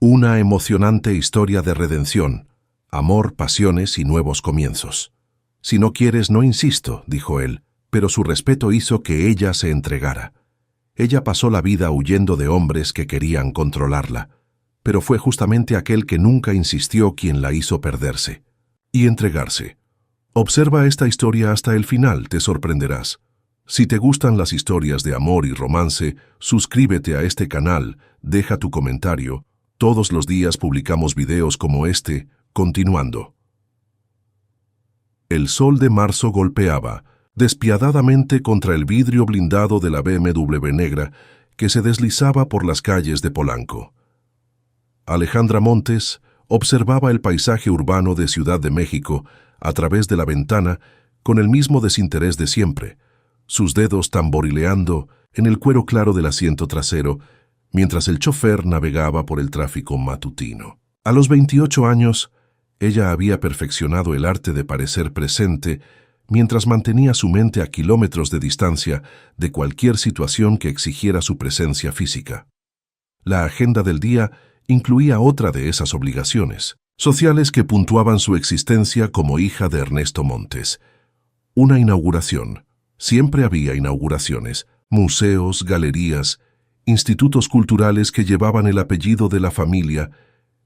Una emocionante historia de redención, amor, pasiones y nuevos comienzos. «Si no quieres, no insisto», dijo él, pero su respeto hizo que ella se entregara. Ella pasó la vida huyendo de hombres que querían controlarla, pero fue justamente aquel que nunca insistió quien la hizo perderse y entregarse. Observa esta historia hasta el final, te sorprenderás. Si te gustan las historias de amor y romance, suscríbete a este canal, deja tu comentario. Todos los días publicamos videos como este, continuando. El sol de marzo golpeaba despiadadamente contra el vidrio blindado de la BMW negra que se deslizaba por las calles de Polanco. Alejandra Montes observaba el paisaje urbano de Ciudad de México a través de la ventana con el mismo desinterés de siempre, sus dedos tamborileando en el cuero claro del asiento trasero, mientras el chofer navegaba por el tráfico matutino. A los 28 años, ella había perfeccionado el arte de parecer presente mientras mantenía su mente a kilómetros de distancia de cualquier situación que exigiera su presencia física. La agenda del día incluía otra de esas obligaciones sociales que puntuaban su existencia como hija de Ernesto Montes. Una inauguración. Siempre había inauguraciones, museos, galerías, institutos culturales que llevaban el apellido de la familia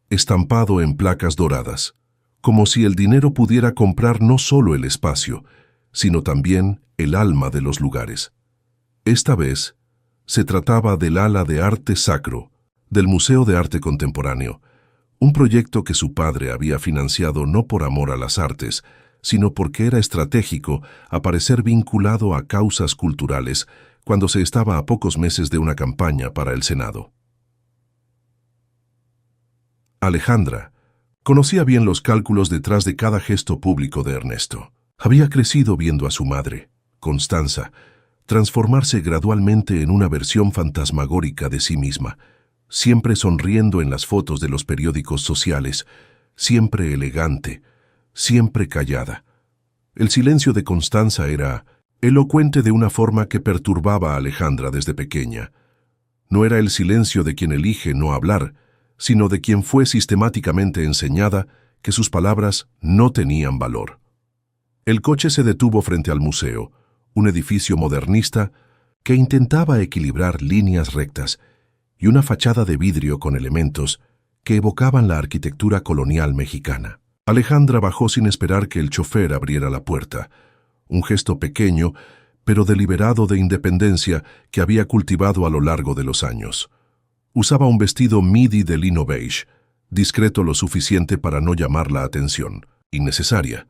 estampado en placas doradas, como si el dinero pudiera comprar no solo el espacio, sino también el alma de los lugares. Esta vez se trataba del ala de arte sacro del Museo de Arte Contemporáneo, un proyecto que su padre había financiado no por amor a las artes, sino porque era estratégico aparecer vinculado a causas culturales cuando se estaba a pocos meses de una campaña para el Senado. Alejandra conocía bien los cálculos detrás de cada gesto público de Ernesto. Había crecido viendo a su madre, Constanza, transformarse gradualmente en una versión fantasmagórica de sí misma, siempre sonriendo en las fotos de los periódicos sociales, siempre elegante, siempre callada. El silencio de Constanza era elocuente de una forma que perturbaba a Alejandra desde pequeña. No era el silencio de quien elige no hablar, sino de quien fue sistemáticamente enseñada que sus palabras no tenían valor. El coche se detuvo frente al museo, un edificio modernista que intentaba equilibrar líneas rectas y una fachada de vidrio con elementos que evocaban la arquitectura colonial mexicana. Alejandra bajó sin esperar que el chofer abriera la puerta, un gesto pequeño, pero deliberado de independencia que había cultivado a lo largo de los años. Usaba un vestido midi de lino beige, discreto lo suficiente para no llamar la atención, innecesaria,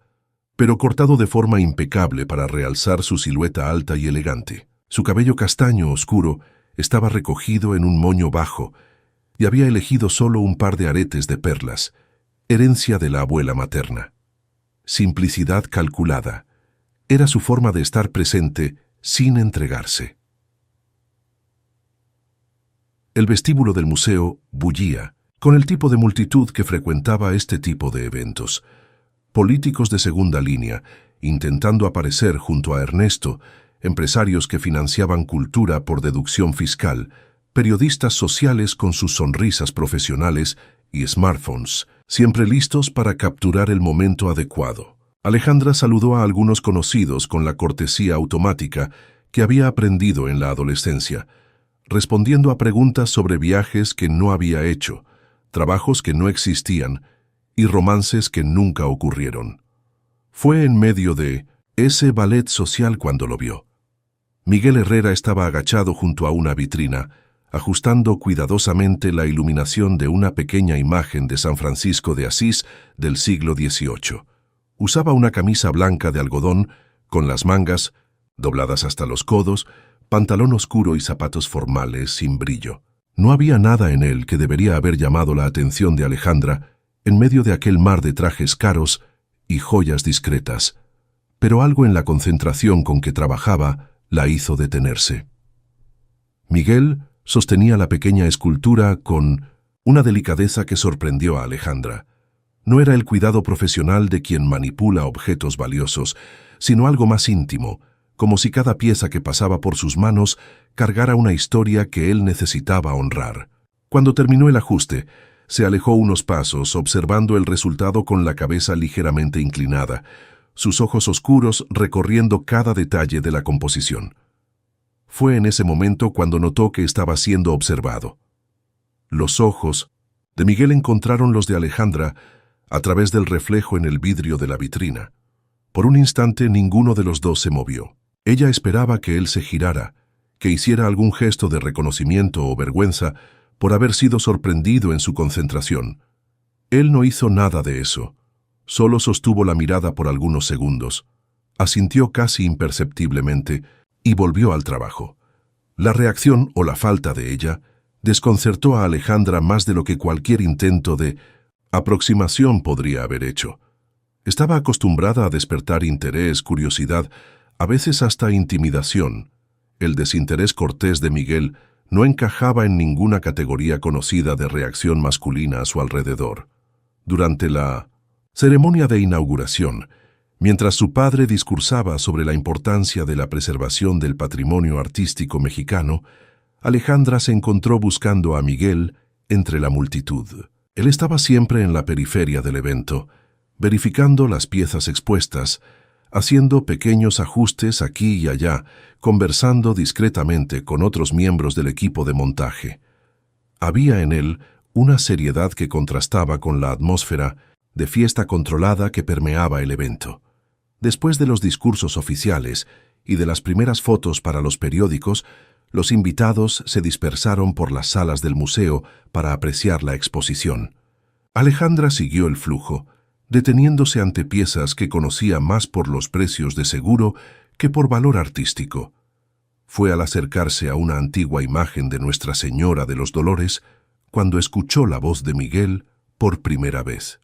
pero cortado de forma impecable para realzar su silueta alta y elegante. Su cabello castaño oscuro estaba recogido en un moño bajo y había elegido solo un par de aretes de perlas, herencia de la abuela materna. Simplicidad calculada. Era su forma de estar presente sin entregarse. El vestíbulo del museo bullía con el tipo de multitud que frecuentaba este tipo de eventos. Políticos de segunda línea, intentando aparecer junto a Ernesto, empresarios que financiaban cultura por deducción fiscal, periodistas sociales con sus sonrisas profesionales y smartphones, siempre listos para capturar el momento adecuado. Alejandra saludó a algunos conocidos con la cortesía automática que había aprendido en la adolescencia, respondiendo a preguntas sobre viajes que no había hecho, trabajos que no existían y romances que nunca ocurrieron. Fue en medio de ese ballet social cuando lo vio. Miguel Herrera estaba agachado junto a una vitrina, ajustando cuidadosamente la iluminación de una pequeña imagen de San Francisco de Asís del siglo XVIII. Usaba una camisa blanca de algodón, con las mangas dobladas hasta los codos, pantalón oscuro y zapatos formales sin brillo. No había nada en él que debería haber llamado la atención de Alejandra en medio de aquel mar de trajes caros y joyas discretas, pero algo en la concentración con que trabajaba la hizo detenerse. Miguel sostenía la pequeña escultura con una delicadeza que sorprendió a Alejandra. No era el cuidado profesional de quien manipula objetos valiosos, sino algo más íntimo, como si cada pieza que pasaba por sus manos cargara una historia que él necesitaba honrar. Cuando terminó el ajuste, Se alejó unos pasos, observando el resultado con la cabeza ligeramente inclinada, sus ojos oscuros recorriendo cada detalle de la composición. Fue en ese momento cuando notó que estaba siendo observado. Los ojos de Miguel encontraron los de Alejandra a través del reflejo en el vidrio de la vitrina. Por un instante ninguno de los dos se movió. Ella esperaba que él se girara, que hiciera algún gesto de reconocimiento o vergüenza por haber sido sorprendido en su concentración. Él no hizo nada de eso. Solo sostuvo la mirada por algunos segundos, asintió casi imperceptiblemente y volvió al trabajo. La reacción, o la falta de ella, desconcertó a Alejandra más de lo que cualquier intento de aproximación podría haber hecho. Estaba acostumbrada a despertar interés, curiosidad, a veces hasta intimidación. El desinterés cortés de Miguel no encajaba en ninguna categoría conocida de reacción masculina a su alrededor. Durante la ceremonia de inauguración, mientras su padre discursaba sobre la importancia de la preservación del patrimonio artístico mexicano, Alejandra se encontró buscando a Miguel entre la multitud. Él estaba siempre en la periferia del evento, verificando las piezas expuestas, haciendo pequeños ajustes aquí y allá, conversando discretamente con otros miembros del equipo de montaje. Había en él una seriedad que contrastaba con la atmósfera de fiesta controlada que permeaba el evento. Después de los discursos oficiales y de las primeras fotos para los periódicos, los invitados se dispersaron por las salas del museo para apreciar la exposición. Alejandra siguió el flujo, deteniéndose ante piezas que conocía más por los precios de seguro que por valor artístico. Fue al acercarse a una antigua imagen de Nuestra Señora de los Dolores cuando escuchó la voz de Miguel por primera vez.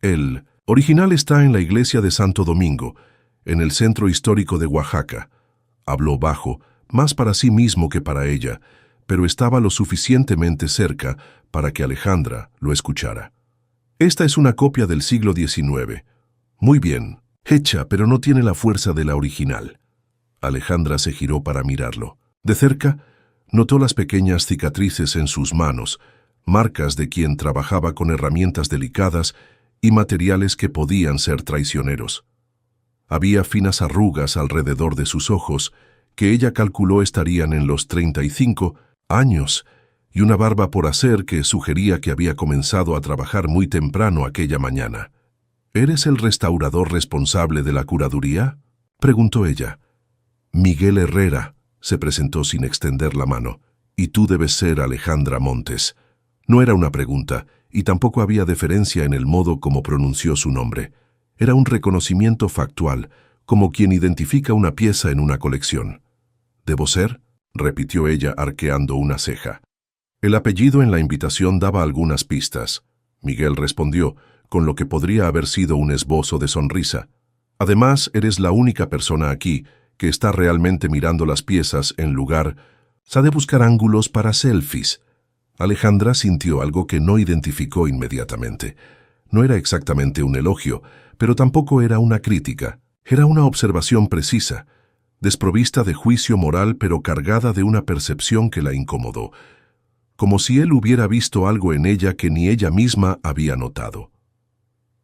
El original está en la iglesia de Santo Domingo, en el centro histórico de Oaxaca. Habló bajo, más para sí mismo que para ella, pero estaba lo suficientemente cerca para que Alejandra lo escuchara. Esta es una copia del siglo XIX. Muy bien, hecha, pero no tiene la fuerza de la original. Alejandra se giró para mirarlo. De cerca, notó las pequeñas cicatrices en sus manos, marcas de quien trabajaba con herramientas delicadas y materiales que podían ser traicioneros. Había finas arrugas alrededor de sus ojos, que ella calculó estarían en los 35 años, y una barba por hacer que sugería que había comenzado a trabajar muy temprano aquella mañana. ¿Eres el restaurador responsable de la curaduría?, preguntó ella. Miguel Herrera, se presentó sin extender la mano, y tú debes ser Alejandra Montes. No era una pregunta, y tampoco había deferencia en el modo como pronunció su nombre. Era un reconocimiento factual, como quien identifica una pieza en una colección. ¿Debo ser?, repitió ella arqueando una ceja. El apellido en la invitación daba algunas pistas. Miguel respondió, con lo que podría haber sido un esbozo de sonrisa. Además, eres la única persona aquí que está realmente mirando las piezas en lugar de buscar ángulos para selfies. Alejandra sintió algo que no identificó inmediatamente. No era exactamente un elogio, pero tampoco era una crítica. Era una observación precisa, desprovista de juicio moral pero cargada de una percepción que la incomodó, como si él hubiera visto algo en ella que ni ella misma había notado.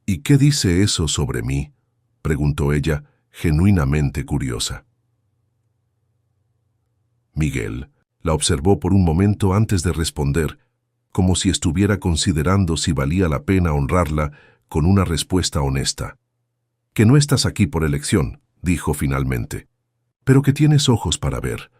¿Y qué dice eso sobre mí?, preguntó ella, genuinamente curiosa. Miguel la observó por un momento antes de responder, como si estuviera considerando si valía la pena honrarla con una respuesta honesta. Que no estás aquí por elección, dijo finalmente, pero que tienes ojos para ver.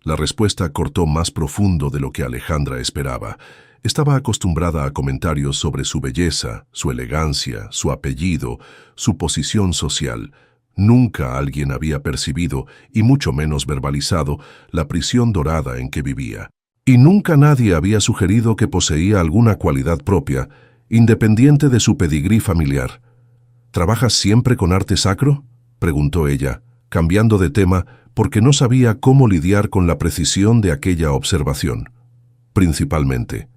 La respuesta cortó más profundo de lo que Alejandra esperaba. Estaba acostumbrada a comentarios sobre su belleza, su elegancia, su apellido, su posición social. Nunca alguien había percibido, y mucho menos verbalizado, la prisión dorada en que vivía. Y nunca nadie había sugerido que poseía alguna cualidad propia, independiente de su pedigrí familiar. ¿Trabajas siempre con arte sacro?, preguntó ella, cambiando de tema porque no sabía cómo lidiar con la precisión de aquella observación. Principalmente.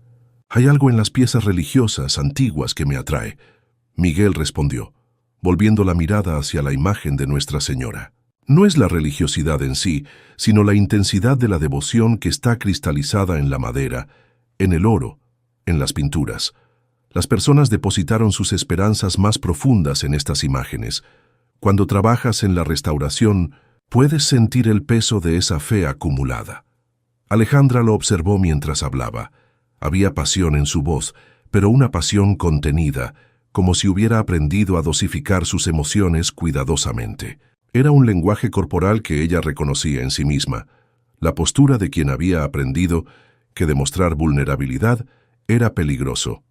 Hay algo en las piezas religiosas antiguas que me atrae, Miguel respondió, volviendo la mirada hacia la imagen de Nuestra Señora. No es la religiosidad en sí, sino la intensidad de la devoción que está cristalizada en la madera, en el oro, en las pinturas. Las personas depositaron sus esperanzas más profundas en estas imágenes. Cuando trabajas en la restauración, puedes sentir el peso de esa fe acumulada. Alejandra lo observó mientras hablaba. Había pasión en su voz, pero una pasión contenida, como si hubiera aprendido a dosificar sus emociones cuidadosamente. Era un lenguaje corporal que ella reconocía en sí misma, la postura de quien había aprendido que demostrar vulnerabilidad era peligroso.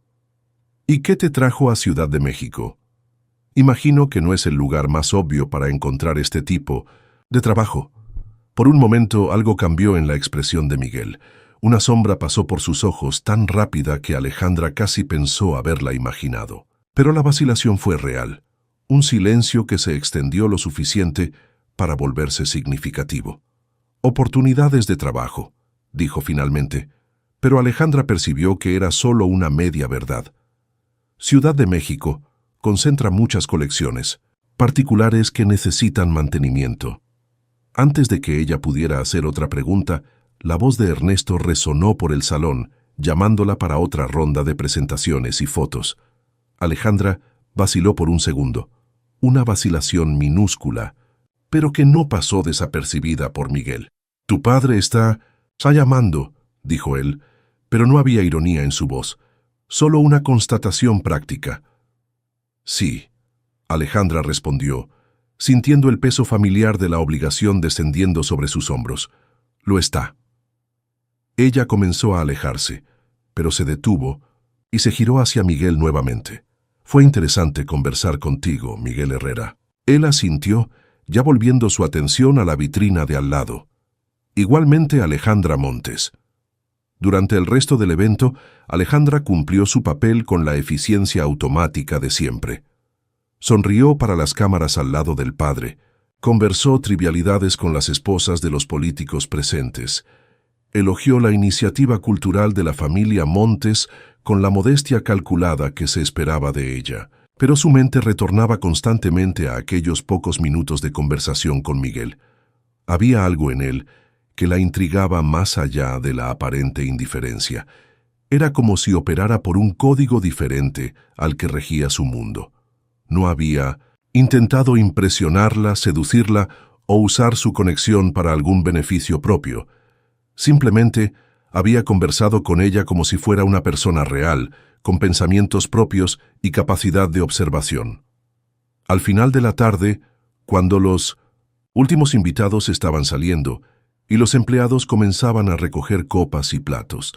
¿Y qué te trajo a Ciudad de México? Imagino que no es el lugar más obvio para encontrar este tipo de trabajo. Por un momento algo cambió en la expresión de Miguel. Una sombra pasó por sus ojos tan rápida que Alejandra casi pensó haberla imaginado. Pero la vacilación fue real, un silencio que se extendió lo suficiente para volverse significativo. Oportunidades de trabajo, dijo finalmente, pero Alejandra percibió que era solo una media verdad. Ciudad de México concentra muchas colecciones, particulares que necesitan mantenimiento. Antes de que ella pudiera hacer otra pregunta, la voz de Ernesto resonó por el salón, llamándola para otra ronda de presentaciones y fotos. Alejandra vaciló por un segundo, una vacilación minúscula, pero que no pasó desapercibida por Miguel. «Tu padre está llamando», dijo él, pero no había ironía en su voz, solo una constatación práctica. «Sí», Alejandra respondió, sintiendo el peso familiar de la obligación descendiendo sobre sus hombros. «Lo está». Ella comenzó a alejarse, pero se detuvo y se giró hacia Miguel nuevamente. «Fue interesante conversar contigo, Miguel Herrera». Él asintió, ya volviendo su atención a la vitrina de al lado. Igualmente Alejandra Montes. Durante el resto del evento, Alejandra cumplió su papel con la eficiencia automática de siempre. Sonrió para las cámaras al lado del padre, conversó trivialidades con las esposas de los políticos presentes, elogió la iniciativa cultural de la familia Montes con la modestia calculada que se esperaba de ella, pero su mente retornaba constantemente a aquellos pocos minutos de conversación con Miguel. Había algo en él que la intrigaba más allá de la aparente indiferencia. Era como si operara por un código diferente al que regía su mundo. No había intentado impresionarla, seducirla o usar su conexión para algún beneficio propio. Simplemente había conversado con ella como si fuera una persona real, con pensamientos propios y capacidad de observación. Al final de la tarde, cuando los últimos invitados estaban saliendo y los empleados comenzaban a recoger copas y platos,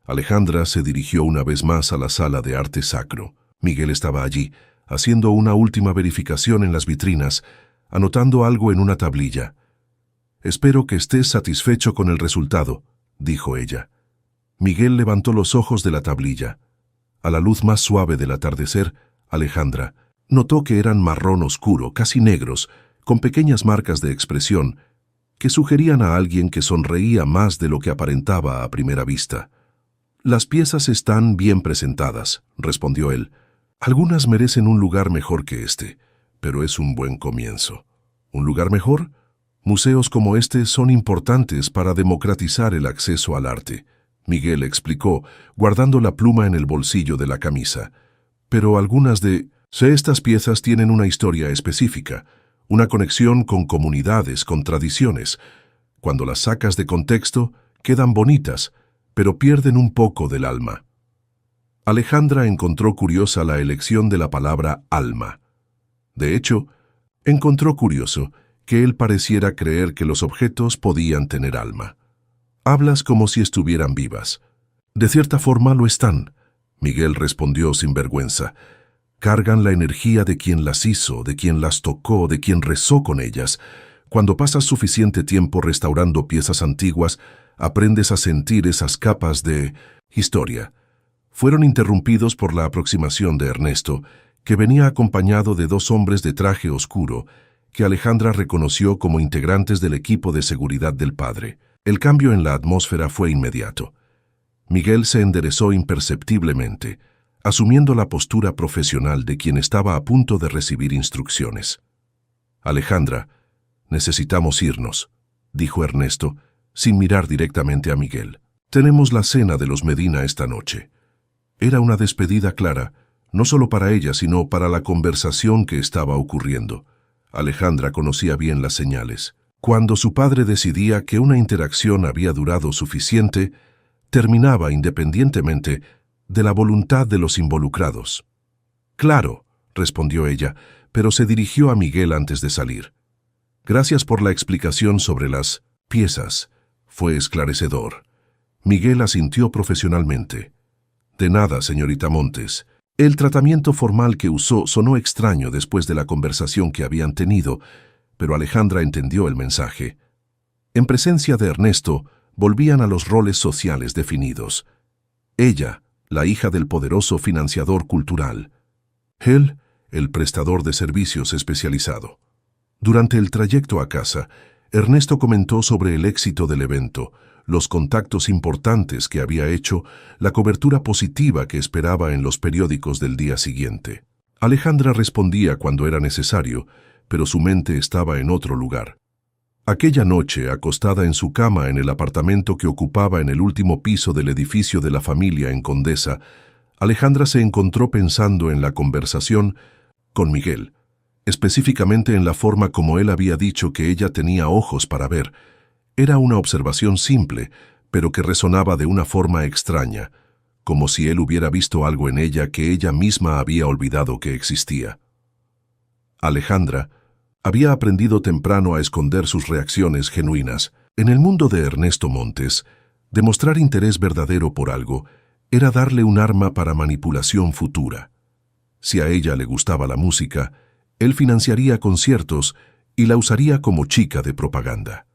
Alejandra se dirigió una vez más a la sala de arte sacro. Miguel estaba allí, haciendo una última verificación en las vitrinas, anotando algo en una tablilla. «Espero que estés satisfecho con el resultado», dijo ella. Miguel levantó los ojos de la tablilla. A la luz más suave del atardecer, Alejandra notó que eran marrón oscuro, casi negros, con pequeñas marcas de expresión que sugerían a alguien que sonreía más de lo que aparentaba a primera vista. «Las piezas están bien presentadas», respondió él. «Algunas merecen un lugar mejor que este, pero es un buen comienzo». ¿Un lugar mejor? Museos como este son importantes para democratizar el acceso al arte, Miguel explicó, guardando la pluma en el bolsillo de la camisa. Pero algunas de estas piezas tienen una historia específica, una conexión con comunidades, con tradiciones. Cuando las sacas de contexto, quedan bonitas, pero pierden un poco del alma. Alejandra encontró curiosa la elección de la palabra alma. De hecho, encontró curioso que él pareciera creer que los objetos podían tener alma. «Hablas como si estuvieran vivas». «De cierta forma lo están», Miguel respondió sin vergüenza. «Cargan la energía de quien las hizo, de quien las tocó, de quien rezó con ellas. Cuando pasas suficiente tiempo restaurando piezas antiguas, aprendes a sentir esas capas de historia». Fueron interrumpidos por la aproximación de Ernesto, que venía acompañado de dos hombres de traje oscuro, que Alejandra reconoció como integrantes del equipo de seguridad del padre. El cambio en la atmósfera fue inmediato. Miguel se enderezó imperceptiblemente, asumiendo la postura profesional de quien estaba a punto de recibir instrucciones. «Alejandra, necesitamos irnos», dijo Ernesto, sin mirar directamente a Miguel. Tenemos la cena de los Medina esta noche. Era una despedida clara, no solo para ella, sino para la conversación que estaba ocurriendo. Alejandra conocía bien las señales. Cuando su padre decidía que una interacción había durado suficiente, terminaba independientemente de la voluntad de los involucrados. «Claro», respondió ella, pero se dirigió a Miguel antes de salir. «Gracias por la explicación sobre las piezas. Fue esclarecedor». Miguel asintió profesionalmente. «De nada, señorita Montes». El tratamiento formal que usó sonó extraño después de la conversación que habían tenido, pero Alejandra entendió el mensaje. En presencia de Ernesto, volvían a los roles sociales definidos. Ella, la hija del poderoso financiador cultural. Él, el prestador de servicios especializado. Durante el trayecto a casa, Ernesto comentó sobre el éxito del evento, los contactos importantes que había hecho, la cobertura positiva que esperaba en los periódicos del día siguiente. Alejandra respondía cuando era necesario, pero su mente estaba en otro lugar. Aquella noche, acostada en su cama en el apartamento que ocupaba en el último piso del edificio de la familia en Condesa, Alejandra se encontró pensando en la conversación con Miguel, específicamente en la forma como él había dicho que ella tenía ojos para ver. Era una observación simple, pero que resonaba de una forma extraña, como si él hubiera visto algo en ella que ella misma había olvidado que existía. Alejandra había aprendido temprano a esconder sus reacciones genuinas. En el mundo de Ernesto Montes, demostrar interés verdadero por algo era darle un arma para manipulación futura. Si a ella le gustaba la música, él financiaría conciertos y la usaría como chica de propaganda.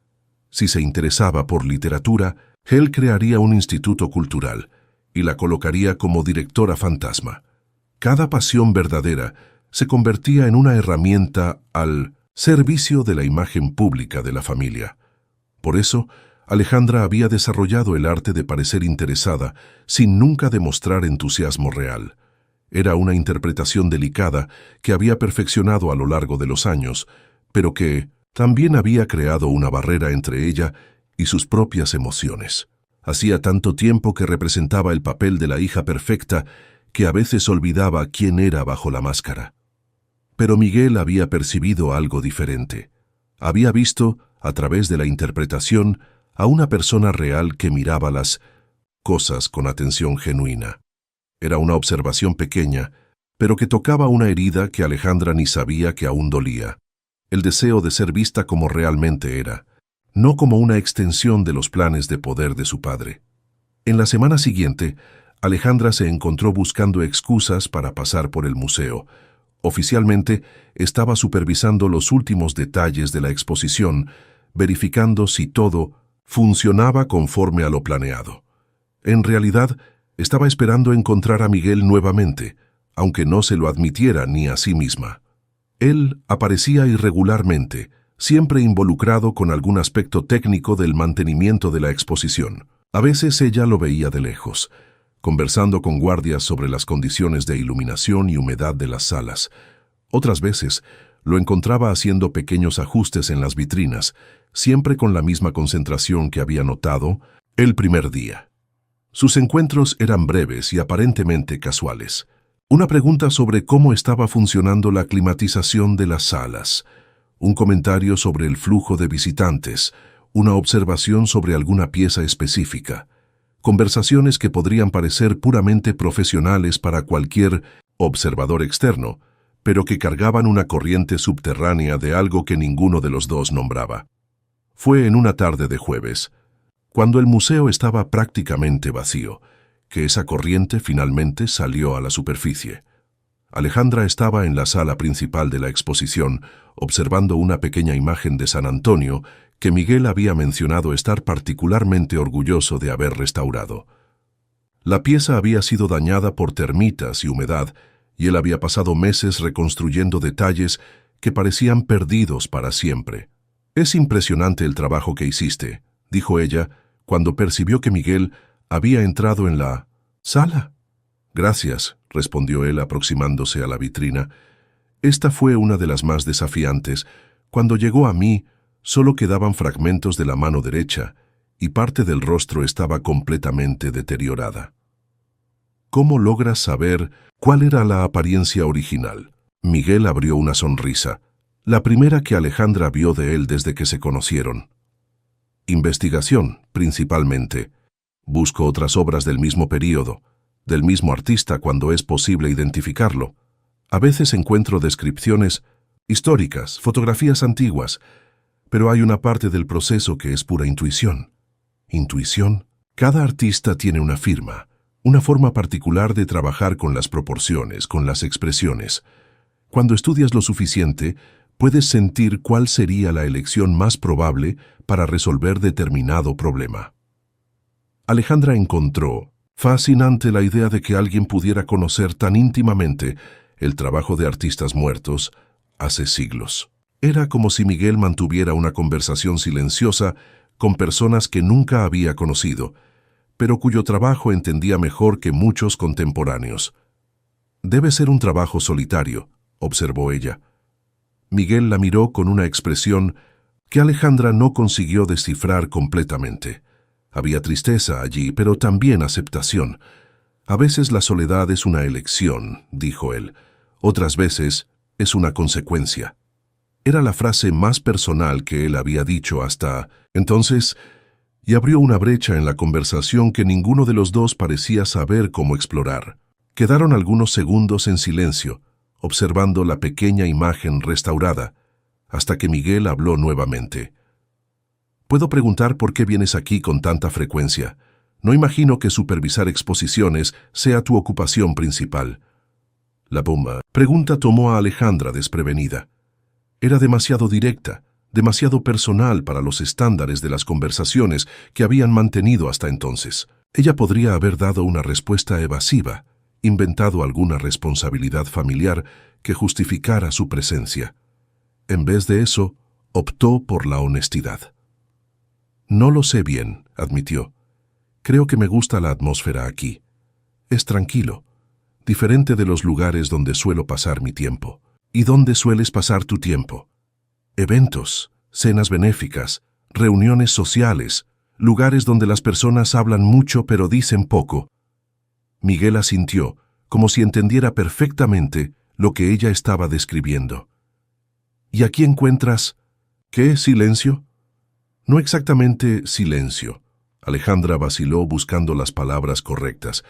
Si se interesaba por literatura, él crearía un instituto cultural y la colocaría como directora fantasma. Cada pasión verdadera se convertía en una herramienta al servicio de la imagen pública de la familia. Por eso, Alejandra había desarrollado el arte de parecer interesada sin nunca demostrar entusiasmo real. Era una interpretación delicada que había perfeccionado a lo largo de los años, pero que también había creado una barrera entre ella y sus propias emociones. Hacía tanto tiempo que representaba el papel de la hija perfecta que a veces olvidaba quién era bajo la máscara. Pero Miguel había percibido algo diferente. Había visto, a través de la interpretación, a una persona real que miraba las cosas con atención genuina. Era una observación pequeña, pero que tocaba una herida que Alejandra ni sabía que aún dolía. El deseo de ser vista como realmente era, no como una extensión de los planes de poder de su padre. En la semana siguiente, Alejandra se encontró buscando excusas para pasar por el museo. Oficialmente, estaba supervisando los últimos detalles de la exposición, verificando si todo funcionaba conforme a lo planeado. En realidad, estaba esperando encontrar a Miguel nuevamente, aunque no se lo admitiera ni a sí misma. Él aparecía irregularmente, siempre involucrado con algún aspecto técnico del mantenimiento de la exposición. A veces ella lo veía de lejos, conversando con guardias sobre las condiciones de iluminación y humedad de las salas. Otras veces lo encontraba haciendo pequeños ajustes en las vitrinas, siempre con la misma concentración que había notado el primer día. Sus encuentros eran breves y aparentemente casuales. Una pregunta sobre cómo estaba funcionando la climatización de las salas, un comentario sobre el flujo de visitantes, una observación sobre alguna pieza específica. Conversaciones que podrían parecer puramente profesionales para cualquier observador externo, pero que cargaban una corriente subterránea de algo que ninguno de los dos nombraba. Fue en una tarde de jueves, cuando el museo estaba prácticamente vacío, que esa corriente finalmente salió a la superficie. Alejandra estaba en la sala principal de la exposición, observando una pequeña imagen de San Antonio que Miguel había mencionado estar particularmente orgulloso de haber restaurado. La pieza había sido dañada por termitas y humedad, y él había pasado meses reconstruyendo detalles que parecían perdidos para siempre. «Es impresionante el trabajo que hiciste», dijo ella, cuando percibió que Miguel había entrado en la sala. «Gracias», respondió él aproximándose a la vitrina. «Esta fue una de las más desafiantes. Cuando llegó a mí, solo quedaban fragmentos de la mano derecha, y parte del rostro estaba completamente deteriorada. ¿Cómo logras saber cuál era la apariencia original? Miguel abrió una sonrisa, la primera que Alejandra vio de él desde que se conocieron. Investigación, principalmente. Busco otras obras del mismo período, del mismo artista cuando es posible identificarlo. A veces encuentro descripciones históricas, fotografías antiguas, pero hay una parte del proceso que es pura intuición. ¿Intuición? Cada artista tiene una firma, una forma particular de trabajar con las proporciones, con las expresiones. Cuando estudias lo suficiente, puedes sentir cuál sería la elección más probable para resolver determinado problema. Alejandra encontró fascinante la idea de que alguien pudiera conocer tan íntimamente el trabajo de artistas muertos hace siglos. Era como si Miguel mantuviera una conversación silenciosa con personas que nunca había conocido, pero cuyo trabajo entendía mejor que muchos contemporáneos. Debe ser un trabajo solitario, observó ella. Miguel la miró con una expresión que Alejandra no consiguió descifrar completamente. Había tristeza allí, pero también aceptación. A veces la soledad es una elección, dijo él. Otras veces es una consecuencia. Era la frase más personal que él había dicho hasta entonces, y abrió una brecha en la conversación que ninguno de los dos parecía saber cómo explorar. Quedaron algunos segundos en silencio, observando la pequeña imagen restaurada, hasta que Miguel habló nuevamente. «¿Puedo preguntar por qué vienes aquí con tanta frecuencia? No imagino que supervisar exposiciones sea tu ocupación principal». La pregunta tomó a Alejandra desprevenida. Era demasiado directa, demasiado personal para los estándares de las conversaciones que habían mantenido hasta entonces. Ella podría haber dado una respuesta evasiva, inventado alguna responsabilidad familiar que justificara su presencia. En vez de eso, optó por la honestidad. «No lo sé bien», admitió. «Creo que me gusta la atmósfera aquí. Es tranquilo, diferente de los lugares donde suelo pasar mi tiempo». «¿Y dónde sueles pasar tu tiempo?» «Eventos, cenas benéficas, reuniones sociales, lugares donde las personas hablan mucho pero dicen poco». Miguel asintió, como si entendiera perfectamente lo que ella estaba describiendo. «¿Y aquí encuentras qué? ¿Silencio?» «No exactamente silencio». Alejandra vaciló buscando las palabras correctas.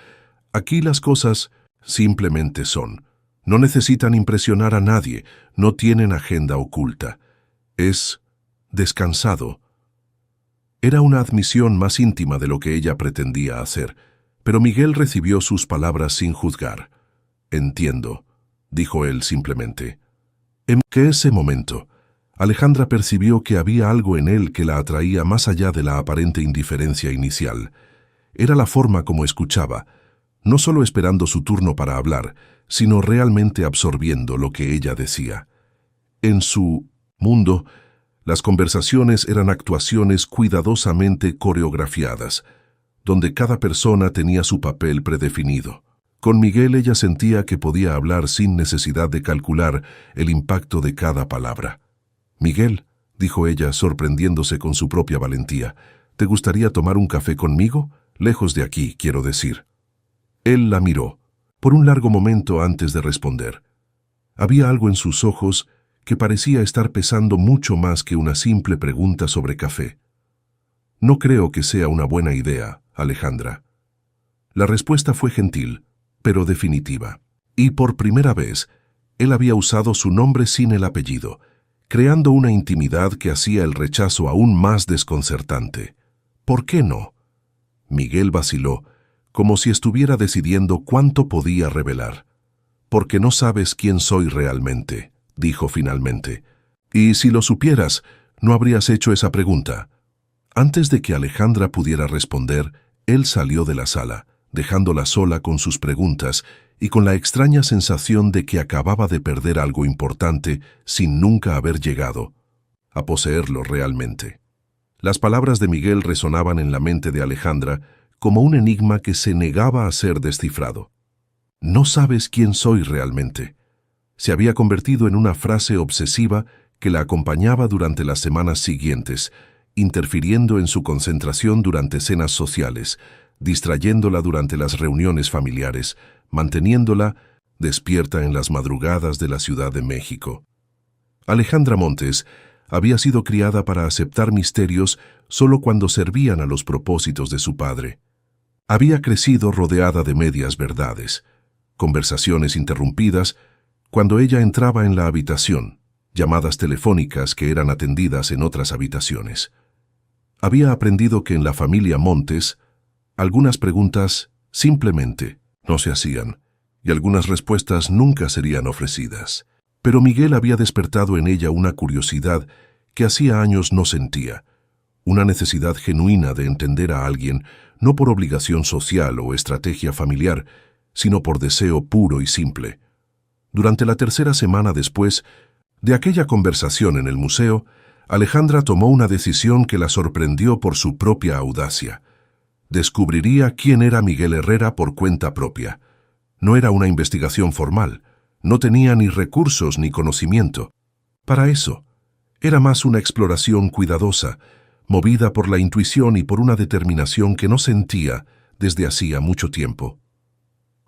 «Aquí las cosas simplemente son. No necesitan impresionar a nadie, no tienen agenda oculta. Es descansado». Era una admisión más íntima de lo que ella pretendía hacer, pero Miguel recibió sus palabras sin juzgar. «Entiendo», dijo él simplemente. En ese momento, Alejandra percibió que había algo en él que la atraía más allá de la aparente indiferencia inicial. Era la forma como escuchaba, no solo esperando su turno para hablar, sino realmente absorbiendo lo que ella decía. En su mundo, las conversaciones eran actuaciones cuidadosamente coreografiadas, donde cada persona tenía su papel predefinido. Con Miguel ella sentía que podía hablar sin necesidad de calcular el impacto de cada palabra. «Miguel», dijo ella, sorprendiéndose con su propia valentía, «¿te gustaría tomar un café conmigo? Lejos de aquí, quiero decir». Él la miró, por un largo momento antes de responder. Había algo en sus ojos que parecía estar pesando mucho más que una simple pregunta sobre café. «No creo que sea una buena idea, Alejandra». La respuesta fue gentil, pero definitiva. Y por primera vez, él había usado su nombre sin el apellido, creando una intimidad que hacía el rechazo aún más desconcertante. «¿Por qué no?» Miguel vaciló, como si estuviera decidiendo cuánto podía revelar. «Porque no sabes quién soy realmente», dijo finalmente. «Y si lo supieras, no habrías hecho esa pregunta». Antes de que Alejandra pudiera responder, él salió de la sala, dejándola sola con sus preguntas y con la extraña sensación de que acababa de perder algo importante sin nunca haber llegado a poseerlo realmente. Las palabras de Miguel resonaban en la mente de Alejandra como un enigma que se negaba a ser descifrado. «No sabes quién soy realmente». Se había convertido en una frase obsesiva que la acompañaba durante las semanas siguientes, interfiriendo en su concentración durante cenas sociales, distrayéndola durante las reuniones familiares, manteniéndola despierta en las madrugadas de la Ciudad de México. Alejandra Montes había sido criada para aceptar misterios solo cuando servían a los propósitos de su padre. Había crecido rodeada de medias verdades, conversaciones interrumpidas cuando ella entraba en la habitación, llamadas telefónicas que eran atendidas en otras habitaciones. Había aprendido que en la familia Montes, algunas preguntas simplemente no se hacían y algunas respuestas nunca serían ofrecidas. Pero Miguel había despertado en ella una curiosidad que hacía años no sentía, una necesidad genuina de entender a alguien, no por obligación social o estrategia familiar, sino por deseo puro y simple. Durante la tercera semana después de aquella conversación en el museo, Alejandra tomó una decisión que la sorprendió por su propia audacia. Descubriría quién era Miguel Herrera por cuenta propia. No era una investigación formal, no tenía ni recursos ni conocimiento. Para eso, era más una exploración cuidadosa, movida por la intuición y por una determinación que no sentía desde hacía mucho tiempo.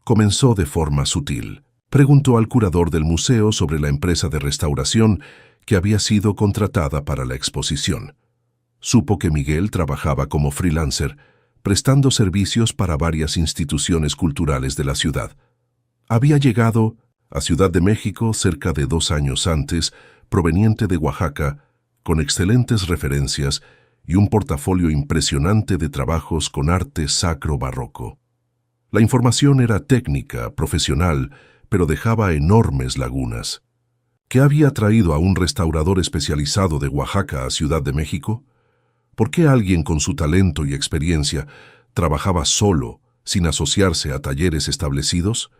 Comenzó de forma sutil. Preguntó al curador del museo sobre la empresa de restauración que había sido contratada para la exposición. Supo que Miguel trabajaba como freelancer, prestando servicios para varias instituciones culturales de la ciudad. Había llegado a Ciudad de México cerca de 2 años antes, proveniente de Oaxaca, con excelentes referencias y un portafolio impresionante de trabajos con arte sacro barroco. La información era técnica, profesional, pero dejaba enormes lagunas. ¿Qué había traído a un restaurador especializado de Oaxaca a Ciudad de México? ¿Por qué alguien con su talento y experiencia trabajaba solo, sin asociarse a talleres establecidos?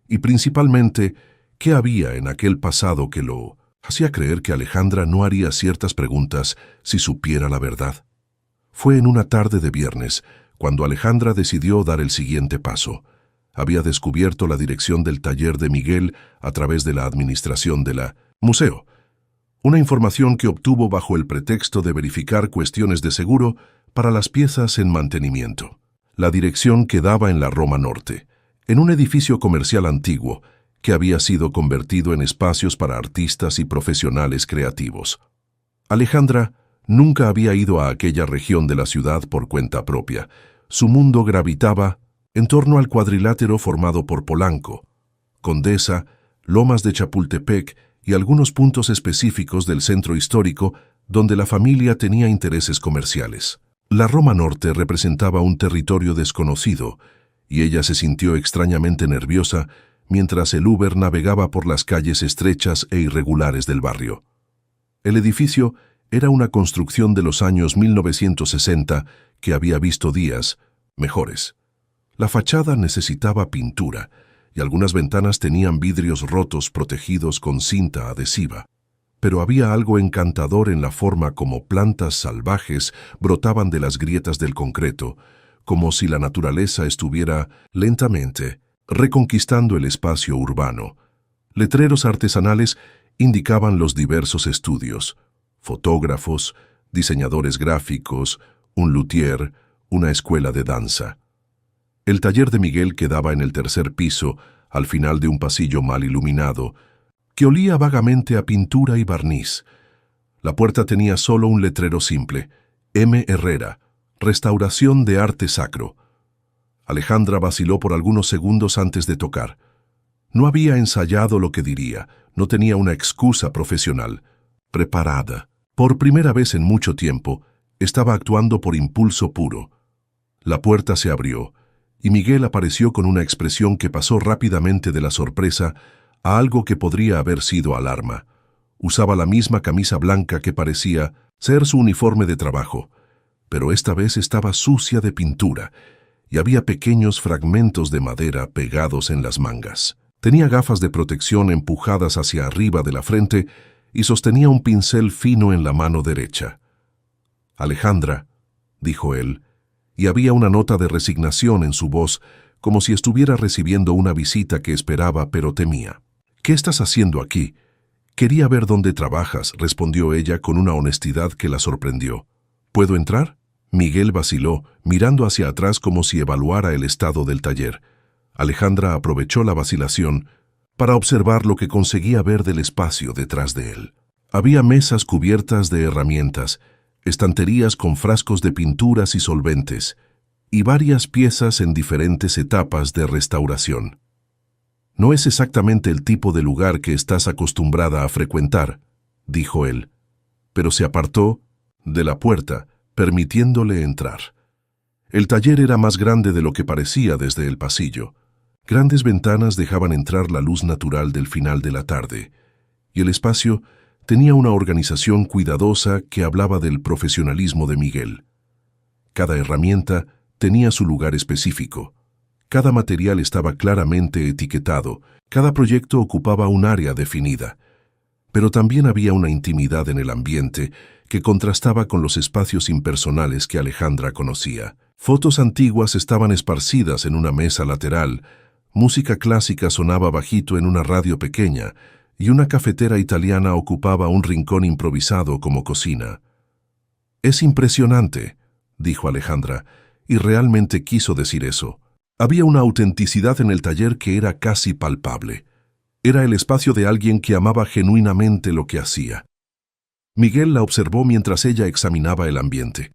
Y principalmente, ¿qué había en aquel pasado que lo hacía creer que Alejandra no haría ciertas preguntas si supiera la verdad? Fue en una tarde de viernes cuando Alejandra decidió dar el siguiente paso. Había descubierto la dirección del taller de Miguel a través de la administración de la museo. Una información que obtuvo bajo el pretexto de verificar cuestiones de seguro para las piezas en mantenimiento. La dirección quedaba en la Roma Norte, en un edificio comercial antiguo que había sido convertido en espacios para artistas y profesionales creativos. Alejandra nunca había ido a aquella región de la ciudad por cuenta propia. Su mundo gravitaba en torno al cuadrilátero formado por Polanco, Condesa, Lomas de Chapultepec y algunos puntos específicos del centro histórico donde la familia tenía intereses comerciales. La Roma Norte representaba un territorio desconocido y ella se sintió extrañamente nerviosa mientras el Uber navegaba por las calles estrechas e irregulares del barrio. El edificio era una construcción de los años 1960 que había visto días mejores. La fachada necesitaba pintura y algunas ventanas tenían vidrios rotos protegidos con cinta adhesiva. Pero había algo encantador en la forma como plantas salvajes brotaban de las grietas del concreto, como si la naturaleza estuviera lentamente reconquistando el espacio urbano. Letreros artesanales indicaban los diversos estudios, fotógrafos, diseñadores gráficos, un luthier, una escuela de danza. El taller de Miguel quedaba en el 3er piso, al final de un pasillo mal iluminado, que olía vagamente a pintura y barniz. La puerta tenía solo un letrero simple: M. Herrera, Restauración de Arte Sacro. Alejandra vaciló por algunos segundos antes de tocar. No había ensayado lo que diría, no tenía una excusa profesional. Preparada. Por primera vez en mucho tiempo, estaba actuando por impulso puro. La puerta se abrió, y Miguel apareció con una expresión que pasó rápidamente de la sorpresa a algo que podría haber sido alarma. Usaba la misma camisa blanca que parecía ser su uniforme de trabajo, pero esta vez estaba sucia de pintura, y había pequeños fragmentos de madera pegados en las mangas. Tenía gafas de protección empujadas hacia arriba de la frente y sostenía un pincel fino en la mano derecha. «Alejandra», dijo él, y había una nota de resignación en su voz, como si estuviera recibiendo una visita que esperaba pero temía. «¿Qué estás haciendo aquí?» «Quería ver dónde trabajas», respondió ella con una honestidad que la sorprendió. ¿Puedo entrar? Miguel vaciló, mirando hacia atrás como si evaluara el estado del taller. Alejandra aprovechó la vacilación para observar lo que conseguía ver del espacio detrás de él. Había mesas cubiertas de herramientas, estanterías con frascos de pinturas y solventes, y varias piezas en diferentes etapas de restauración. «No es exactamente el tipo de lugar que estás acostumbrada a frecuentar», dijo él, pero se apartó de la puerta, permitiéndole entrar. El taller era más grande de lo que parecía desde el pasillo. Grandes ventanas dejaban entrar la luz natural del final de la tarde, y el espacio tenía una organización cuidadosa que hablaba del profesionalismo de Miguel. Cada herramienta tenía su lugar específico. Cada material estaba claramente etiquetado, cada proyecto ocupaba un área definida. Pero también había una intimidad en el ambiente que contrastaba con los espacios impersonales que Alejandra conocía. Fotos antiguas estaban esparcidas en una mesa lateral, música clásica sonaba bajito en una radio pequeña, y una cafetera italiana ocupaba un rincón improvisado como cocina. «Es impresionante», dijo Alejandra, y realmente quiso decir eso. Había una autenticidad en el taller que era casi palpable. Era el espacio de alguien que amaba genuinamente lo que hacía. Miguel la observó mientras ella examinaba el ambiente.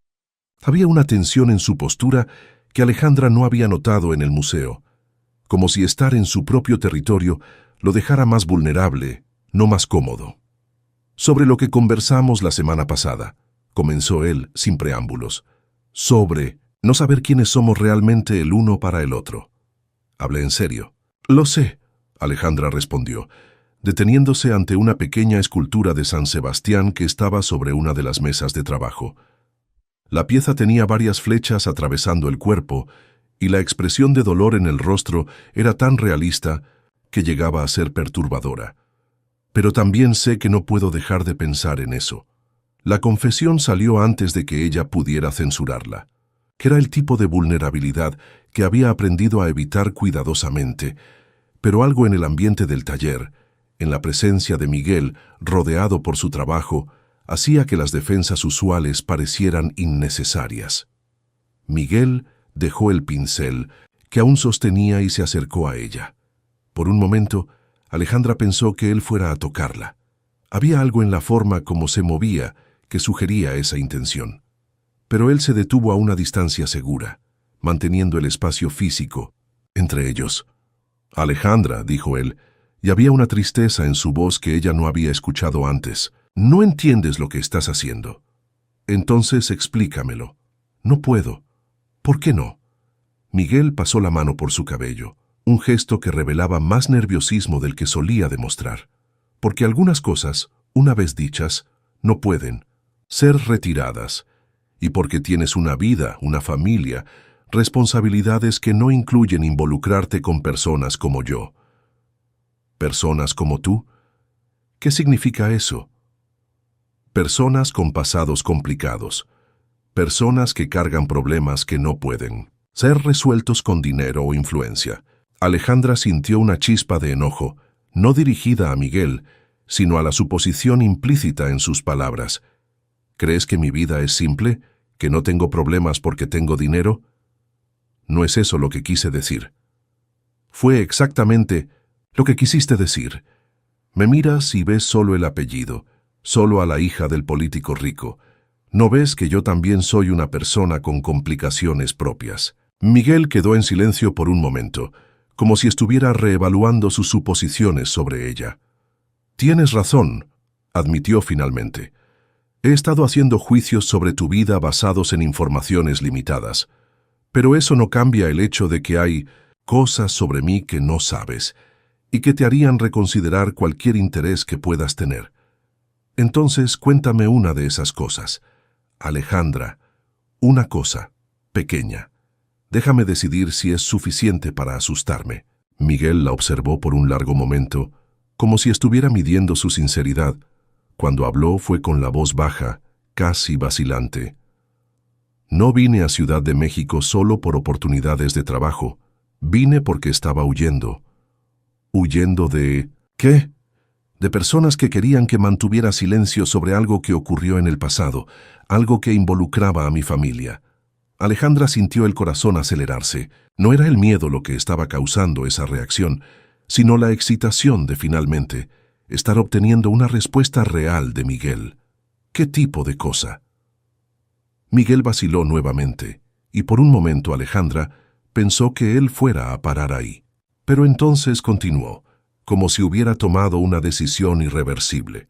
Había una tensión en su postura que Alejandra no había notado en el museo, como si estar en su propio territorio lo dejara más vulnerable, no más cómodo. «Sobre lo que conversamos la semana pasada», comenzó él sin preámbulos, «sobre no saber quiénes somos realmente el uno para el otro». Hablé en serio. «Lo sé», Alejandra respondió, deteniéndose ante una pequeña escultura de San Sebastián que estaba sobre una de las mesas de trabajo. La pieza tenía varias flechas atravesando el cuerpo, y la expresión de dolor en el rostro era tan realista que llegaba a ser perturbadora. Pero también sé que no puedo dejar de pensar en eso. La confesión salió antes de que ella pudiera censurarla, que era el tipo de vulnerabilidad que había aprendido a evitar cuidadosamente, pero algo en el ambiente del taller, en la presencia de Miguel, rodeado por su trabajo, hacía que las defensas usuales parecieran innecesarias. Miguel dejó el pincel, que aún sostenía, y se acercó a ella. Por un momento, Alejandra pensó que él fuera a tocarla. Había algo en la forma como se movía que sugería esa intención. Pero él se detuvo a una distancia segura, manteniendo el espacio físico entre ellos. «Alejandra», dijo él, y había una tristeza en su voz que ella no había escuchado antes. «No entiendes lo que estás haciendo. Entonces explícamelo». «No puedo». «¿Por qué no?» Miguel pasó la mano por su cabello, un gesto que revelaba más nerviosismo del que solía demostrar. «Porque algunas cosas, una vez dichas, no pueden ser retiradas, y porque tienes una vida, una familia, responsabilidades que no incluyen involucrarte con personas como yo». «¿Personas como tú?» ¿Qué significa eso? Personas con pasados complicados. Personas que cargan problemas que no pueden ser resueltos con dinero o influencia. Alejandra sintió una chispa de enojo, no dirigida a Miguel, sino a la suposición implícita en sus palabras. ¿Crees que mi vida es simple? ¿Que no tengo problemas porque tengo dinero? No es eso lo que quise decir. Fue exactamente lo que quisiste decir. Me miras y ves solo el apellido, solo a la hija del político rico. ¿No ves que yo también soy una persona con complicaciones propias? Miguel quedó en silencio por un momento, como si estuviera reevaluando sus suposiciones sobre ella. «Tienes razón», admitió finalmente. «He estado haciendo juicios sobre tu vida basados en informaciones limitadas. Pero eso no cambia el hecho de que hay cosas sobre mí que no sabes y que te harían reconsiderar cualquier interés que puedas tener. Entonces, cuéntame una de esas cosas. Alejandra, una cosa, pequeña. Déjame decidir si es suficiente para asustarme». Miguel la observó por un largo momento, como si estuviera midiendo su sinceridad. Cuando habló fue con la voz baja, casi vacilante. «No vine a Ciudad de México solo por oportunidades de trabajo. Vine porque estaba huyendo». «¿Huyendo de qué?» de personas que querían que mantuviera silencio sobre algo que ocurrió en el pasado, algo que involucraba a mi familia. Alejandra sintió el corazón acelerarse. No era el miedo lo que estaba causando esa reacción, sino la excitación de finalmente estar obteniendo una respuesta real de Miguel. ¿Qué tipo de cosa? Miguel vaciló nuevamente, y por un momento Alejandra pensó que él fuera a parar ahí. Pero entonces continuó, como si hubiera tomado una decisión irreversible.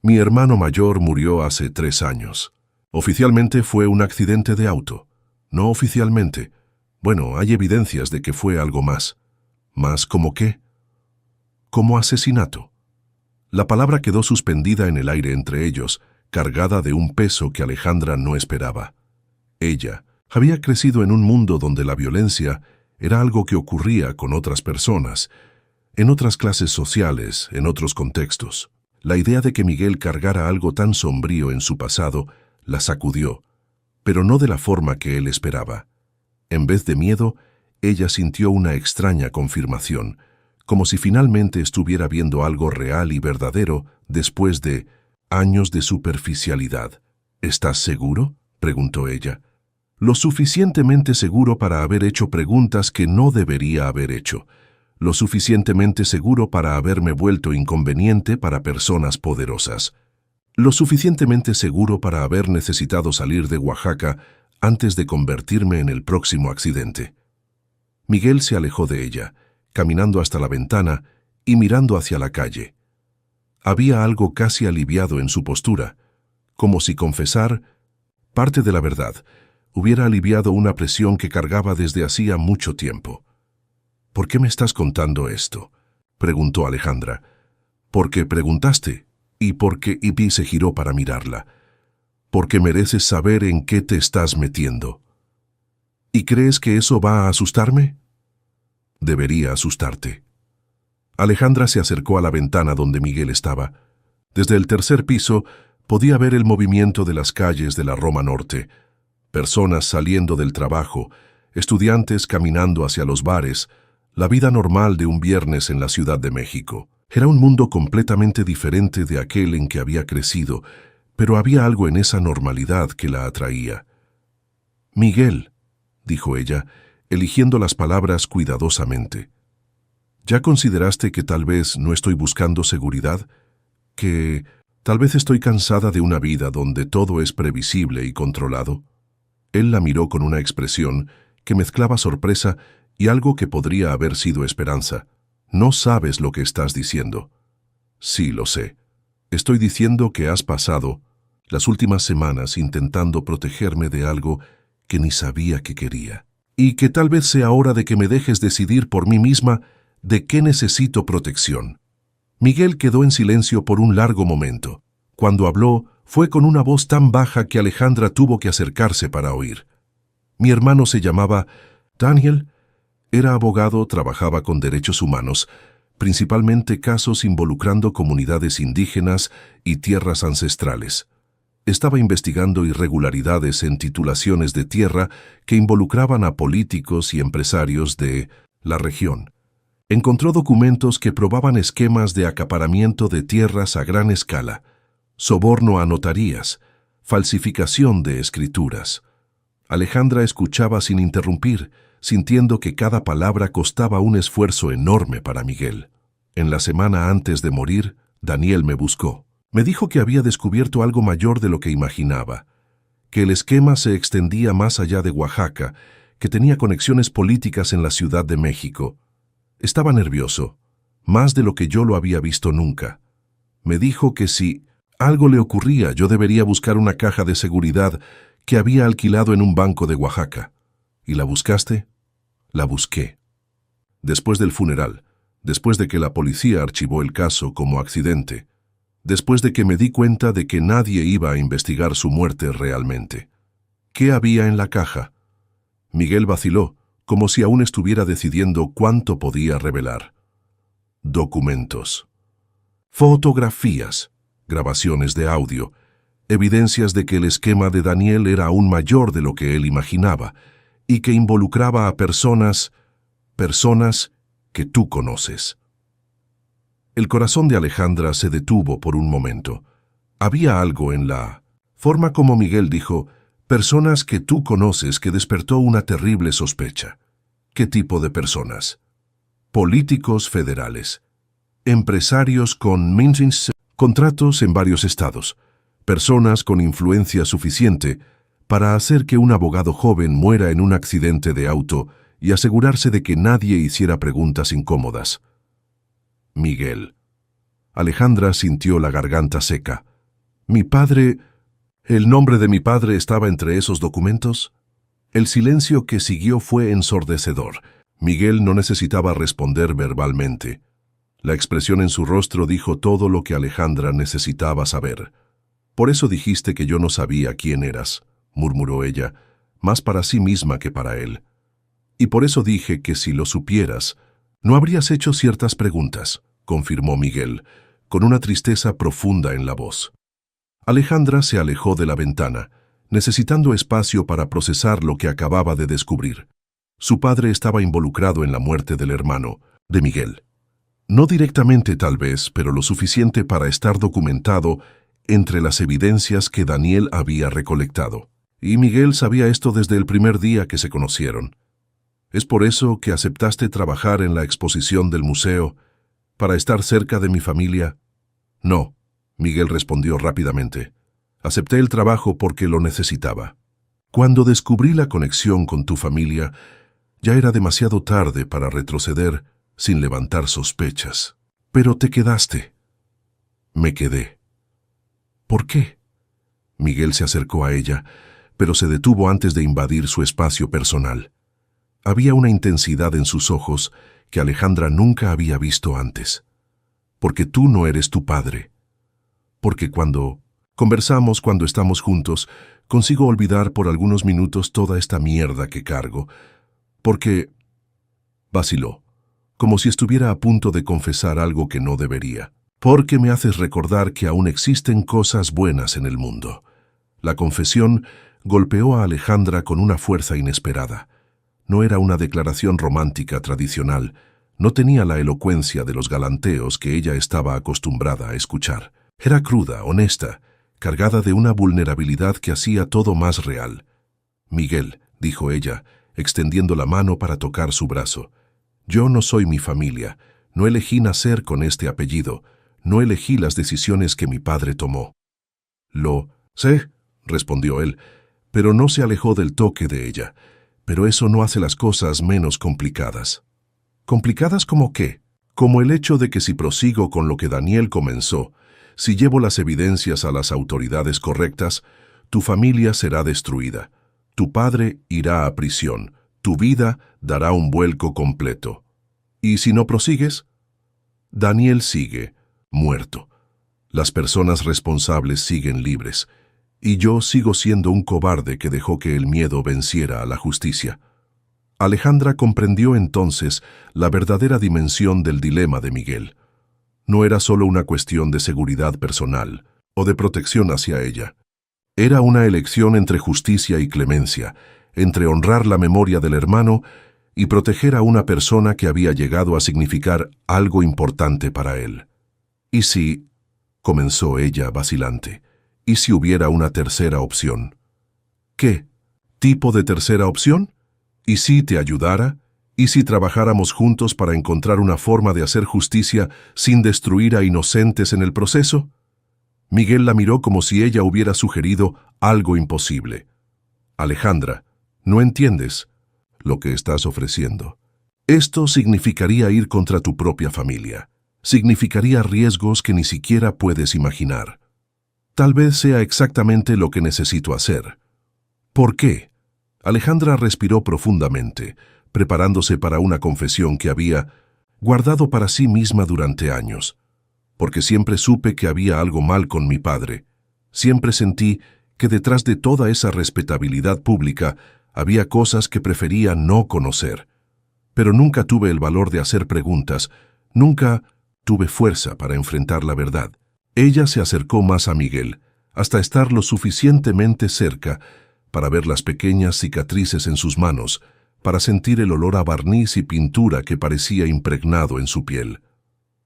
Mi hermano mayor murió hace 3 años. Oficialmente fue un accidente de auto. No oficialmente. Bueno, hay evidencias de que fue algo más. ¿Más como qué? Como asesinato. La palabra quedó suspendida en el aire entre ellos, cargada de un peso que Alejandra no esperaba. Ella había crecido en un mundo donde la violencia era algo que ocurría con otras personas, en otras clases sociales, en otros contextos. La idea de que Miguel cargara algo tan sombrío en su pasado la sacudió, pero no de la forma que él esperaba. En vez de miedo, ella sintió una extraña confirmación, como si finalmente estuviera viendo algo real y verdadero después de años de superficialidad. ¿Estás seguro?, preguntó ella. Lo suficientemente seguro para haber hecho preguntas que no debería haber hecho. Lo suficientemente seguro para haberme vuelto inconveniente para personas poderosas. Lo suficientemente seguro para haber necesitado salir de Oaxaca antes de convertirme en el próximo accidente. Miguel se alejó de ella, caminando hasta la ventana y mirando hacia la calle. Había algo casi aliviado en su postura, como si confesar parte de la verdad hubiera aliviado una presión que cargaba desde hacía mucho tiempo. ¿Por qué me estás contando esto?, preguntó Alejandra. Porque preguntaste, y porque Ipy se giró para mirarla. Porque mereces saber en qué te estás metiendo. ¿Y crees que eso va a asustarme? Debería asustarte. Alejandra se acercó a la ventana donde Miguel estaba. Desde el 3er piso podía ver el movimiento de las calles de la Roma Norte. Personas saliendo del trabajo, estudiantes caminando hacia los bares, la vida normal de un viernes en la Ciudad de México. Era un mundo completamente diferente de aquel en que había crecido, pero había algo en esa normalidad que la atraía. Miguel, dijo ella, eligiendo las palabras cuidadosamente. ¿Ya consideraste que tal vez no estoy buscando seguridad? ¿Que tal vez estoy cansada de una vida donde todo es previsible y controlado? Él la miró con una expresión que mezclaba sorpresa y algo que podría haber sido esperanza. No sabes lo que estás diciendo. Sí, lo sé. Estoy diciendo que has pasado las últimas semanas intentando protegerme de algo que ni sabía que quería. Y que tal vez sea hora de que me dejes decidir por mí misma de qué necesito protección. Miguel quedó en silencio por un largo momento. Cuando habló, fue con una voz tan baja que Alejandra tuvo que acercarse para oír. Mi hermano se llamaba Daniel. Era abogado, trabajaba con derechos humanos, principalmente casos involucrando comunidades indígenas y tierras ancestrales. Estaba investigando irregularidades en titulaciones de tierra que involucraban a políticos y empresarios de la región. Encontró documentos que probaban esquemas de acaparamiento de tierras a gran escala, soborno a notarías, falsificación de escrituras. Alejandra escuchaba sin interrumpir, sintiendo que cada palabra costaba un esfuerzo enorme para Miguel. En la semana antes de morir, Daniel me buscó. Me dijo que había descubierto algo mayor de lo que imaginaba, que el esquema se extendía más allá de Oaxaca, que tenía conexiones políticas en la Ciudad de México. Estaba nervioso, más de lo que yo lo había visto nunca. Me dijo que si algo le ocurría, yo debería buscar una caja de seguridad que había alquilado en un banco de Oaxaca. ¿Y la buscaste? La busqué. Después del funeral, después de que la policía archivó el caso como accidente, después de que me di cuenta de que nadie iba a investigar su muerte realmente. ¿Qué había en la caja? Miguel vaciló, como si aún estuviera decidiendo cuánto podía revelar. Documentos. Fotografías, grabaciones de audio, evidencias de que el esquema de Daniel era aún mayor de lo que él imaginaba y que involucraba a personas que tú conoces. El corazón de Alejandra se detuvo por un momento. Había algo en la forma como Miguel dijo, personas que tú conoces, que despertó una terrible sospecha. ¿Qué tipo de personas? Políticos federales, empresarios con contratos en varios estados, personas con influencia suficiente para hacer que un abogado joven muera en un accidente de auto y asegurarse de que nadie hiciera preguntas incómodas. Miguel. Alejandra sintió la garganta seca. ¿Mi padre? ¿El nombre de mi padre estaba entre esos documentos? El silencio que siguió fue ensordecedor. Miguel no necesitaba responder verbalmente. La expresión en su rostro dijo todo lo que Alejandra necesitaba saber. «Por eso dijiste que yo no sabía quién eras», murmuró ella, más para sí misma que para él. «Y por eso dije que si lo supieras, no habrías hecho ciertas preguntas», confirmó Miguel, con una tristeza profunda en la voz. Alejandra se alejó de la ventana, necesitando espacio para procesar lo que acababa de descubrir. Su padre estaba involucrado en la muerte del hermano, de Miguel. No directamente tal vez, pero lo suficiente para estar documentado entre las evidencias que Daniel había recolectado. Y Miguel sabía esto desde el primer día que se conocieron. ¿Es por eso que aceptaste trabajar en la exposición del museo, para estar cerca de mi familia? No, Miguel respondió rápidamente. Acepté el trabajo porque lo necesitaba. Cuando descubrí la conexión con tu familia, ya era demasiado tarde para retroceder sin levantar sospechas. Pero te quedaste. Me quedé. ¿Por qué? Miguel se acercó a ella, pero se detuvo antes de invadir su espacio personal. Había una intensidad en sus ojos que Alejandra nunca había visto antes. Porque tú no eres tu padre. Porque cuando conversamos, cuando estamos juntos, consigo olvidar por algunos minutos toda esta mierda que cargo. Porque... vaciló, como si estuviera a punto de confesar algo que no debería. Porque me haces recordar que aún existen cosas buenas en el mundo. La confesión golpeó a Alejandra con una fuerza inesperada. No era una declaración romántica tradicional, no tenía la elocuencia de los galanteos que ella estaba acostumbrada a escuchar. Era cruda, honesta, cargada de una vulnerabilidad que hacía todo más real. Miguel, dijo ella, extendiendo la mano para tocar su brazo. Yo no soy mi familia, no elegí nacer con este apellido, no elegí las decisiones que mi padre tomó. Lo sé, respondió él, pero no se alejó del toque de ella. Pero eso no hace las cosas menos complicadas. ¿Complicadas como qué? Como el hecho de que si prosigo con lo que Daniel comenzó, si llevo las evidencias a las autoridades correctas, tu familia será destruida. Tu padre irá a prisión. Tu vida dará un vuelco completo. ¿Y si no prosigues? Daniel sigue, muerto. Las personas responsables siguen libres. Y yo sigo siendo un cobarde que dejó que el miedo venciera a la justicia. Alejandra comprendió entonces la verdadera dimensión del dilema de Miguel. No era solo una cuestión de seguridad personal o de protección hacia ella. Era una elección entre justicia y clemencia, entre honrar la memoria del hermano y proteger a una persona que había llegado a significar algo importante para él. ¿Y si...? Comenzó ella vacilante. ¿Y si hubiera una tercera opción? ¿Qué? ¿Tipo de tercera opción? ¿Y si te ayudara? ¿Y si trabajáramos juntos para encontrar una forma de hacer justicia sin destruir a inocentes en el proceso? Miguel la miró como si ella hubiera sugerido algo imposible. Alejandra, ¿no entiendes lo que estás ofreciendo? Esto significaría ir contra tu propia familia. Significaría riesgos que ni siquiera puedes imaginar. Tal vez sea exactamente lo que necesito hacer. ¿Por qué? Alejandra respiró profundamente, preparándose para una confesión que había guardado para sí misma durante años. Porque siempre supe que había algo mal con mi padre. Siempre sentí que detrás de toda esa respetabilidad pública había cosas que prefería no conocer. Pero nunca tuve el valor de hacer preguntas, nunca tuve fuerza para enfrentar la verdad. Ella se acercó más a Miguel, hasta estar lo suficientemente cerca para ver las pequeñas cicatrices en sus manos, para sentir el olor a barniz y pintura que parecía impregnado en su piel.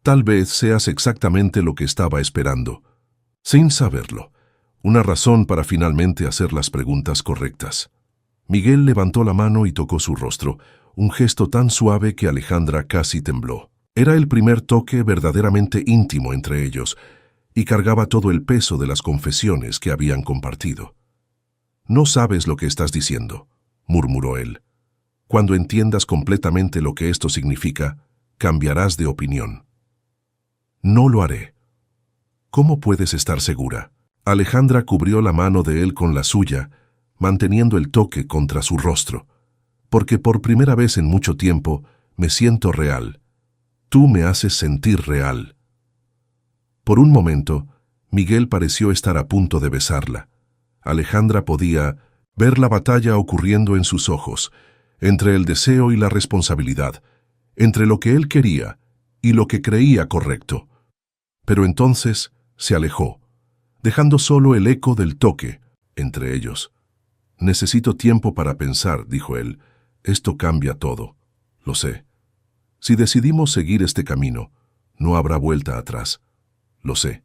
Tal vez seas exactamente lo que estaba esperando, sin saberlo. Una razón para finalmente hacer las preguntas correctas. Miguel levantó la mano y tocó su rostro, un gesto tan suave que Alejandra casi tembló. Era el primer toque verdaderamente íntimo entre ellos, y cargaba todo el peso de las confesiones que habían compartido. «No sabes lo que estás diciendo», murmuró él. «Cuando entiendas completamente lo que esto significa, cambiarás de opinión». «No lo haré». «¿Cómo puedes estar segura?». Alejandra cubrió la mano de él con la suya, manteniendo el toque contra su rostro. «Porque por primera vez en mucho tiempo me siento real. Tú me haces sentir real». Por un momento, Miguel pareció estar a punto de besarla. Alejandra podía ver la batalla ocurriendo en sus ojos, entre el deseo y la responsabilidad, entre lo que él quería y lo que creía correcto. Pero entonces se alejó, dejando solo el eco del toque entre ellos. «Necesito tiempo para pensar», dijo él. «Esto cambia todo. Lo sé. Si decidimos seguir este camino, no habrá vuelta atrás. Lo sé».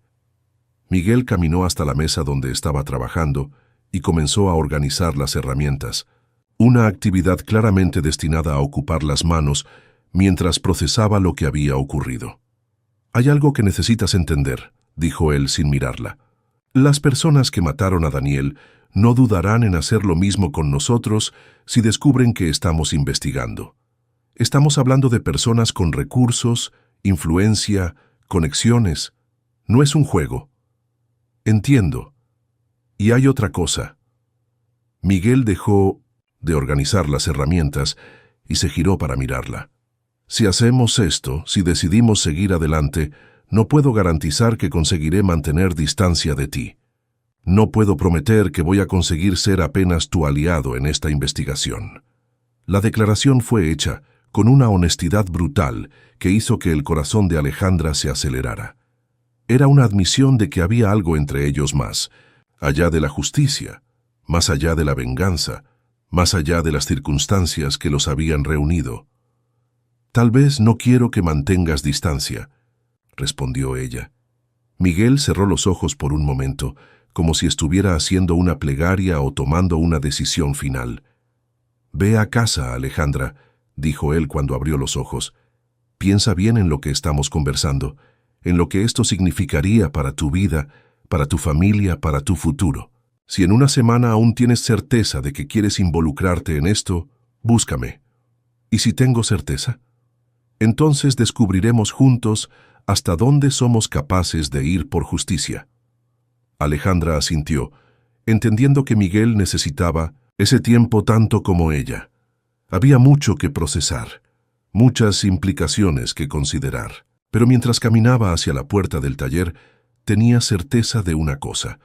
Miguel caminó hasta la mesa donde estaba trabajando y comenzó a organizar las herramientas, una actividad claramente destinada a ocupar las manos mientras procesaba lo que había ocurrido. «Hay algo que necesitas entender», dijo él sin mirarla. «Las personas que mataron a Daniel no dudarán en hacer lo mismo con nosotros si descubren que estamos investigando. Estamos hablando de personas con recursos, influencia, conexiones. No es un juego». «Entiendo. Y hay otra cosa». Miguel dejó de organizar las herramientas y se giró para mirarla. «Si hacemos esto, si decidimos seguir adelante, no puedo garantizar que conseguiré mantener distancia de ti. No puedo prometer que voy a conseguir ser apenas tu aliado en esta investigación». La declaración fue hecha con una honestidad brutal que hizo que el corazón de Alejandra se acelerara. Era una admisión de que había algo entre ellos más, allá de la justicia, más allá de la venganza, más allá de las circunstancias que los habían reunido. «Tal vez no quiero que mantengas distancia», respondió ella. Miguel cerró los ojos por un momento, como si estuviera haciendo una plegaria o tomando una decisión final. «Ve a casa, Alejandra», dijo él cuando abrió los ojos. «Piensa bien en lo que estamos conversando, en lo que esto significaría para tu vida, para tu familia, para tu futuro. Si en una semana aún tienes certeza de que quieres involucrarte en esto, búscame. ¿Y si tengo certeza? Entonces descubriremos juntos hasta dónde somos capaces de ir por justicia». Alejandra asintió, entendiendo que Miguel necesitaba ese tiempo tanto como ella. Había mucho que procesar, muchas implicaciones que considerar. Pero mientras caminaba hacia la puerta del taller, tenía certeza de una cosa.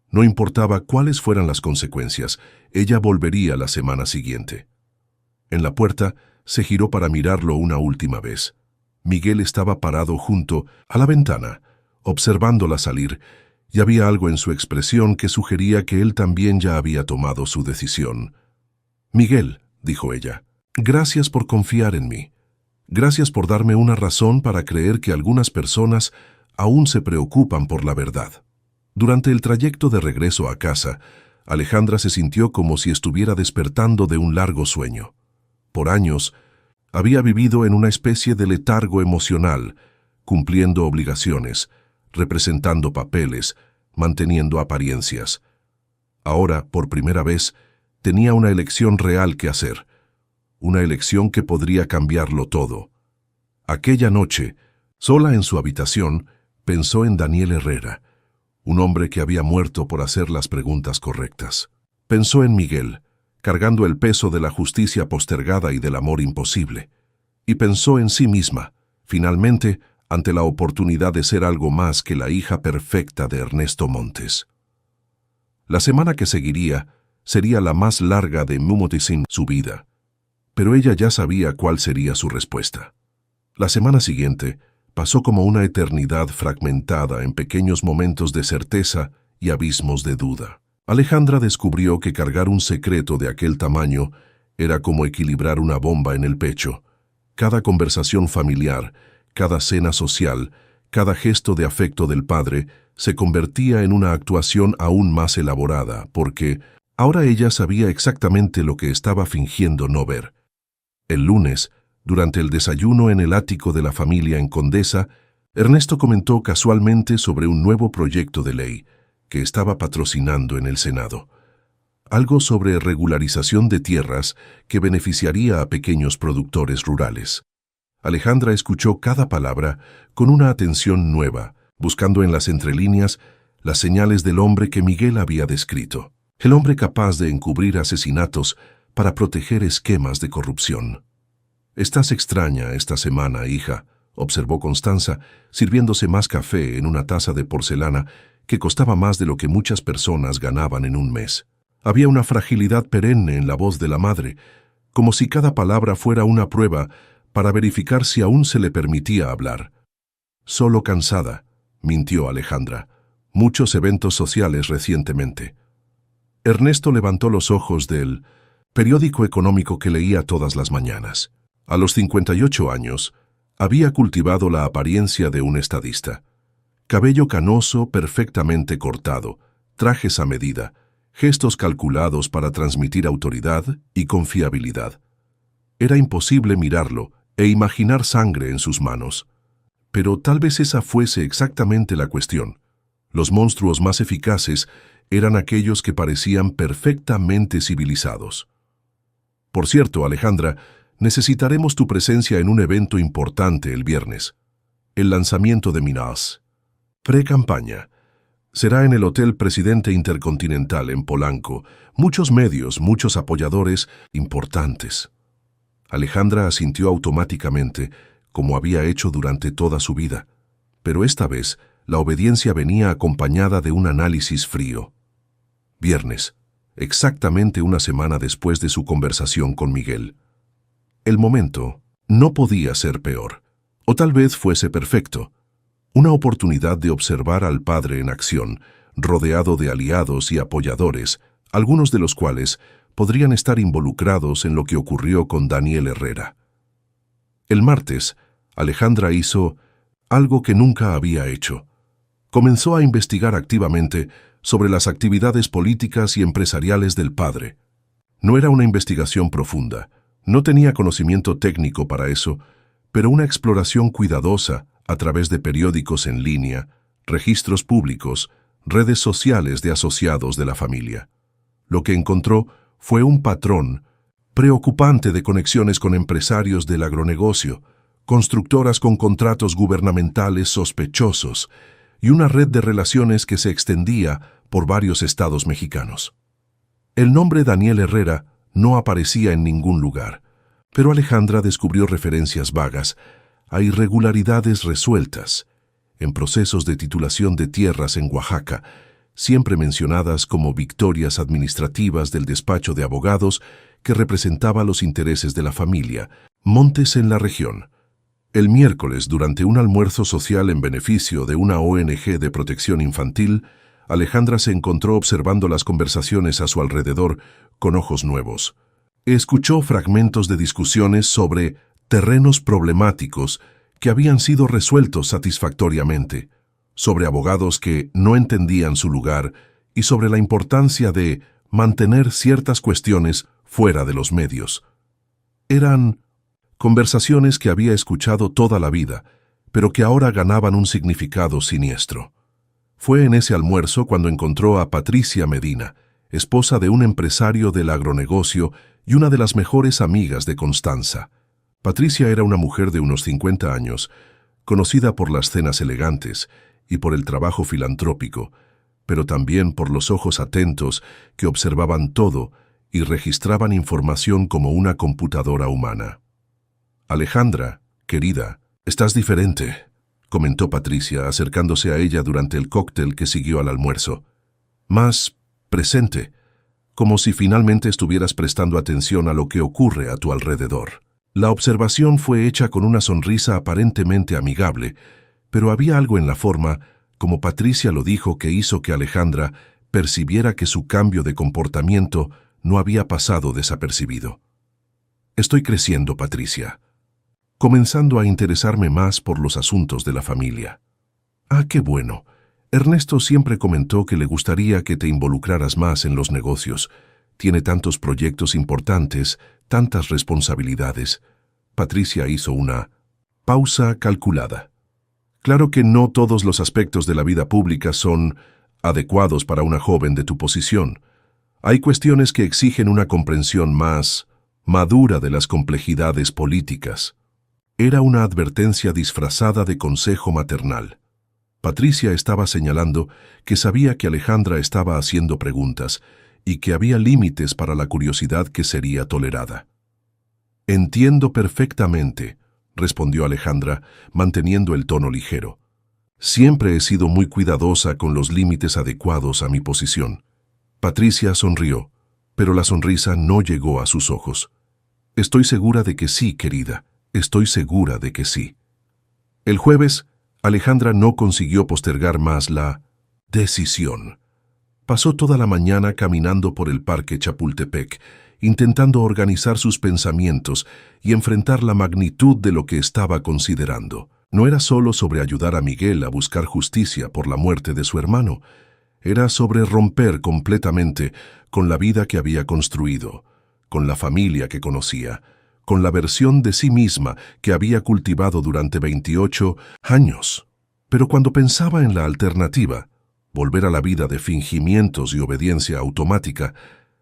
No importaba cuáles fueran las consecuencias, ella volvería la semana siguiente. En la puerta, se giró para mirarlo una última vez. Miguel estaba parado junto a la ventana, observándola salir, y había algo en su expresión que sugería que él también ya había tomado su decisión. «Miguel», dijo ella, «gracias por confiar en mí. Gracias por darme una razón para creer que algunas personas aún se preocupan por la verdad». Durante el trayecto de regreso a casa, Alejandra se sintió como si estuviera despertando de un largo sueño. Por años, había vivido en una especie de letargo emocional, cumpliendo obligaciones, representando papeles, manteniendo apariencias. Ahora, por primera vez, tenía una elección real que hacer, una elección que podría cambiarlo todo. Aquella noche, sola en su habitación, pensó en Daniel Herrera, un hombre que había muerto por hacer las preguntas correctas. Pensó en Miguel, cargando el peso de la justicia postergada y del amor imposible. Y pensó en sí misma, finalmente, ante la oportunidad de ser algo más que la hija perfecta de Ernesto Montes. La semana que seguiría sería la más larga de Mumoticin su vida, pero ella ya sabía cuál sería su respuesta. La semana siguiente pasó como una eternidad fragmentada en pequeños momentos de certeza y abismos de duda. Alejandra descubrió que cargar un secreto de aquel tamaño era como equilibrar una bomba en el pecho. Cada conversación familiar, cada cena social, cada gesto de afecto del padre, se convertía en una actuación aún más elaborada, porque ahora ella sabía exactamente lo que estaba fingiendo no ver. El lunes, durante el desayuno en el ático de la familia en Condesa, Ernesto comentó casualmente sobre un nuevo proyecto de ley que estaba patrocinando en el Senado. Algo sobre regularización de tierras que beneficiaría a pequeños productores rurales. Alejandra escuchó cada palabra con una atención nueva, buscando en las entrelíneas las señales del hombre que Miguel había descrito. El hombre capaz de encubrir asesinatos para proteger esquemas de corrupción. «Estás extraña esta semana, hija», observó Constanza, sirviéndose más café en una taza de porcelana que costaba más de lo que muchas personas ganaban en un mes. Había una fragilidad perenne en la voz de la madre, como si cada palabra fuera una prueba para verificar si aún se le permitía hablar. «Solo cansada», mintió Alejandra. «Muchos eventos sociales recientemente». Ernesto levantó los ojos del periódico económico que leía todas las mañanas. A los 58 años, había cultivado la apariencia de un estadista. Cabello canoso perfectamente cortado, trajes a medida, gestos calculados para transmitir autoridad y confiabilidad. Era imposible mirarlo e imaginar sangre en sus manos. Pero tal vez esa fuese exactamente la cuestión. Los monstruos más eficaces eran aquellos que parecían perfectamente civilizados. «Por cierto, Alejandra, necesitaremos tu presencia en un evento importante el viernes. El lanzamiento de Minas. Pre-campaña. Será en el Hotel Presidente Intercontinental en Polanco. Muchos medios, muchos apoyadores importantes». Alejandra asintió automáticamente, como había hecho durante toda su vida. Pero esta vez, la obediencia venía acompañada de un análisis frío. Viernes, exactamente una semana después de su conversación con Miguel. El momento no podía ser peor, o tal vez fuese perfecto. Una oportunidad de observar al padre en acción, rodeado de aliados y apoyadores, algunos de los cuales podrían estar involucrados en lo que ocurrió con Daniel Herrera. El martes, Alejandra hizo algo que nunca había hecho. Comenzó a investigar activamente sobre las actividades políticas y empresariales del padre. No era una investigación profunda, no tenía conocimiento técnico para eso, pero una exploración cuidadosa a través de periódicos en línea, registros públicos, redes sociales de asociados de la familia. Lo que encontró fue un patrón preocupante de conexiones con empresarios del agronegocio, constructoras con contratos gubernamentales sospechosos y una red de relaciones que se extendía por varios estados mexicanos. El nombre Daniel Herrera no aparecía en ningún lugar, pero Alejandra descubrió referencias vagas a irregularidades resueltas en procesos de titulación de tierras en Oaxaca, siempre mencionadas como victorias administrativas del despacho de abogados que representaba los intereses de la familia, Montes en la región. El miércoles, durante un almuerzo social en beneficio de una ONG de protección infantil, Alejandra se encontró observando las conversaciones a su alrededor con ojos nuevos. Escuchó fragmentos de discusiones sobre terrenos problemáticos que habían sido resueltos satisfactoriamente, sobre abogados que no entendían su lugar y sobre la importancia de mantener ciertas cuestiones fuera de los medios. Eran conversaciones que había escuchado toda la vida, pero que ahora ganaban un significado siniestro. Fue en ese almuerzo cuando encontró a Patricia Medina, esposa de un empresario del agronegocio y una de las mejores amigas de Constanza. Patricia era una mujer de unos 50 años, conocida por las cenas elegantes y por el trabajo filantrópico, pero también por los ojos atentos que observaban todo y registraban información como una computadora humana. «Alejandra, querida, estás diferente», comentó Patricia, acercándose a ella durante el cóctel que siguió al almuerzo. «Más presente, como si finalmente estuvieras prestando atención a lo que ocurre a tu alrededor». La observación fue hecha con una sonrisa aparentemente amigable, pero había algo en la forma, como Patricia lo dijo, que hizo que Alejandra percibiera que su cambio de comportamiento no había pasado desapercibido. «Estoy creciendo, Patricia. comenzando a interesarme más por los asuntos de la familia. Ah, qué bueno. Ernesto siempre comentó que le gustaría que te involucraras más en los negocios. Tiene tantos proyectos importantes, tantas responsabilidades. Patricia hizo una pausa calculada. Claro que no todos los aspectos de la vida pública son adecuados para una joven de tu posición. Hay cuestiones que exigen una comprensión más madura de las complejidades políticas. Era una advertencia disfrazada de consejo maternal. Patricia estaba señalando que sabía que Alejandra estaba haciendo preguntas y que había límites para la curiosidad que sería tolerada. «Entiendo perfectamente», respondió Alejandra, manteniendo el tono ligero. «Siempre he sido muy cuidadosa con los límites adecuados a mi posición». Patricia sonrió, pero la sonrisa no llegó a sus ojos. «Estoy segura de que sí, querida. Estoy segura de que sí». El jueves, Alejandra no consiguió postergar más la decisión. Pasó toda la mañana caminando por el Parque Chapultepec, intentando organizar sus pensamientos y enfrentar la magnitud de lo que estaba considerando. No era solo sobre ayudar a Miguel a buscar justicia por la muerte de su hermano, era sobre romper completamente con la vida que había construido, con la familia que conocía, con la versión de sí misma que había cultivado durante 28 años. Pero cuando pensaba en la alternativa, volver a la vida de fingimientos y obediencia automática,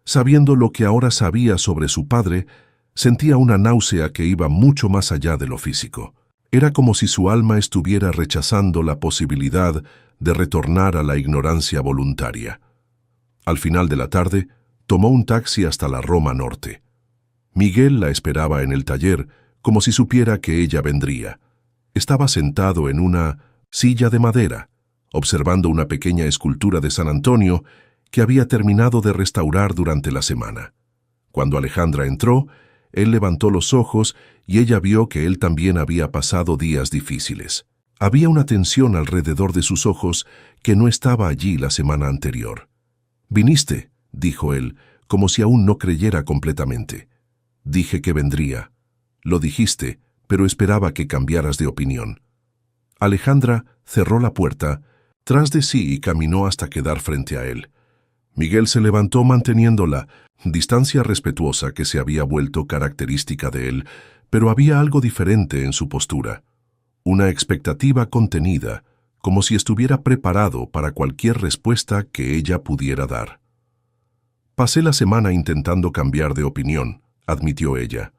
sabiendo lo que ahora sabía sobre su padre, sentía una náusea que iba mucho más allá de lo físico. Era como si su alma estuviera rechazando la posibilidad de retornar a la ignorancia voluntaria. Al final de la tarde, tomó un taxi hasta la Roma Norte. Miguel la esperaba en el taller, como si supiera que ella vendría. Estaba sentado en una silla de madera, observando una pequeña escultura de San Antonio que había terminado de restaurar durante la semana. Cuando Alejandra entró, él levantó los ojos y ella vio que él también había pasado días difíciles. Había una tensión alrededor de sus ojos que no estaba allí la semana anterior. «¿Viniste?», dijo él, como si aún no creyera completamente. «Dije que vendría». «Lo dijiste, pero esperaba que cambiaras de opinión». Alejandra cerró la puerta tras de sí y caminó hasta quedar frente a él. Miguel se levantó manteniendo la distancia respetuosa que se había vuelto característica de él, pero había algo diferente en su postura. Una expectativa contenida, como si estuviera preparado para cualquier respuesta que ella pudiera dar. «Pasé la semana intentando cambiar de opinión», admitió ella.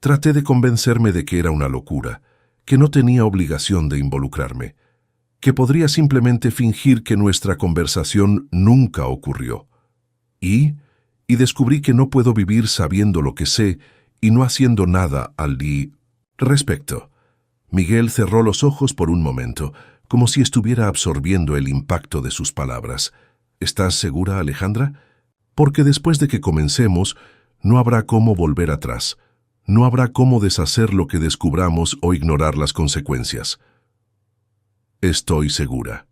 «Traté de convencerme de que era una locura, que no tenía obligación de involucrarme, que podría simplemente fingir que nuestra conversación nunca ocurrió. Y descubrí que no puedo vivir sabiendo lo que sé y no haciendo nada al respecto». Miguel cerró los ojos por un momento, como si estuviera absorbiendo el impacto de sus palabras. «¿Estás segura, Alejandra? Porque después de que comencemos, no habrá cómo volver atrás. No habrá cómo deshacer lo que descubramos o ignorar las consecuencias». «Estoy segura».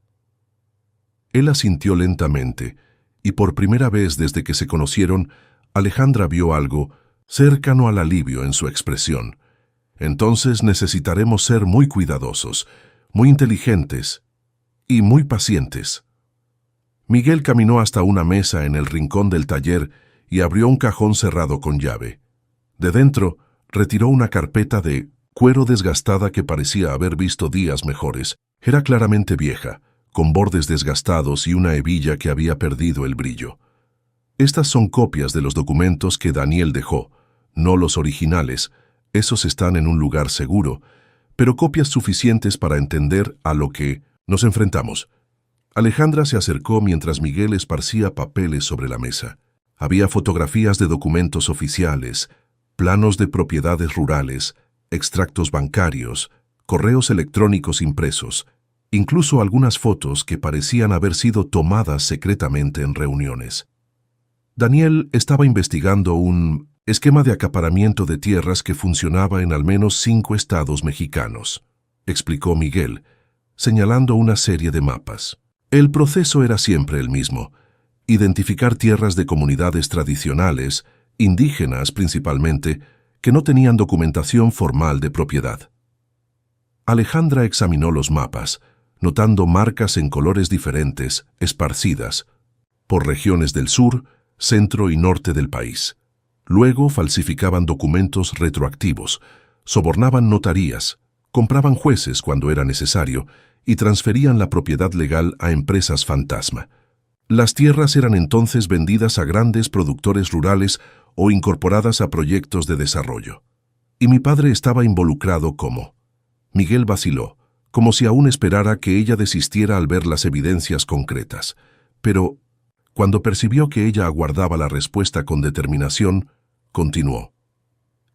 Él asintió lentamente, y por primera vez desde que se conocieron, Alejandra vio algo cercano al alivio en su expresión. «Entonces necesitaremos ser muy cuidadosos, muy inteligentes y muy pacientes». Miguel caminó hasta una mesa en el rincón del taller y abrió un cajón cerrado con llave. De dentro, retiró una carpeta de cuero desgastada que parecía haber visto días mejores. Era claramente vieja, con bordes desgastados y una hebilla que había perdido el brillo. «Estas son copias de los documentos que Daniel dejó, no los originales. Esos están en un lugar seguro, pero copias suficientes para entender a lo que nos enfrentamos». Alejandra se acercó mientras Miguel esparcía papeles sobre la mesa. Había fotografías de documentos oficiales, planos de propiedades rurales, extractos bancarios, correos electrónicos impresos, incluso algunas fotos que parecían haber sido tomadas secretamente en reuniones. Daniel estaba investigando un esquema de acaparamiento de tierras que funcionaba en al menos 5 estados mexicanos, explicó Miguel, señalando una serie de mapas. El proceso era siempre el mismo: identificar tierras de comunidades tradicionales, indígenas principalmente, que no tenían documentación formal de propiedad. Alejandra examinó los mapas, notando marcas en colores diferentes, esparcidas, por regiones del sur, centro y norte del país. Luego falsificaban documentos retroactivos, sobornaban notarías, compraban jueces cuando era necesario y transferían la propiedad legal a empresas fantasma. Las tierras eran entonces vendidas a grandes productores rurales o incorporadas a proyectos de desarrollo. Y mi padre estaba involucrado como... Miguel vaciló, como si aún esperara que ella desistiera al ver las evidencias concretas. Pero, cuando percibió que ella aguardaba la respuesta con determinación, continuó.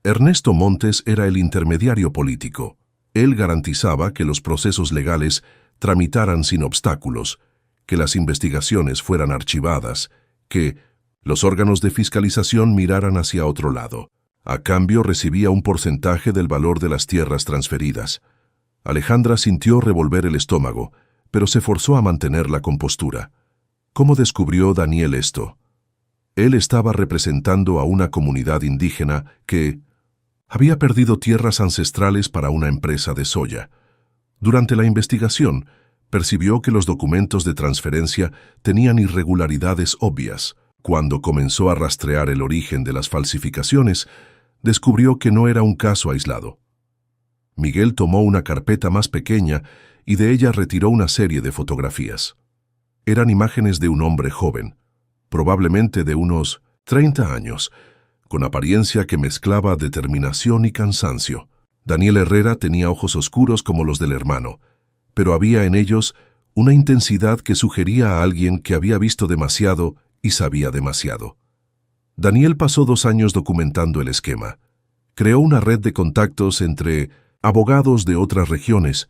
Ernesto Montes era el intermediario político. Él garantizaba que los procesos legales tramitaran sin obstáculos, que las investigaciones fueran archivadas, que los órganos de fiscalización miraran hacia otro lado. A cambio recibía un porcentaje del valor de las tierras transferidas. Alejandra sintió revolver el estómago, pero se forzó a mantener la compostura. ¿Cómo descubrió Daniel esto? Él estaba representando a una comunidad indígena que había perdido tierras ancestrales para una empresa de soya. Durante la investigación, percibió que los documentos de transferencia tenían irregularidades obvias. Cuando comenzó a rastrear el origen de las falsificaciones, descubrió que no era un caso aislado. Miguel tomó una carpeta más pequeña y de ella retiró una serie de fotografías. Eran imágenes de un hombre joven, probablemente de unos 30 años, con apariencia que mezclaba determinación y cansancio. Daniel Herrera tenía ojos oscuros como los del hermano, pero había en ellos una intensidad que sugería a alguien que había visto demasiado y sabía demasiado. Daniel pasó 2 años documentando el esquema. Creó una red de contactos entre abogados de otras regiones.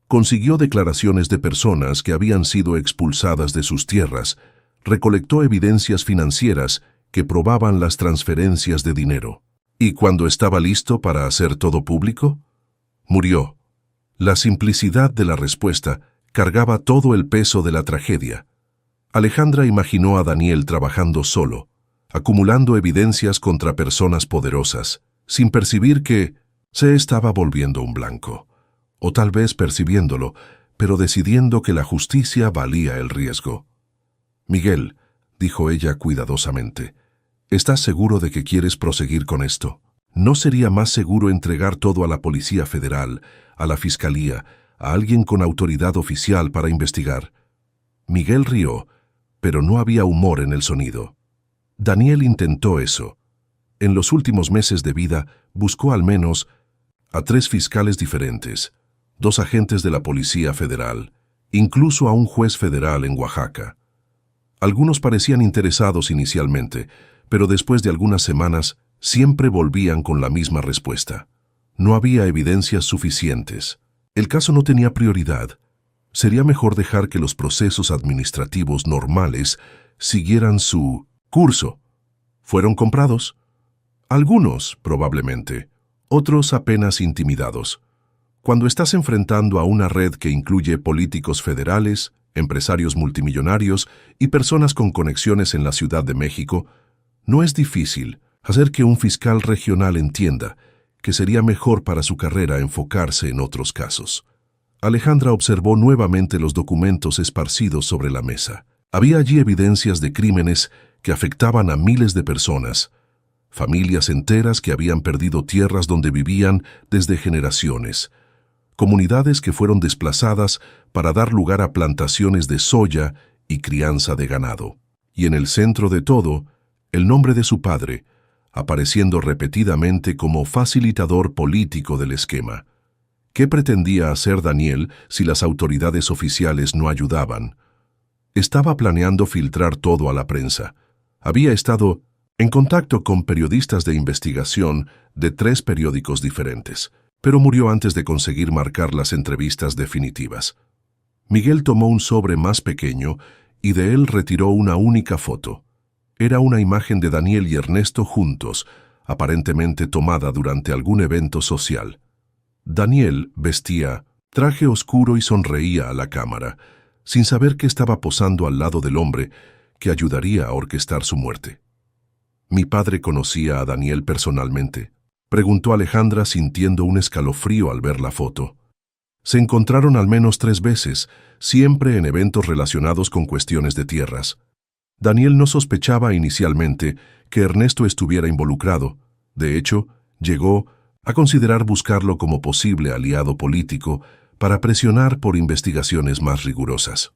Consiguió declaraciones de personas que habían sido expulsadas de sus tierras. Recolectó evidencias financieras que probaban las transferencias de dinero. ¿Y cuando estaba listo para hacer todo público? Murió. La simplicidad de la respuesta cargaba todo el peso de la tragedia. Alejandra imaginó a Daniel trabajando solo, acumulando evidencias contra personas poderosas, sin percibir que se estaba volviendo un blanco, o tal vez percibiéndolo, pero decidiendo que la justicia valía el riesgo. Miguel, dijo ella cuidadosamente, ¿estás seguro de que quieres proseguir con esto? ¿No sería más seguro entregar todo a la Policía Federal, a la Fiscalía, a alguien con autoridad oficial para investigar? Miguel rió, pero no había humor en el sonido. Daniel intentó eso. En los últimos meses de vida buscó al menos a 3 fiscales diferentes, 2 agentes de la Policía Federal, incluso a un juez federal en Oaxaca. Algunos parecían interesados inicialmente, pero después de algunas semanas siempre volvían con la misma respuesta. No había evidencias suficientes. El caso no tenía prioridad. Sería mejor dejar que los procesos administrativos normales siguieran su curso. ¿Fueron comprados? Algunos, probablemente. Otros apenas intimidados. Cuando estás enfrentando a una red que incluye políticos federales, empresarios multimillonarios y personas con conexiones en la Ciudad de México, no es difícil hacer que un fiscal regional entienda que sería mejor para su carrera enfocarse en otros casos. Alejandra observó nuevamente los documentos esparcidos sobre la mesa. Había allí evidencias de crímenes que afectaban a miles de personas, familias enteras que habían perdido tierras donde vivían desde generaciones, comunidades que fueron desplazadas para dar lugar a plantaciones de soya y crianza de ganado. Y en el centro de todo, el nombre de su padre, apareciendo repetidamente como facilitador político del esquema. ¿Qué pretendía hacer Daniel si las autoridades oficiales no ayudaban? Estaba planeando filtrar todo a la prensa. Había estado en contacto con periodistas de investigación de 3 periódicos diferentes, pero murió antes de conseguir marcar las entrevistas definitivas. Miguel tomó un sobre más pequeño y de él retiró una única foto. Era una imagen de Daniel y Ernesto juntos, aparentemente tomada durante algún evento social. Daniel vestía traje oscuro y sonreía a la cámara, sin saber que estaba posando al lado del hombre que ayudaría a orquestar su muerte. Mi padre conocía a Daniel personalmente. Preguntó Alejandra sintiendo un escalofrío al ver la foto. Se encontraron al menos 3 veces, siempre en eventos relacionados con cuestiones de tierras. Daniel no sospechaba inicialmente que Ernesto estuviera involucrado. De hecho, llegó a considerar buscarlo como posible aliado político para presionar por investigaciones más rigurosas.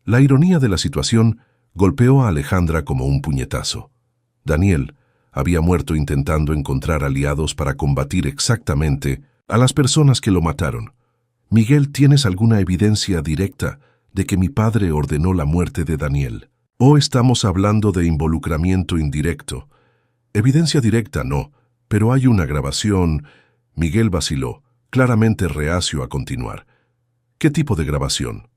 La ironía de la situación golpeó a Alejandra como un puñetazo. Daniel había muerto intentando encontrar aliados para combatir exactamente a las personas que lo mataron. Miguel, ¿tienes alguna evidencia directa de que mi padre ordenó la muerte de Daniel? ¿O estamos hablando de involucramiento indirecto? Evidencia directa no, pero hay una grabación. Miguel vaciló, claramente reacio a continuar. ¿Qué tipo de grabación?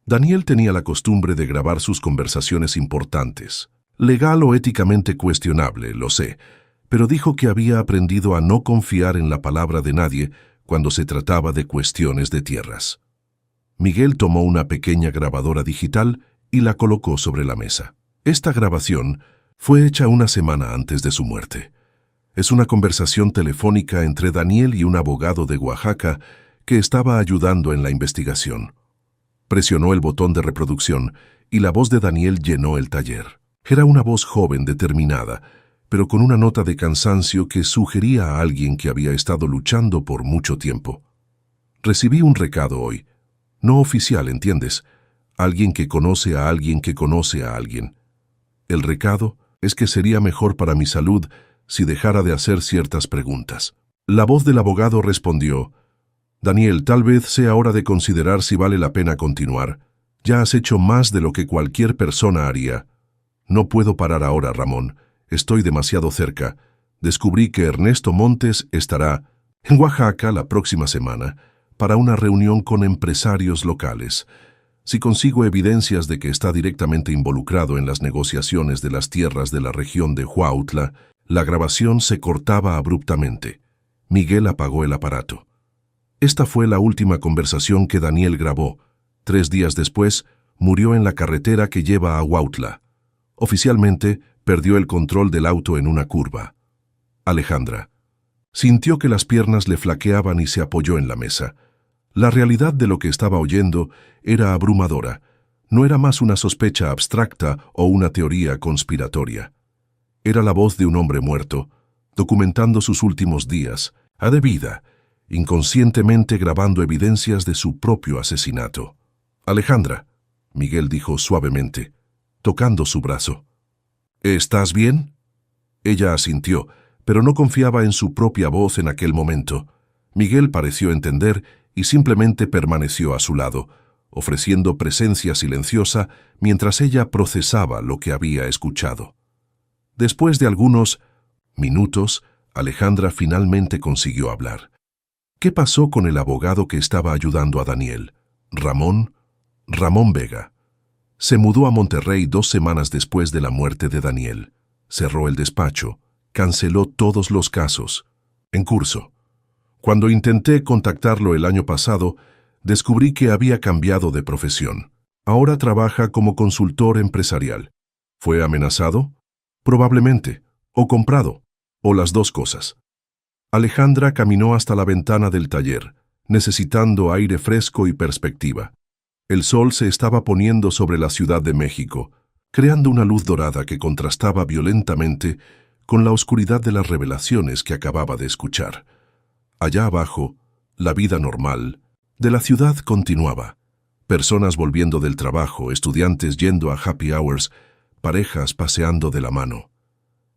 Daniel tenía la costumbre de grabar sus conversaciones importantes. Legal o éticamente cuestionable, lo sé, pero dijo que había aprendido a no confiar en la palabra de nadie cuando se trataba de cuestiones de tierras. Miguel tomó una pequeña grabadora digital y la colocó sobre la mesa. Esta grabación fue hecha una semana antes de su muerte. Es una conversación telefónica entre Daniel y un abogado de Oaxaca que estaba ayudando en la investigación. Presionó el botón de reproducción y la voz de Daniel llenó el taller. Era una voz joven, determinada, pero con una nota de cansancio que sugería a alguien que había estado luchando por mucho tiempo. Recibí un recado hoy. No oficial, ¿entiendes? Alguien que conoce a alguien que conoce a alguien. El recado es que sería mejor para mi salud si dejara de hacer ciertas preguntas. La voz del abogado respondió: Daniel, tal vez sea hora de considerar si vale la pena continuar. Ya has hecho más de lo que cualquier persona haría. No puedo parar ahora, Ramón. Estoy demasiado cerca. Descubrí que Ernesto Montes estará en Oaxaca la próxima semana para una reunión con empresarios locales. Si consigo evidencias de que está directamente involucrado en las negociaciones de las tierras de la región de Huautla, la grabación se cortaba abruptamente. Miguel apagó el aparato. Esta fue la última conversación que Daniel grabó. 3 días después, murió en la carretera que lleva a Huautla. Oficialmente, perdió el control del auto en una curva. Alejandra sintió que las piernas le flaqueaban y se apoyó en la mesa. La realidad de lo que estaba oyendo era abrumadora. No era más una sospecha abstracta o una teoría conspiratoria. Era la voz de un hombre muerto, documentando sus últimos días, a de vida, inconscientemente grabando evidencias de su propio asesinato. Alejandra, Miguel dijo suavemente, tocando su brazo. ¿Estás bien? Ella asintió, pero no confiaba en su propia voz en aquel momento. Miguel pareció entender y simplemente permaneció a su lado, ofreciendo presencia silenciosa mientras ella procesaba lo que había escuchado. Después de algunos minutos, Alejandra finalmente consiguió hablar. ¿Qué pasó con el abogado que estaba ayudando a Daniel? Ramón Vega. Se mudó a Monterrey 2 semanas después de la muerte de Daniel. Cerró el despacho, canceló todos los casos en curso. Cuando intenté contactarlo el año pasado, descubrí que había cambiado de profesión. Ahora trabaja como consultor empresarial. ¿Fue amenazado? Probablemente. O comprado. O las 2 cosas. Alejandra caminó hasta la ventana del taller, necesitando aire fresco y perspectiva. El sol se estaba poniendo sobre la Ciudad de México, creando una luz dorada que contrastaba violentamente con la oscuridad de las revelaciones que acababa de escuchar. Allá abajo, la vida normal de la ciudad continuaba. Personas volviendo del trabajo, estudiantes yendo a happy hours, parejas paseando de la mano.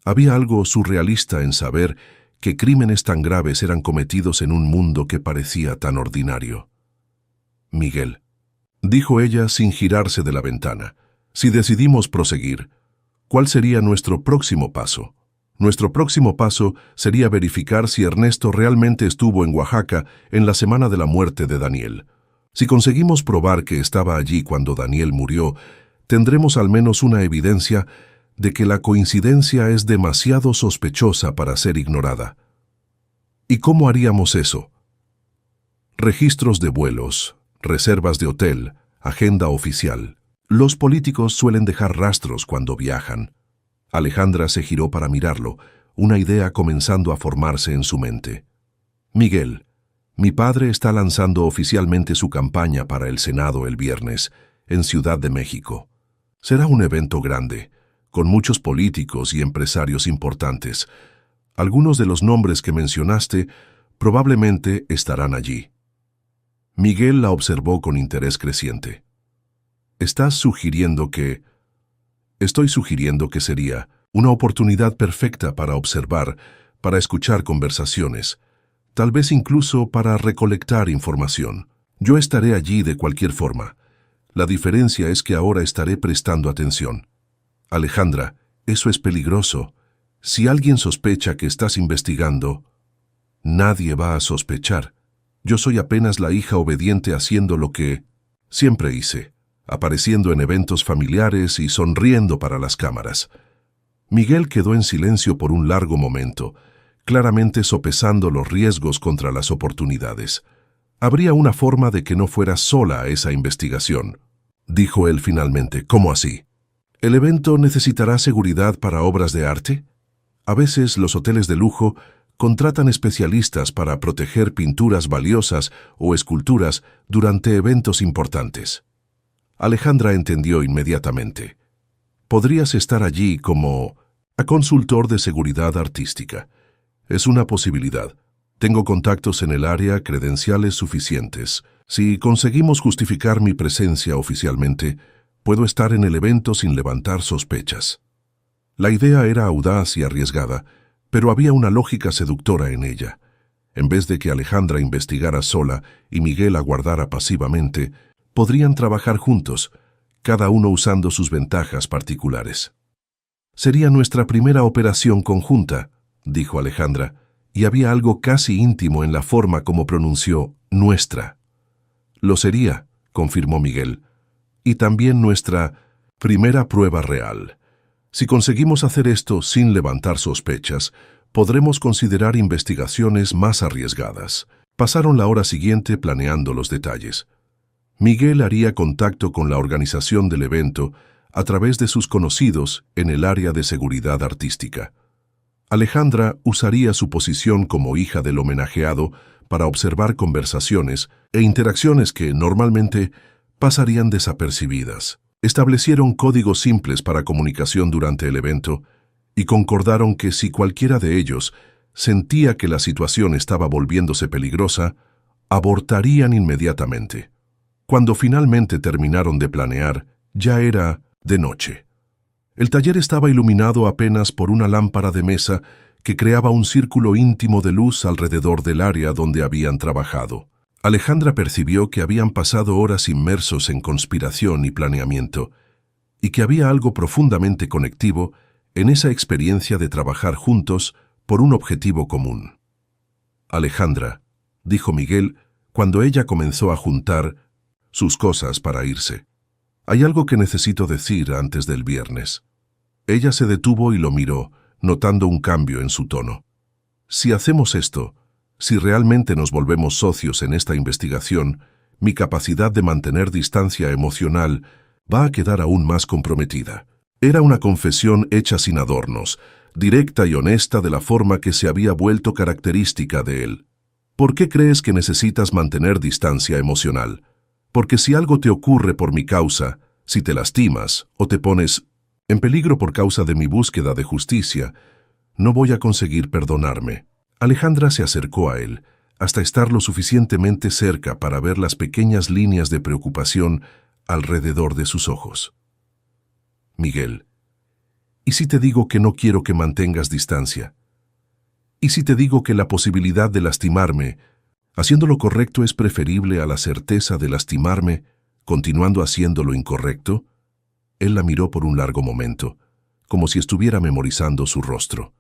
Había algo surrealista en saber que crímenes tan graves eran cometidos en un mundo que parecía tan ordinario. Miguel, dijo ella sin girarse de la ventana, si decidimos proseguir, ¿cuál sería nuestro próximo paso? Nuestro próximo paso sería verificar si Ernesto realmente estuvo en Oaxaca en la semana de la muerte de Daniel. Si conseguimos probar que estaba allí cuando Daniel murió, tendremos al menos una evidencia de que la coincidencia es demasiado sospechosa para ser ignorada. ¿Y cómo haríamos eso? Registros de vuelos, reservas de hotel, agenda oficial. Los políticos suelen dejar rastros cuando viajan. Alejandra se giró para mirarlo, una idea comenzando a formarse en su mente. Miguel, mi padre está lanzando oficialmente su campaña para el Senado el viernes, en Ciudad de México. Será un evento grande, con muchos políticos y empresarios importantes. Algunos de los nombres que mencionaste probablemente estarán allí. Miguel la observó con interés creciente. ¿Estás sugiriendo que...? Estoy sugiriendo que sería una oportunidad perfecta para observar, para escuchar conversaciones, tal vez incluso para recolectar información. Yo estaré allí de cualquier forma. La diferencia es que ahora estaré prestando atención. Alejandra, eso es peligroso. Si alguien sospecha que estás investigando, nadie va a sospechar. Yo soy apenas la hija obediente haciendo lo que siempre hice, apareciendo en eventos familiares y sonriendo para las cámaras. Miguel quedó en silencio por un largo momento, claramente sopesando los riesgos contra las oportunidades. Habría una forma de que no fuera sola esa investigación, dijo él finalmente. ¿Cómo así? ¿El evento necesitará seguridad para obras de arte? A veces los hoteles de lujo contratan especialistas para proteger pinturas valiosas o esculturas durante eventos importantes. Alejandra entendió inmediatamente. Podrías estar allí como consultor de seguridad artística. Es una posibilidad. Tengo contactos en el área, credenciales suficientes. Si conseguimos justificar mi presencia oficialmente, puedo estar en el evento sin levantar sospechas. La idea era audaz y arriesgada, pero había una lógica seductora en ella. En vez de que Alejandra investigara sola y Miguel aguardara pasivamente, podrían trabajar juntos, cada uno usando sus ventajas particulares. Sería nuestra primera operación conjunta, dijo Alejandra, y había algo casi íntimo en la forma como pronunció nuestra. Lo sería, confirmó Miguel, y también nuestra primera prueba real. Si conseguimos hacer esto sin levantar sospechas, podremos considerar investigaciones más arriesgadas. Pasaron la hora siguiente planeando los detalles. Miguel haría contacto con la organización del evento a través de sus conocidos en el área de seguridad artística. Alejandra usaría su posición como hija del homenajeado para observar conversaciones e interacciones que normalmente pasarían desapercibidas. Establecieron códigos simples para comunicación durante el evento y concordaron que si cualquiera de ellos sentía que la situación estaba volviéndose peligrosa, abortarían inmediatamente. Cuando finalmente terminaron de planear, ya era de noche. El taller estaba iluminado apenas por una lámpara de mesa que creaba un círculo íntimo de luz alrededor del área donde habían trabajado. Alejandra percibió que habían pasado horas inmersos en conspiración y planeamiento, y que había algo profundamente conectivo en esa experiencia de trabajar juntos por un objetivo común. Alejandra, dijo Miguel cuando ella comenzó a juntar sus cosas para irse. Hay algo que necesito decir antes del viernes. Ella se detuvo y lo miró, notando un cambio en su tono. Si hacemos esto, si realmente nos volvemos socios en esta investigación, mi capacidad de mantener distancia emocional va a quedar aún más comprometida. Era una confesión hecha sin adornos, directa y honesta de la forma que se había vuelto característica de él. ¿Por qué crees que necesitas mantener distancia emocional? Porque si algo te ocurre por mi causa, si te lastimas o te pones en peligro por causa de mi búsqueda de justicia, no voy a conseguir perdonarme. Alejandra se acercó a él, hasta estar lo suficientemente cerca para ver las pequeñas líneas de preocupación alrededor de sus ojos. Miguel, ¿y si te digo que no quiero que mantengas distancia? ¿Y si te digo que la posibilidad de lastimarme, haciendo lo correcto, es preferible a la certeza de lastimarme, continuando haciendo lo incorrecto? Él la miró por un largo momento, como si estuviera memorizando su rostro.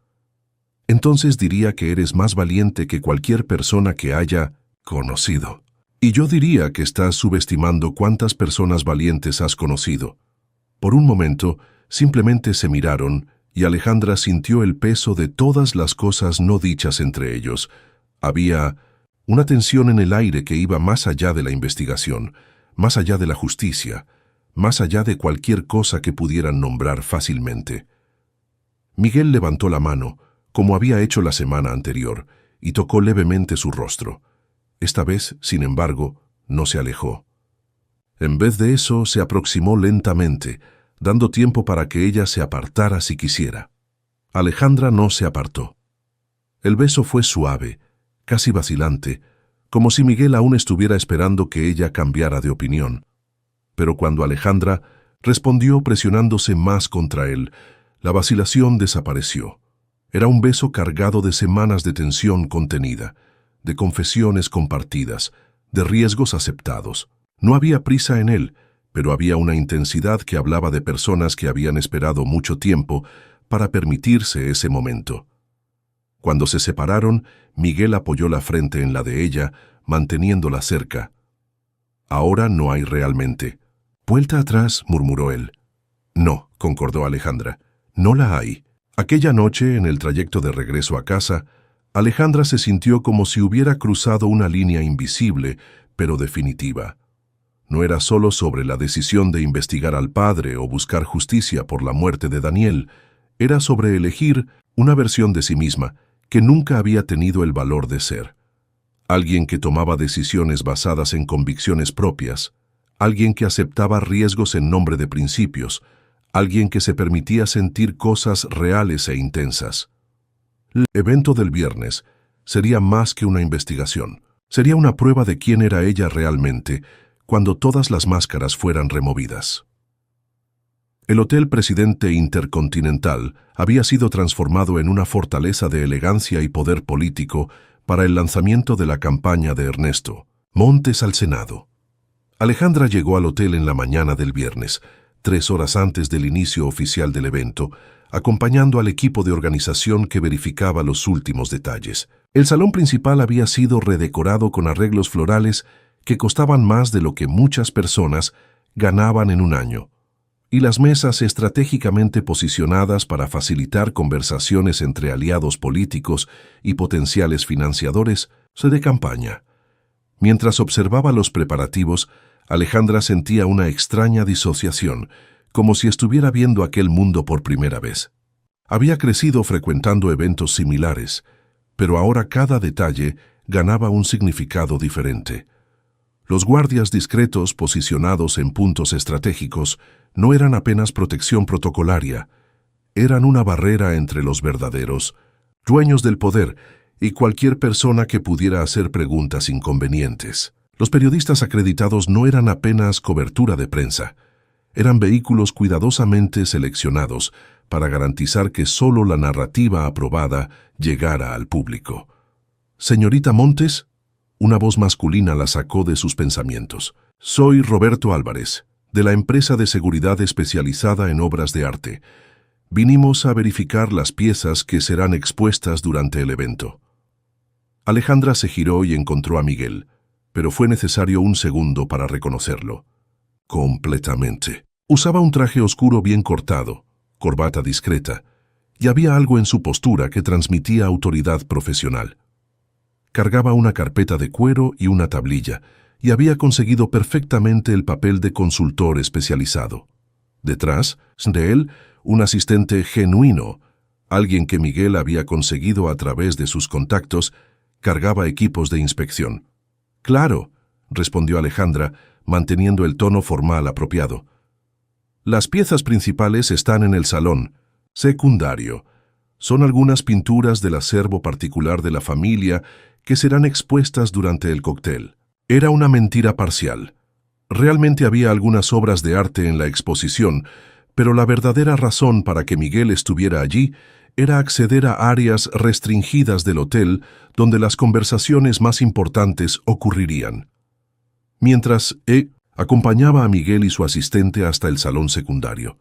Entonces diría que eres más valiente que cualquier persona que haya conocido. Y yo diría que estás subestimando cuántas personas valientes has conocido. Por un momento, simplemente se miraron y Alejandra sintió el peso de todas las cosas no dichas entre ellos. Había una tensión en el aire que iba más allá de la investigación, más allá de la justicia, más allá de cualquier cosa que pudieran nombrar fácilmente. Miguel levantó la mano, como había hecho la semana anterior, y tocó levemente su rostro. Esta vez, sin embargo, no se alejó. En vez de eso, se aproximó lentamente, dando tiempo para que ella se apartara si quisiera. Alejandra no se apartó. El beso fue suave, casi vacilante, como si Miguel aún estuviera esperando que ella cambiara de opinión. Pero cuando Alejandra respondió presionándose más contra él, la vacilación desapareció. Era un beso cargado de semanas de tensión contenida, de confesiones compartidas, de riesgos aceptados. No había prisa en él, pero había una intensidad que hablaba de personas que habían esperado mucho tiempo para permitirse ese momento. Cuando se separaron, Miguel apoyó la frente en la de ella, manteniéndola cerca. «Ahora no hay realmente». «Vuelta atrás», murmuró él. «No», concordó Alejandra, «no la hay». Aquella noche, en el trayecto de regreso a casa, Alejandra se sintió como si hubiera cruzado una línea invisible, pero definitiva. No era solo sobre la decisión de investigar al padre o buscar justicia por la muerte de Daniel, era sobre elegir una versión de sí misma que nunca había tenido el valor de ser. Alguien que tomaba decisiones basadas en convicciones propias, alguien que aceptaba riesgos en nombre de principios, alguien que se permitía sentir cosas reales e intensas. El evento del viernes sería más que una investigación, sería una prueba de quién era ella realmente cuando todas las máscaras fueran removidas. El Hotel Presidente Intercontinental había sido transformado en una fortaleza de elegancia y poder político para el lanzamiento de la campaña de Ernesto Montes al Senado. Alejandra llegó al hotel en la mañana del viernes, 3 horas antes del inicio oficial del evento, acompañando al equipo de organización que verificaba los últimos detalles. El salón principal había sido redecorado con arreglos florales que costaban más de lo que muchas personas ganaban en un año, y las mesas estratégicamente posicionadas para facilitar conversaciones entre aliados políticos y potenciales financiadores de campaña. Mientras observaba los preparativos, Alejandra sentía una extraña disociación, como si estuviera viendo aquel mundo por primera vez. Había crecido frecuentando eventos similares, pero ahora cada detalle ganaba un significado diferente. Los guardias discretos posicionados en puntos estratégicos no eran apenas protección protocolaria, eran una barrera entre los verdaderos dueños del poder y cualquier persona que pudiera hacer preguntas inconvenientes. Los periodistas acreditados no eran apenas cobertura de prensa, eran vehículos cuidadosamente seleccionados para garantizar que solo la narrativa aprobada llegara al público. «Señorita Montes», una voz masculina la sacó de sus pensamientos. «Soy Roberto Álvarez, de la empresa de seguridad especializada en obras de arte. Vinimos a verificar las piezas que serán expuestas durante el evento». Alejandra se giró y encontró a Miguel, pero fue necesario un segundo para reconocerlo. Completamente. Usaba un traje oscuro bien cortado, corbata discreta, y había algo en su postura que transmitía autoridad profesional. Cargaba una carpeta de cuero y una tablilla, y había conseguido perfectamente el papel de consultor especializado. Detrás de él, un asistente genuino, alguien que Miguel había conseguido a través de sus contactos, cargaba equipos de inspección. «Claro», respondió Alejandra, manteniendo el tono formal apropiado. «Las piezas principales están en el salón. Secundario. Son algunas pinturas del acervo particular de la familia que serán expuestas durante el cóctel». Era una mentira parcial. Realmente había algunas obras de arte en la exposición, pero la verdadera razón para que Miguel estuviera allí era acceder a áreas restringidas del hotel donde las conversaciones más importantes ocurrirían. Mientras acompañaba a Miguel y su asistente hasta el salón secundario,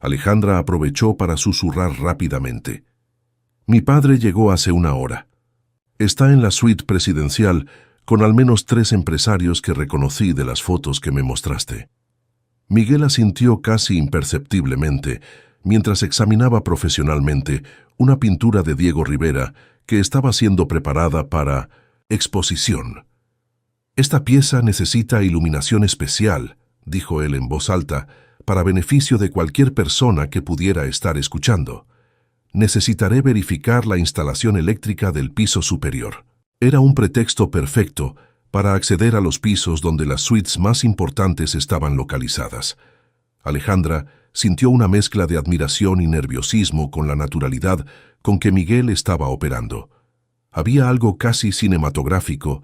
Alejandra aprovechó para susurrar rápidamente. «Mi padre llegó hace 1 hora. Está en la suite presidencial con al menos 3 empresarios que reconocí de las fotos que me mostraste». Miguel asintió casi imperceptiblemente mientras examinaba profesionalmente una pintura de Diego Rivera que estaba siendo preparada para exposición. «Esta pieza necesita iluminación especial», dijo él en voz alta, para beneficio de cualquier persona que pudiera estar escuchando. Necesitaré verificar la instalación eléctrica del piso superior. Era un pretexto perfecto para acceder a los pisos donde las suites más importantes estaban localizadas. Alejandra sintió una mezcla de admiración y nerviosismo con la naturalidad con que Miguel estaba operando. Había algo casi cinematográfico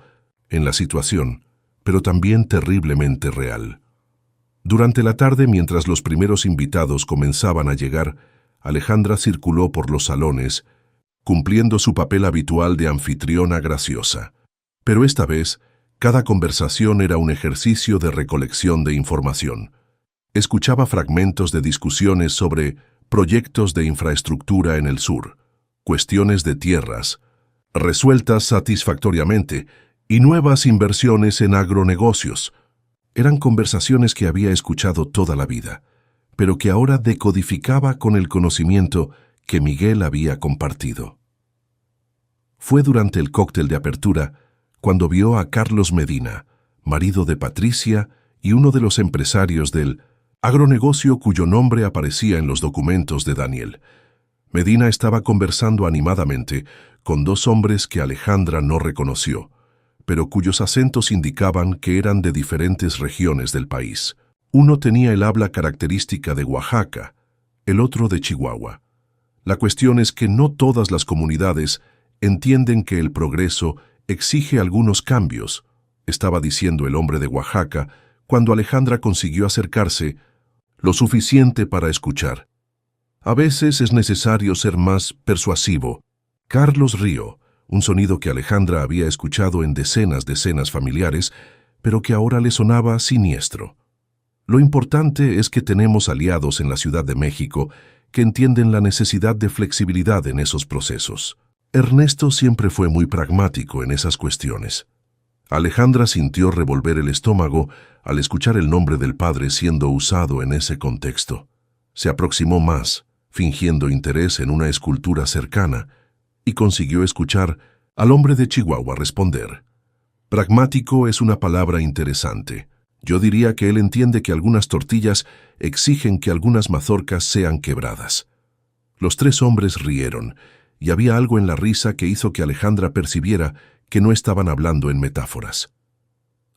en la situación, pero también terriblemente real. Durante la tarde, mientras los primeros invitados comenzaban a llegar, Alejandra circuló por los salones, cumpliendo su papel habitual de anfitriona graciosa. Pero esta vez, cada conversación era un ejercicio de recolección de información. Escuchaba fragmentos de discusiones sobre proyectos de infraestructura en el sur, cuestiones de tierras, resueltas satisfactoriamente, y nuevas inversiones en agronegocios. Eran conversaciones que había escuchado toda la vida, pero que ahora decodificaba con el conocimiento que Miguel había compartido. Fue durante el cóctel de apertura cuando vio a Carlos Medina, marido de Patricia y uno de los empresarios del agronegocio cuyo nombre aparecía en los documentos de Daniel. Medina estaba conversando animadamente con dos hombres que Alejandra no reconoció, pero cuyos acentos indicaban que eran de diferentes regiones del país. Uno tenía el habla característica de Oaxaca, el otro de Chihuahua. La cuestión es que no todas las comunidades entienden que el progreso exige algunos cambios, estaba diciendo el hombre de Oaxaca, cuando Alejandra consiguió acercarse lo suficiente para escuchar. A veces es necesario ser más persuasivo. Carlos rió, un sonido que Alejandra había escuchado en decenas de cenas familiares, pero que ahora le sonaba siniestro. Lo importante es que tenemos aliados en la Ciudad de México que entienden la necesidad de flexibilidad en esos procesos. Ernesto siempre fue muy pragmático en esas cuestiones. Alejandra sintió revolver el estómago al escuchar el nombre del padre siendo usado en ese contexto. Se aproximó más, fingiendo interés en una escultura cercana, y consiguió escuchar al hombre de Chihuahua responder. Pragmático es una palabra interesante. Yo diría que él entiende que algunas tortillas exigen que algunas mazorcas sean quebradas. Los tres hombres rieron, y había algo en la risa que hizo que Alejandra percibiera que no estaban hablando en metáforas.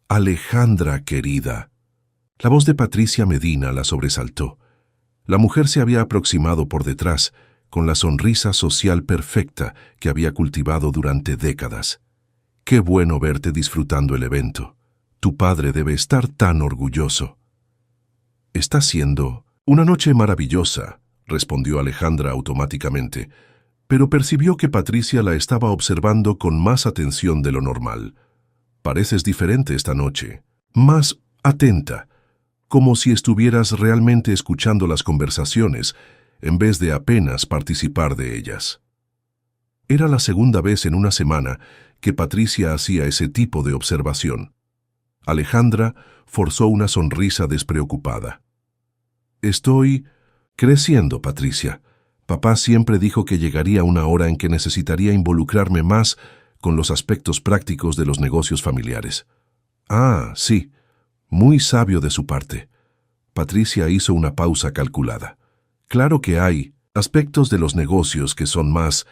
Alejandra, querida. La voz de Patricia Medina la sobresaltó. La mujer se había aproximado por detrás, con la sonrisa social perfecta que había cultivado durante décadas. Qué bueno verte disfrutando el evento. Tu padre debe estar tan orgulloso. Está siendo una noche maravillosa, respondió Alejandra automáticamente, pero percibió que Patricia la estaba observando con más atención de lo normal. Pareces diferente esta noche, más atenta, como si estuvieras realmente escuchando las conversaciones, en vez de apenas participar de ellas. Era la segunda vez en una semana que Patricia hacía ese tipo de observación. Alejandra forzó una sonrisa despreocupada. Estoy creciendo, Patricia. Papá siempre dijo que llegaría una hora en que necesitaría involucrarme más con los aspectos prácticos de los negocios familiares. Ah, sí, muy sabio de su parte. Patricia hizo una pausa calculada. Claro que hay aspectos de los negocios que son más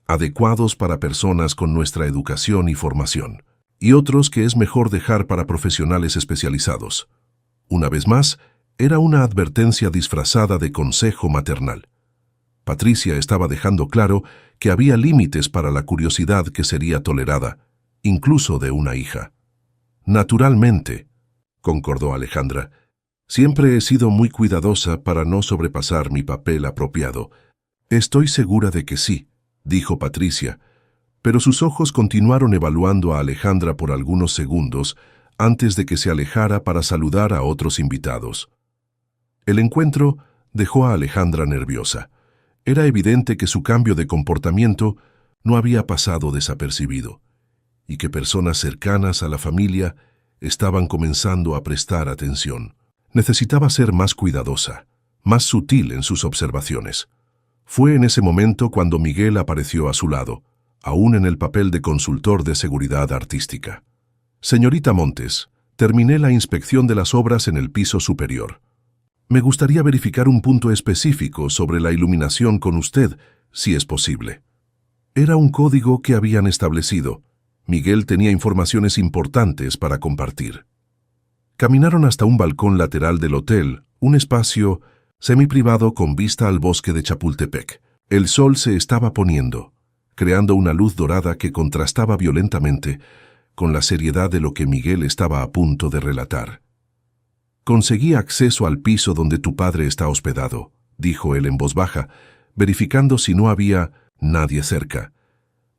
adecuados para personas con nuestra educación y formación, y otros que es mejor dejar para profesionales especializados. Una vez más, era una advertencia disfrazada de consejo maternal. Patricia estaba dejando claro que había límites para la curiosidad que sería tolerada, incluso de una hija. Naturalmente, concordó Alejandra, siempre he sido muy cuidadosa para no sobrepasar mi papel apropiado. Estoy segura de que sí, dijo Patricia, pero sus ojos continuaron evaluando a Alejandra por algunos segundos antes de que se alejara para saludar a otros invitados. El encuentro dejó a Alejandra nerviosa. Era evidente que su cambio de comportamiento no había pasado desapercibido, y que personas cercanas a la familia estaban comenzando a prestar atención. Necesitaba ser más cuidadosa, más sutil en sus observaciones. Fue en ese momento cuando Miguel apareció a su lado, aún en el papel de consultor de seguridad artística. Señorita Montes, terminé la inspección de las obras en el piso superior. Me gustaría verificar un punto específico sobre la iluminación con usted, si es posible. Era un código que habían establecido. Miguel tenía informaciones importantes para compartir. Caminaron hasta un balcón lateral del hotel, un espacio semiprivado con vista al bosque de Chapultepec. El sol se estaba poniendo, creando una luz dorada que contrastaba violentamente con la seriedad de lo que Miguel estaba a punto de relatar. «Conseguí acceso al piso donde tu padre está hospedado», dijo él en voz baja, verificando si no había nadie cerca.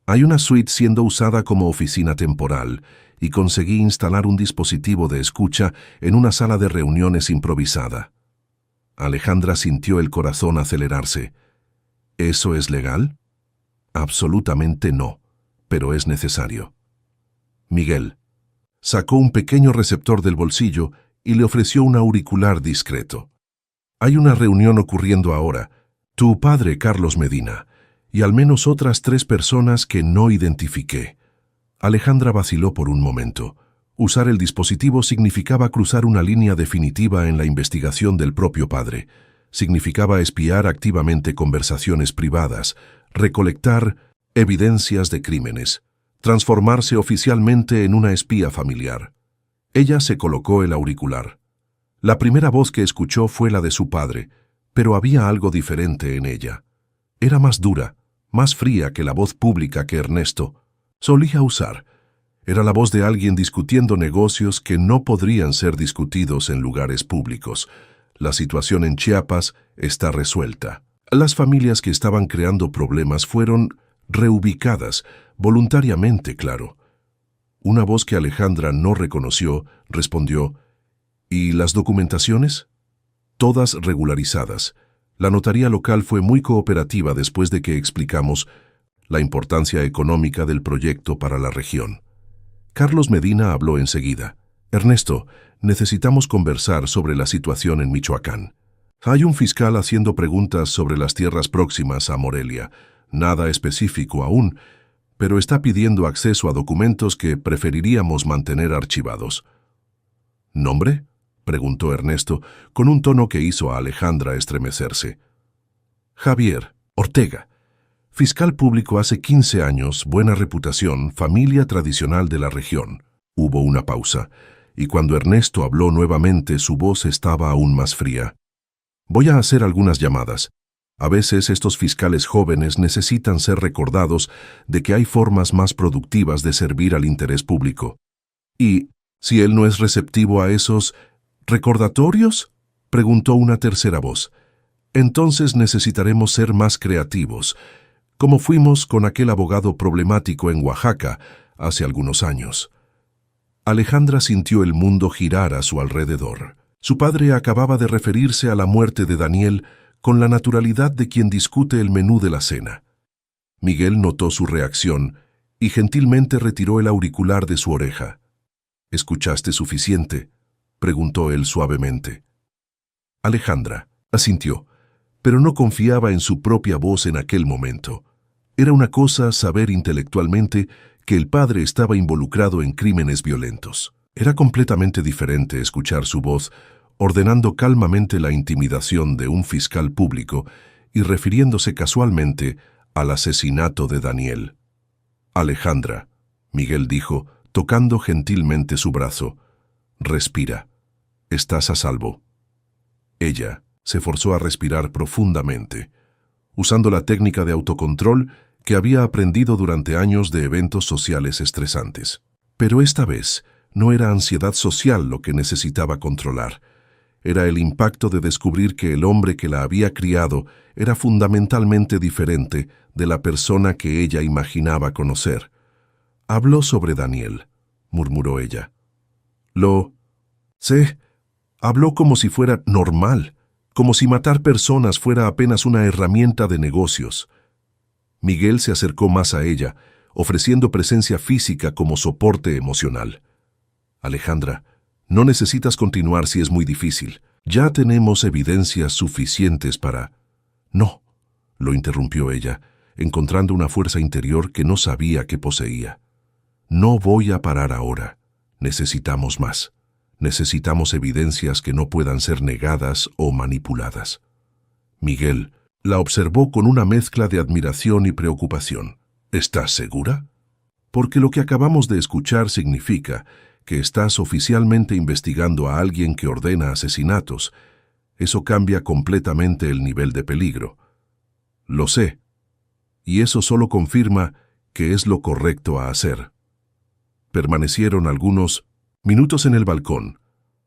«Hay una suite siendo usada como oficina temporal y conseguí instalar un dispositivo de escucha en una sala de reuniones improvisada». Alejandra sintió el corazón acelerarse. «¿Eso es legal?» «Absolutamente no, pero es necesario». Miguel sacó un pequeño receptor del bolsillo y le ofreció un auricular discreto. «Hay una reunión ocurriendo ahora. Tu padre, Carlos Medina, y al menos otras 3 personas que no identifiqué». Alejandra vaciló por un momento. Usar el dispositivo significaba cruzar una línea definitiva en la investigación del propio padre. Significaba espiar activamente conversaciones privadas, recolectar evidencias de crímenes, transformarse oficialmente en una espía familiar. Ella se colocó el auricular. La primera voz que escuchó fue la de su padre, pero había algo diferente en ella. Era más dura, más fría que la voz pública que Ernesto solía usar. Era la voz de alguien discutiendo negocios que no podrían ser discutidos en lugares públicos. La situación en Chiapas está resuelta. Las familias que estaban creando problemas fueron reubicadas, voluntariamente, claro. Una voz que Alejandra no reconoció respondió: «¿Y las documentaciones?» «Todas regularizadas. La notaría local fue muy cooperativa después de que explicamos la importancia económica del proyecto para la región». Carlos Medina habló enseguida. «Ernesto, necesitamos conversar sobre la situación en Michoacán. Hay un fiscal haciendo preguntas sobre las tierras próximas a Morelia. Nada específico aún, pero está pidiendo acceso a documentos que preferiríamos mantener archivados». «¿Nombre?», preguntó Ernesto, con un tono que hizo a Alejandra estremecerse. «Javier Ortega. Fiscal público hace 15 años, buena reputación, familia tradicional de la región». Hubo una pausa, y cuando Ernesto habló nuevamente su voz estaba aún más fría. «Voy a hacer algunas llamadas. A veces estos fiscales jóvenes necesitan ser recordados de que hay formas más productivas de servir al interés público». «¿Y si él no es receptivo a esos recordatorios?», preguntó una tercera voz. «Entonces necesitaremos ser más creativos, como fuimos con aquel abogado problemático en Oaxaca hace algunos años». Alejandra sintió el mundo girar a su alrededor. Su padre acababa de referirse a la muerte de Daniel con la naturalidad de quien discute el menú de la cena. Miguel notó su reacción y gentilmente retiró el auricular de su oreja. «¿Escuchaste suficiente?», preguntó él suavemente. Alejandra asintió, pero no confiaba en su propia voz en aquel momento. Era una cosa saber intelectualmente que el padre estaba involucrado en crímenes violentos. Era completamente diferente escuchar su voz ordenando calmamente la intimidación de un fiscal público y refiriéndose casualmente al asesinato de Daniel. «Alejandra», Miguel dijo, tocando gentilmente su brazo, «respira. Estás a salvo». Ella se forzó a respirar profundamente, usando la técnica de autocontrol que había aprendido durante años de eventos sociales estresantes. Pero esta vez no era ansiedad social lo que necesitaba controlar. Era el impacto de descubrir que el hombre que la había criado era fundamentalmente diferente de la persona que ella imaginaba conocer. «Habló sobre Daniel», murmuró ella. «Lo sé. Habló como si fuera normal, como si matar personas fuera apenas una herramienta de negocios». Miguel se acercó más a ella, ofreciendo presencia física como soporte emocional. «Alejandra, no necesitas continuar si es muy difícil. Ya tenemos evidencias suficientes para...» «No», lo interrumpió ella, encontrando una fuerza interior que no sabía que poseía. «No voy a parar ahora. Necesitamos más. Necesitamos evidencias que no puedan ser negadas o manipuladas». «Miguel», La observó con una mezcla de admiración y preocupación. ¿Estás segura? Porque lo que acabamos de escuchar significa que estás oficialmente investigando a alguien que ordena asesinatos. Eso cambia completamente el nivel de peligro. Lo sé. Y eso solo confirma que es lo correcto a hacer. Permanecieron algunos minutos en el balcón,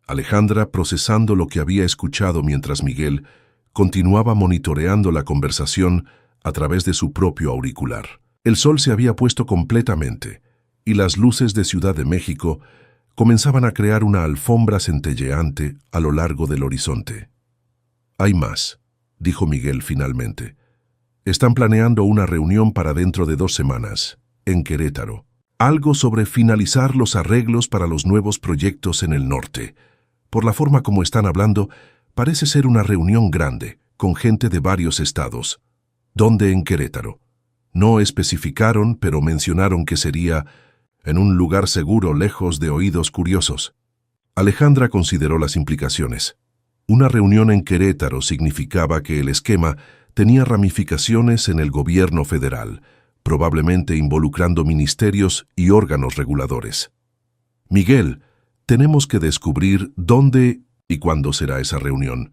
Alejandra procesando lo que había escuchado mientras Miguel continuaba monitoreando la conversación a través de su propio auricular. El sol se había puesto completamente y las luces de Ciudad de México comenzaban a crear una alfombra centelleante a lo largo del horizonte. «Hay más», dijo Miguel finalmente. «Están planeando una reunión para dentro de 2 semanas, en Querétaro. Algo sobre finalizar los arreglos para los nuevos proyectos en el norte. Por la forma como están hablando, parece ser una reunión grande, con gente de varios estados. ¿Dónde en Querétaro? No especificaron, pero mencionaron que sería en un lugar seguro lejos de oídos curiosos». Alejandra consideró las implicaciones. Una reunión en Querétaro significaba que el esquema tenía ramificaciones en el gobierno federal, probablemente involucrando ministerios y órganos reguladores. «Miguel, tenemos que descubrir dónde y cuándo será esa reunión.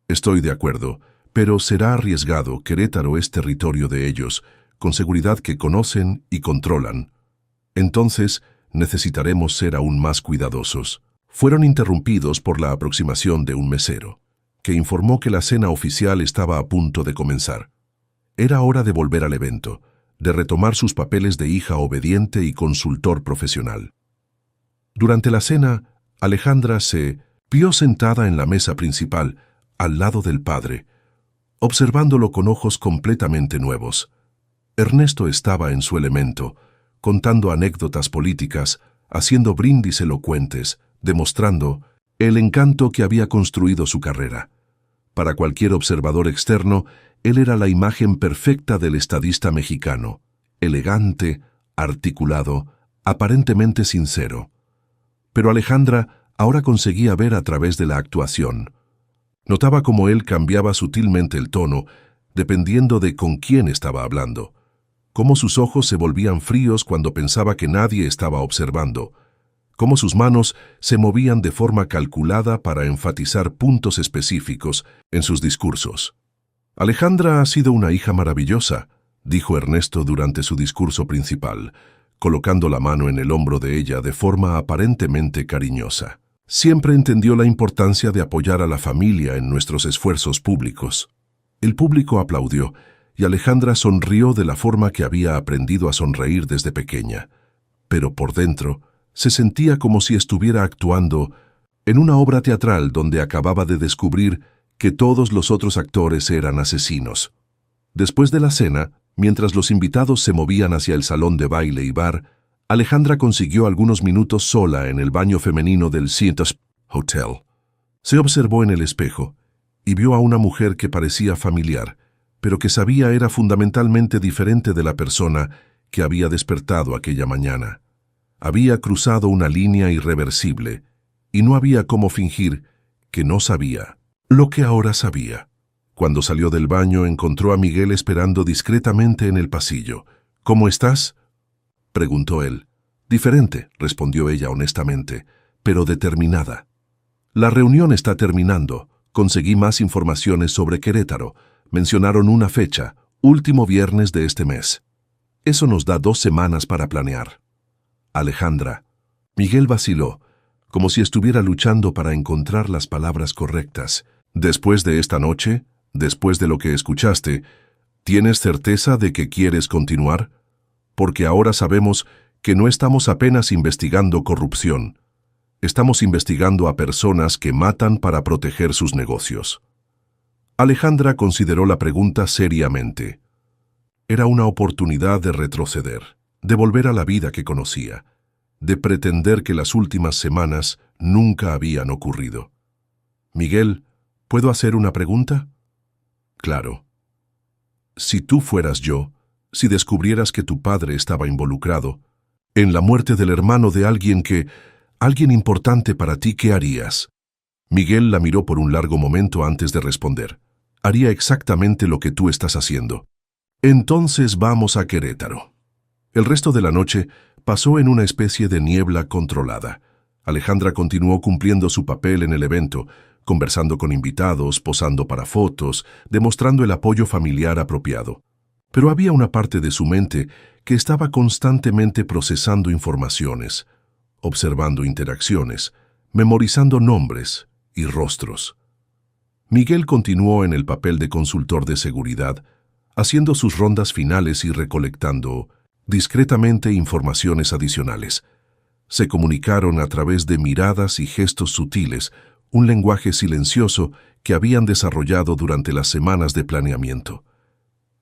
Estoy de acuerdo, pero será arriesgado. Querétaro es territorio de ellos, con seguridad que conocen y controlan. Entonces, necesitaremos ser aún más cuidadosos». Fueron interrumpidos por la aproximación de un mesero, que informó que la cena oficial estaba a punto de comenzar. Era hora de volver al evento, de retomar sus papeles de hija obediente y consultor profesional. Durante la cena, Alejandra se vio sentada en la mesa principal, al lado del padre, observándolo con ojos completamente nuevos. Ernesto estaba en su elemento, contando anécdotas políticas, haciendo brindis elocuentes, demostrando el encanto que había construido su carrera. Para cualquier observador externo, él era la imagen perfecta del estadista mexicano, elegante, articulado, aparentemente sincero. Pero Alejandra ahora conseguía ver a través de la actuación. Notaba cómo él cambiaba sutilmente el tono, dependiendo de con quién estaba hablando, cómo sus ojos se volvían fríos cuando pensaba que nadie estaba observando, cómo sus manos se movían de forma calculada para enfatizar puntos específicos en sus discursos. «Alejandra ha sido una hija maravillosa», dijo Ernesto durante su discurso principal, colocando la mano en el hombro de ella de forma aparentemente cariñosa. «Siempre entendió la importancia de apoyar a la familia en nuestros esfuerzos públicos». El público aplaudió, y Alejandra sonrió de la forma que había aprendido a sonreír desde pequeña. Pero por dentro, se sentía como si estuviera actuando en una obra teatral donde acababa de descubrir que todos los otros actores eran asesinos. Después de la cena, mientras los invitados se movían hacia el salón de baile y bar, Alejandra consiguió algunos minutos sola en el baño femenino del Cintas Hotel. Se observó en el espejo y vio a una mujer que parecía familiar, pero que sabía era fundamentalmente diferente de la persona que había despertado aquella mañana. Había cruzado una línea irreversible, y no había cómo fingir que no sabía lo que ahora sabía. Cuando salió del baño, encontró a Miguel esperando discretamente en el pasillo. «¿Cómo estás?», preguntó él. «Diferente», respondió ella honestamente, pero determinada. «La reunión está terminando. Conseguí más informaciones sobre Querétaro. Mencionaron una fecha, último viernes de este mes. Eso nos da 2 semanas para planear». «Alejandra». Miguel vaciló, como si estuviera luchando para encontrar las palabras correctas. «Después de esta noche, después de lo que escuchaste, ¿tienes certeza de que quieres continuar? Porque ahora sabemos que no estamos apenas investigando corrupción. Estamos investigando a personas que matan para proteger sus negocios». Alejandra consideró la pregunta seriamente. Era una oportunidad de retroceder, de volver a la vida que conocía, de pretender que las últimas semanas nunca habían ocurrido. «Miguel, ¿puedo hacer una pregunta?» «Claro. Si tú fueras yo, si descubrieras que tu padre estaba involucrado en la muerte del hermano de alguien importante para ti, ¿qué harías?» Miguel la miró por un largo momento antes de responder. haría exactamente lo que tú estás haciendo. Entonces vamos a Querétaro. El resto de la noche pasó en una especie de niebla controlada. Alejandra continuó cumpliendo su papel en el evento, conversando con invitados, posando para fotos, demostrando el apoyo familiar apropiado. Pero había una parte de su mente que estaba constantemente procesando informaciones, observando interacciones, memorizando nombres y rostros. Miguel continuó en el papel de consultor de seguridad, haciendo sus rondas finales y recolectando discretamente informaciones adicionales. Se comunicaron a través de miradas y gestos sutiles, un lenguaje silencioso que habían desarrollado durante las semanas de planeamiento.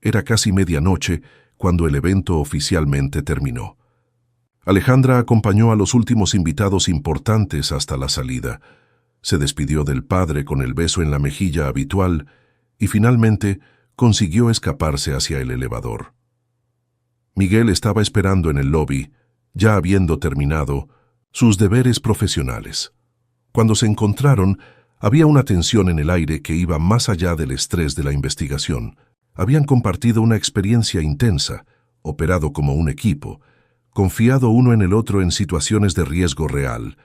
Era casi medianoche cuando el evento oficialmente terminó. Alejandra acompañó a los últimos invitados importantes hasta la salida. Se despidió del padre con el beso en la mejilla habitual y finalmente consiguió escaparse hacia el elevador. Miguel estaba esperando en el lobby, ya habiendo terminado sus deberes profesionales. Cuando se encontraron, había una tensión en el aire que iba más allá del estrés de la investigación. Habían compartido una experiencia intensa, operado como un equipo, confiado uno en el otro en situaciones de riesgo real.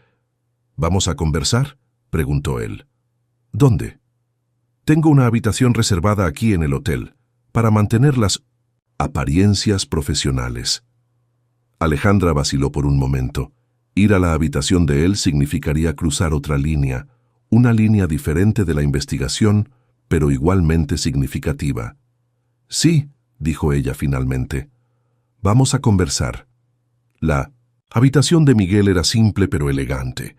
¿Vamos a conversar?, preguntó él. ¿Dónde? Tengo una habitación reservada aquí en el hotel, para mantener las apariencias profesionales. Alejandra vaciló por un momento. Ir a la habitación de él significaría cruzar otra línea, una línea diferente de la investigación, pero igualmente significativa. Sí, dijo ella finalmente. Vamos a conversar. La habitación de Miguel era simple pero elegante,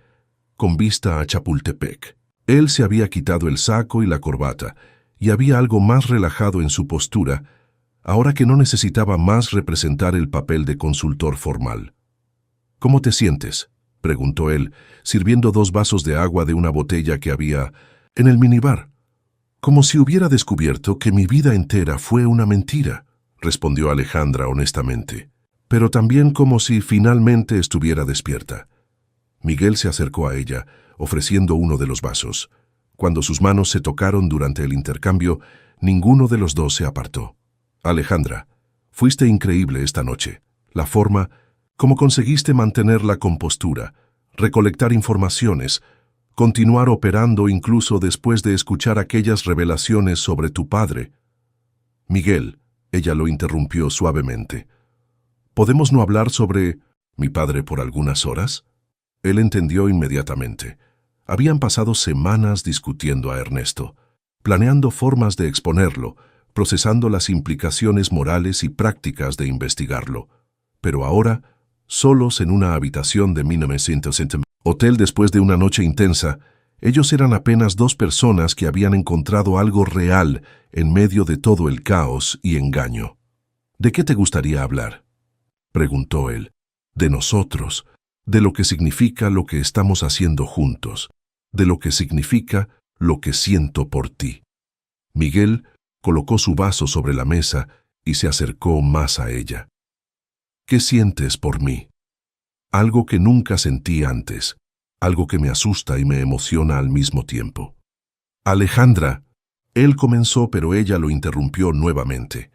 con vista a Chapultepec. Él se había quitado el saco y la corbata, y había algo más relajado en su postura, ahora que no necesitaba más representar el papel de consultor formal. ¿Cómo te sientes?, preguntó él, sirviendo 2 vasos de agua de una botella que había en el minibar. Como si hubiera descubierto que mi vida entera fue una mentira, respondió Alejandra honestamente, pero también como si finalmente estuviera despierta. Miguel se acercó a ella, ofreciendo uno de los vasos. Cuando sus manos se tocaron durante el intercambio, ninguno de los dos se apartó. Alejandra, fuiste increíble esta noche. La forma, cómo conseguiste mantener la compostura, recolectar informaciones, continuar operando incluso después de escuchar aquellas revelaciones sobre tu padre. Miguel, ella lo interrumpió suavemente. ¿Podemos no hablar sobre mi padre por algunas horas? Él entendió inmediatamente. Habían pasado semanas discutiendo a Ernesto, planeando formas de exponerlo, procesando las implicaciones morales y prácticas de investigarlo. Pero ahora, solos en una habitación de 1900 hotel después de una noche intensa, ellos eran apenas 2 personas que habían encontrado algo real en medio de todo el caos y engaño. ¿De qué te gustaría hablar?, preguntó él. De nosotros, de lo que significa lo que estamos haciendo juntos, de lo que significa lo que siento por ti. Miguel colocó su vaso sobre la mesa y se acercó más a ella. ¿Qué sientes por mí? Algo que nunca sentí antes, algo que me asusta y me emociona al mismo tiempo. Alejandra, él comenzó, pero ella lo interrumpió nuevamente.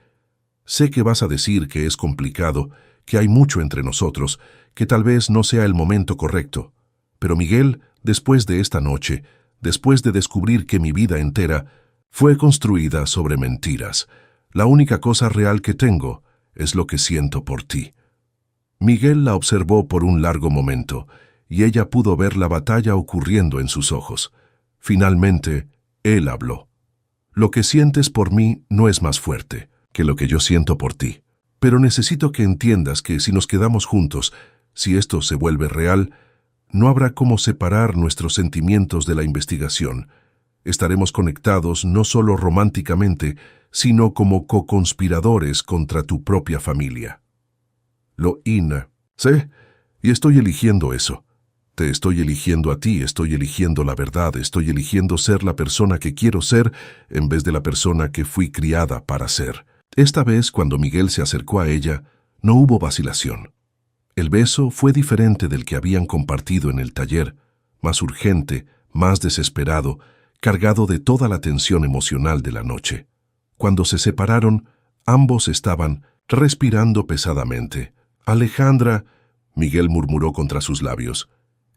Sé que vas a decir que es complicado, que hay mucho entre nosotros, que tal vez no sea el momento correcto. Pero Miguel, después de esta noche, después de descubrir que mi vida entera fue construida sobre mentiras, la única cosa real que tengo es lo que siento por ti. Miguel la observó por un largo momento, y ella pudo ver la batalla ocurriendo en sus ojos. Finalmente, él habló. Lo que sientes por mí no es más fuerte que lo que yo siento por ti. Pero necesito que entiendas que si nos quedamos juntos, si esto se vuelve real, no habrá cómo separar nuestros sentimientos de la investigación. Estaremos conectados no solo románticamente, sino como co-conspiradores contra tu propia familia. Sé, y estoy eligiendo eso. Te estoy eligiendo a ti, estoy eligiendo la verdad, estoy eligiendo ser la persona que quiero ser en vez de la persona que fui criada para ser. Esta vez, cuando Miguel se acercó a ella, no hubo vacilación. El beso fue diferente del que habían compartido en el taller, más urgente, más desesperado, cargado de toda la tensión emocional de la noche. Cuando se separaron, ambos estaban respirando pesadamente. «Alejandra», Miguel murmuró contra sus labios,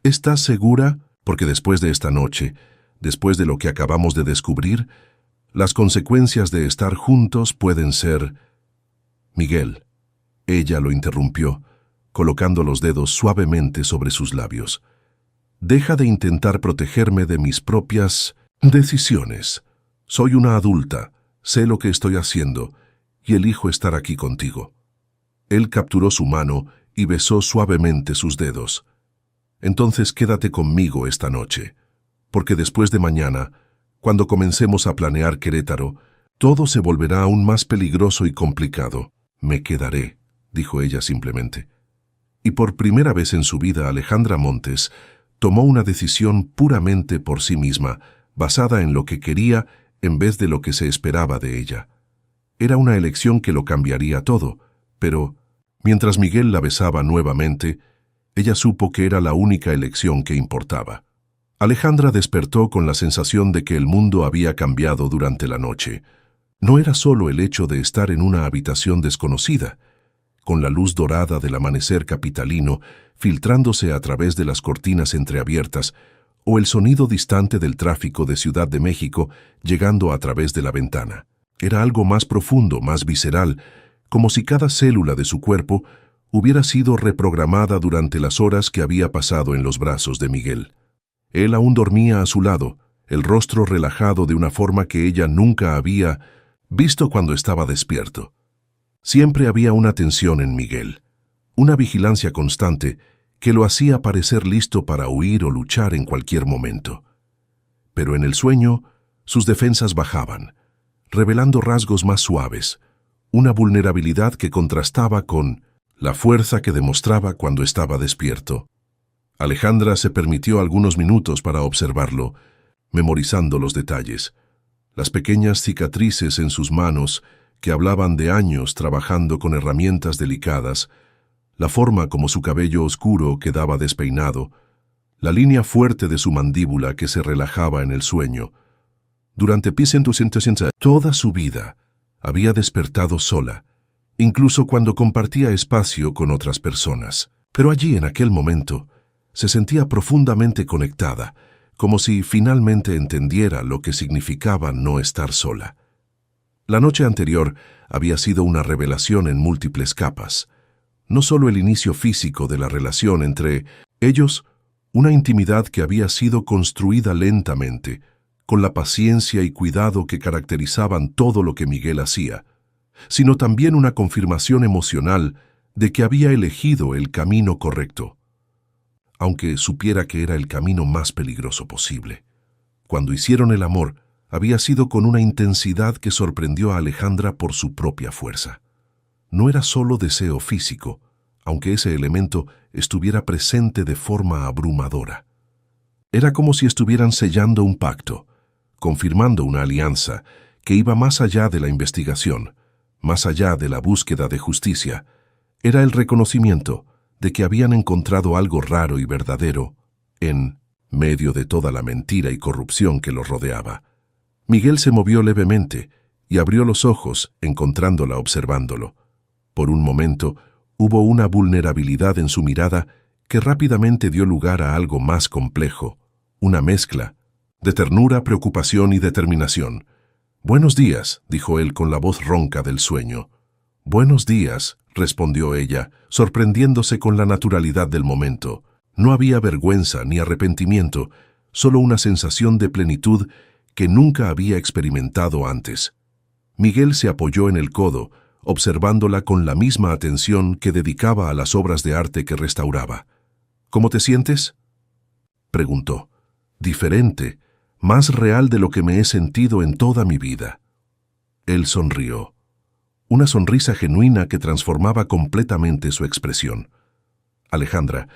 «¿estás segura? Porque después de esta noche, después de lo que acabamos de descubrir, las consecuencias de estar juntos pueden ser...» «Miguel», ella lo interrumpió, colocando los dedos suavemente sobre sus labios. «Deja de intentar protegerme de mis propias decisiones. Soy una adulta, sé lo que estoy haciendo y elijo estar aquí contigo». Él capturó su mano y besó suavemente sus dedos. «Entonces quédate conmigo esta noche, porque después de mañana, cuando comencemos a planear Querétaro, todo se volverá aún más peligroso y complicado». «Me quedaré», dijo ella simplemente. Y por primera vez en su vida, Alejandra Montes tomó una decisión puramente por sí misma, basada en lo que quería en vez de lo que se esperaba de ella. Era una elección que lo cambiaría todo, pero mientras Miguel la besaba nuevamente, ella supo que era la única elección que importaba. Alejandra despertó con la sensación de que el mundo había cambiado durante la noche. No era solo el hecho de estar en una habitación desconocida, con la luz dorada del amanecer capitalino filtrándose a través de las cortinas entreabiertas, o el sonido distante del tráfico de Ciudad de México llegando a través de la ventana. Era algo más profundo, más visceral, como si cada célula de su cuerpo hubiera sido reprogramada durante las horas que había pasado en los brazos de Miguel. Él aún dormía a su lado, el rostro relajado de una forma que ella nunca había visto cuando estaba despierto. Siempre había una tensión en Miguel, una vigilancia constante que lo hacía parecer listo para huir o luchar en cualquier momento. Pero en el sueño, sus defensas bajaban, revelando rasgos más suaves, una vulnerabilidad que contrastaba con la fuerza que demostraba cuando estaba despierto. Alejandra se permitió algunos minutos para observarlo, memorizando los detalles, las pequeñas cicatrices en sus manos que hablaban de años trabajando con herramientas delicadas, la forma como su cabello oscuro quedaba despeinado, la línea fuerte de su mandíbula que se relajaba en el sueño. Durante toda su vida había despertado sola, incluso cuando compartía espacio con otras personas. Pero allí, en aquel momento, se sentía profundamente conectada, como si finalmente entendiera lo que significaba no estar sola. La noche anterior había sido una revelación en múltiples capas. No solo el inicio físico de la relación entre ellos, una intimidad que había sido construida lentamente, con la paciencia y cuidado que caracterizaban todo lo que Miguel hacía, sino también una confirmación emocional de que había elegido el camino correcto, aunque supiera que era el camino más peligroso posible. Cuando hicieron el amor, había sido con una intensidad que sorprendió a Alejandra por su propia fuerza. No era solo deseo físico, aunque ese elemento estuviera presente de forma abrumadora. Era como si estuvieran sellando un pacto, confirmando una alianza que iba más allá de la investigación, más allá de la búsqueda de justicia. Era el reconocimiento de que habían encontrado algo raro y verdadero en medio de toda la mentira y corrupción que los rodeaba. Miguel se movió levemente y abrió los ojos, encontrándola observándolo. Por un momento, hubo una vulnerabilidad en su mirada que rápidamente dio lugar a algo más complejo, una mezcla de ternura, preocupación y determinación. «Buenos días», dijo él con la voz ronca del sueño. «Buenos días», respondió ella, sorprendiéndose con la naturalidad del momento. No había vergüenza ni arrepentimiento, solo una sensación de plenitud que nunca había experimentado antes. Miguel se apoyó en el codo, observándola con la misma atención que dedicaba a las obras de arte que restauraba. «¿Cómo te sientes?», preguntó. «Diferente, más real de lo que me he sentido en toda mi vida». Él sonrió, una sonrisa genuina que transformaba completamente su expresión. «Alejandra,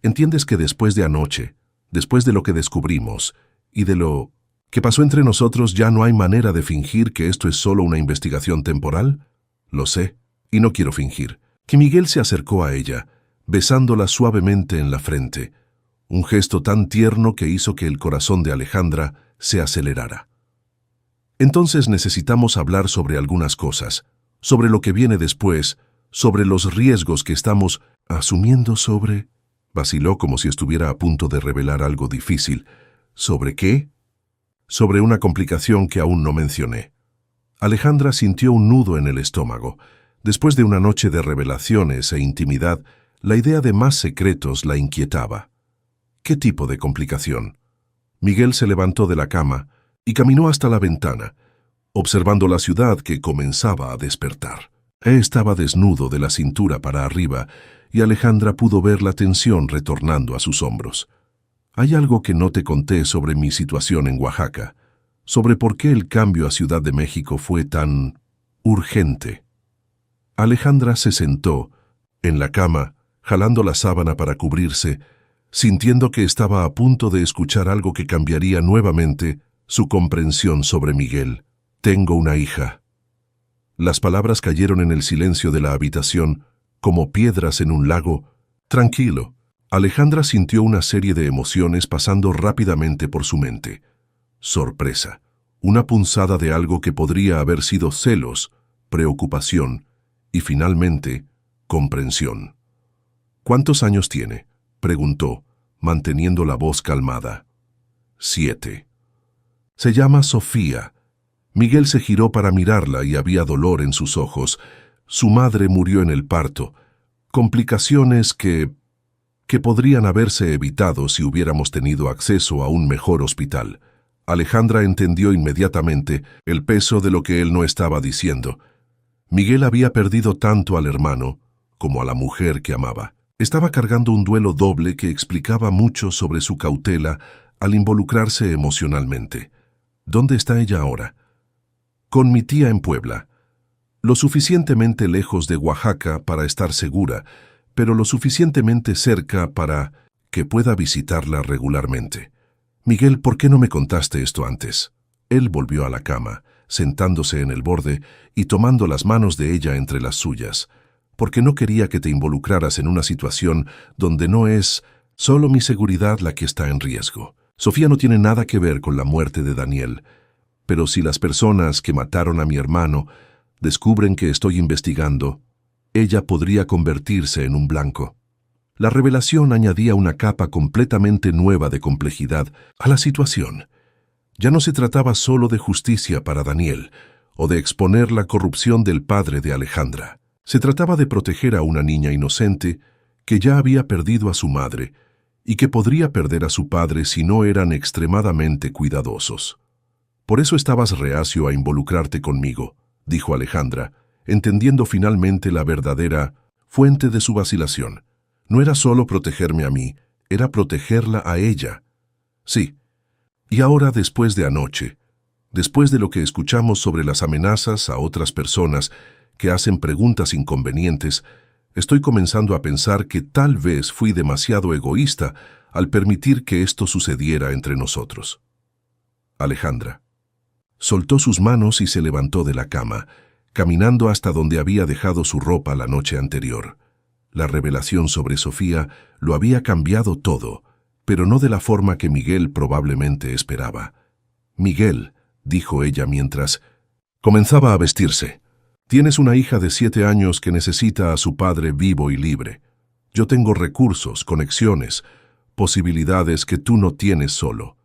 ¿entiendes que después de anoche, después de lo que descubrimos y de lo que pasó entre nosotros, ya no hay manera de fingir que esto es solo una investigación temporal?» «Lo sé, y no quiero fingir». Que Miguel se acercó a ella, besándola suavemente en la frente, un gesto tan tierno que hizo que el corazón de Alejandra se acelerara. Entonces necesitamos hablar sobre algunas cosas, sobre lo que viene después, sobre los riesgos que estamos asumiendo sobre... Vaciló como si estuviera a punto de revelar algo difícil. ¿Sobre qué? Sobre una complicación que aún no mencioné. Alejandra sintió un nudo en el estómago. Después de una noche de revelaciones e intimidad, la idea de más secretos la inquietaba. ¿Qué tipo de complicación? Miguel se levantó de la cama y caminó hasta la ventana, observando la ciudad que comenzaba a despertar. Estaba desnudo de la cintura para arriba y Alejandra pudo ver la tensión retornando a sus hombros. Hay algo que no te conté sobre mi situación en Oaxaca, sobre por qué el cambio a Ciudad de México fue tan urgente. Alejandra se sentó en la cama, jalando la sábana para cubrirse, sintiendo que estaba a punto de escuchar algo que cambiaría nuevamente su comprensión sobre Miguel. Tengo una hija. Las palabras cayeron en el silencio de la habitación, como piedras en un lago. Tranquilo. Alejandra sintió una serie de emociones pasando rápidamente por su mente. Sorpresa. Una punzada de algo que podría haber sido celos, preocupación y, finalmente, comprensión. ¿Cuántos años tiene?, preguntó, manteniendo la voz calmada. 7. Se llama Sofía. Miguel se giró para mirarla y había dolor en sus ojos. Su madre murió en el parto. Complicaciones que podrían haberse evitado si hubiéramos tenido acceso a un mejor hospital. Alejandra entendió inmediatamente el peso de lo que él no estaba diciendo. Miguel había perdido tanto al hermano como a la mujer que amaba. Estaba cargando un duelo doble que explicaba mucho sobre su cautela al involucrarse emocionalmente. ¿Dónde está ella ahora? Con mi tía en Puebla. Lo suficientemente lejos de Oaxaca para estar segura, pero lo suficientemente cerca para que pueda visitarla regularmente. Miguel, ¿por qué no me contaste esto antes? Él volvió a la cama, sentándose en el borde y tomando las manos de ella entre las suyas, porque no quería que te involucraras en una situación donde no es solo mi seguridad la que está en riesgo. Sofía no tiene nada que ver con la muerte de Daniel, pero si las personas que mataron a mi hermano descubren que estoy investigando, ella podría convertirse en un blanco. La revelación añadía una capa completamente nueva de complejidad a la situación. Ya no se trataba solo de justicia para Daniel o de exponer la corrupción del padre de Alejandra. Se trataba de proteger a una niña inocente que ya había perdido a su madre y que podría perder a su padre si no eran extremadamente cuidadosos. Por eso estabas reacio a involucrarte conmigo, dijo Alejandra, entendiendo finalmente la verdadera fuente de su vacilación. No era solo protegerme a mí, era protegerla a ella. Sí. Y ahora, después de anoche, después de lo que escuchamos sobre las amenazas a otras personas que hacen preguntas inconvenientes, estoy comenzando a pensar que tal vez fui demasiado egoísta al permitir que esto sucediera entre nosotros. Alejandra soltó sus manos y se levantó de la cama, caminando hasta donde había dejado su ropa la noche anterior. La revelación sobre Sofía lo había cambiado todo, pero no de la forma que Miguel probablemente esperaba. Miguel, dijo ella mientras comenzaba a vestirse, tienes una hija de 7 años que necesita a su padre vivo y libre. Yo tengo recursos, conexiones, posibilidades que tú no tienes solo.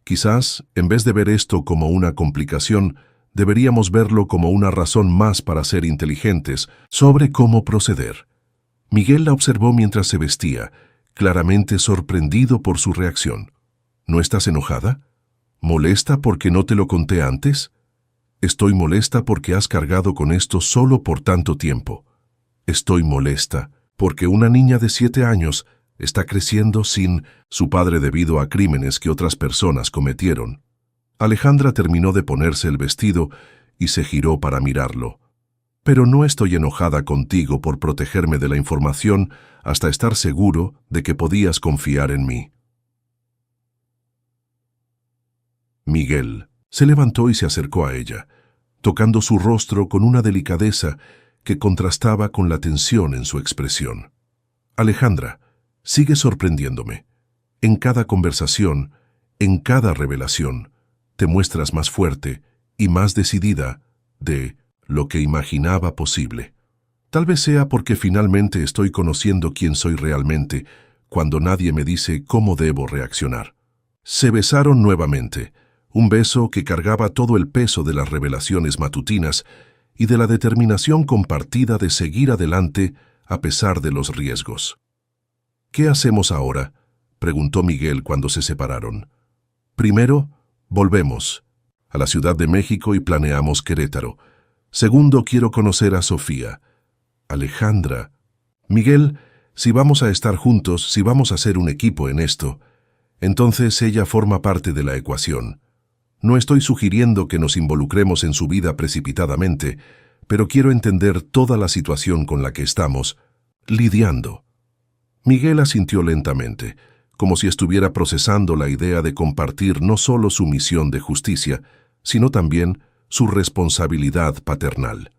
Quizás, en vez de ver esto como una complicación, deberíamos verlo como una razón más para ser inteligentes sobre cómo proceder. Miguel la observó mientras se vestía, claramente sorprendido por su reacción. ¿No estás enojada? ¿Molesta porque no te lo conté antes? Estoy molesta porque has cargado con esto solo por tanto tiempo. Estoy molesta porque una niña de 7 años está creciendo sin su padre debido a crímenes que otras personas cometieron. Alejandra terminó de ponerse el vestido y se giró para mirarlo. Pero no estoy enojada contigo por protegerme de la información hasta estar seguro de que podías confiar en mí. Miguel se levantó y se acercó a ella, tocando su rostro con una delicadeza que contrastaba con la tensión en su expresión. Alejandra, sigue sorprendiéndome. En cada conversación, en cada revelación, te muestras más fuerte y más decidida de lo que imaginaba posible. Tal vez sea porque finalmente estoy conociendo quién soy realmente, cuando nadie me dice cómo debo reaccionar. Se besaron nuevamente, un beso que cargaba todo el peso de las revelaciones matutinas y de la determinación compartida de seguir adelante a pesar de los riesgos. ¿Qué hacemos ahora?, preguntó Miguel cuando se separaron. Primero, volvemos a la Ciudad de México y planeamos Querétaro. Segundo, quiero conocer a Sofía. Alejandra. Miguel, si vamos a estar juntos, si vamos a ser un equipo en esto, entonces ella forma parte de la ecuación. No estoy sugiriendo que nos involucremos en su vida precipitadamente, pero quiero entender toda la situación con la que estamos lidiando. Miguel asintió lentamente, como si estuviera procesando la idea de compartir no solo su misión de justicia, sino también su responsabilidad paternal.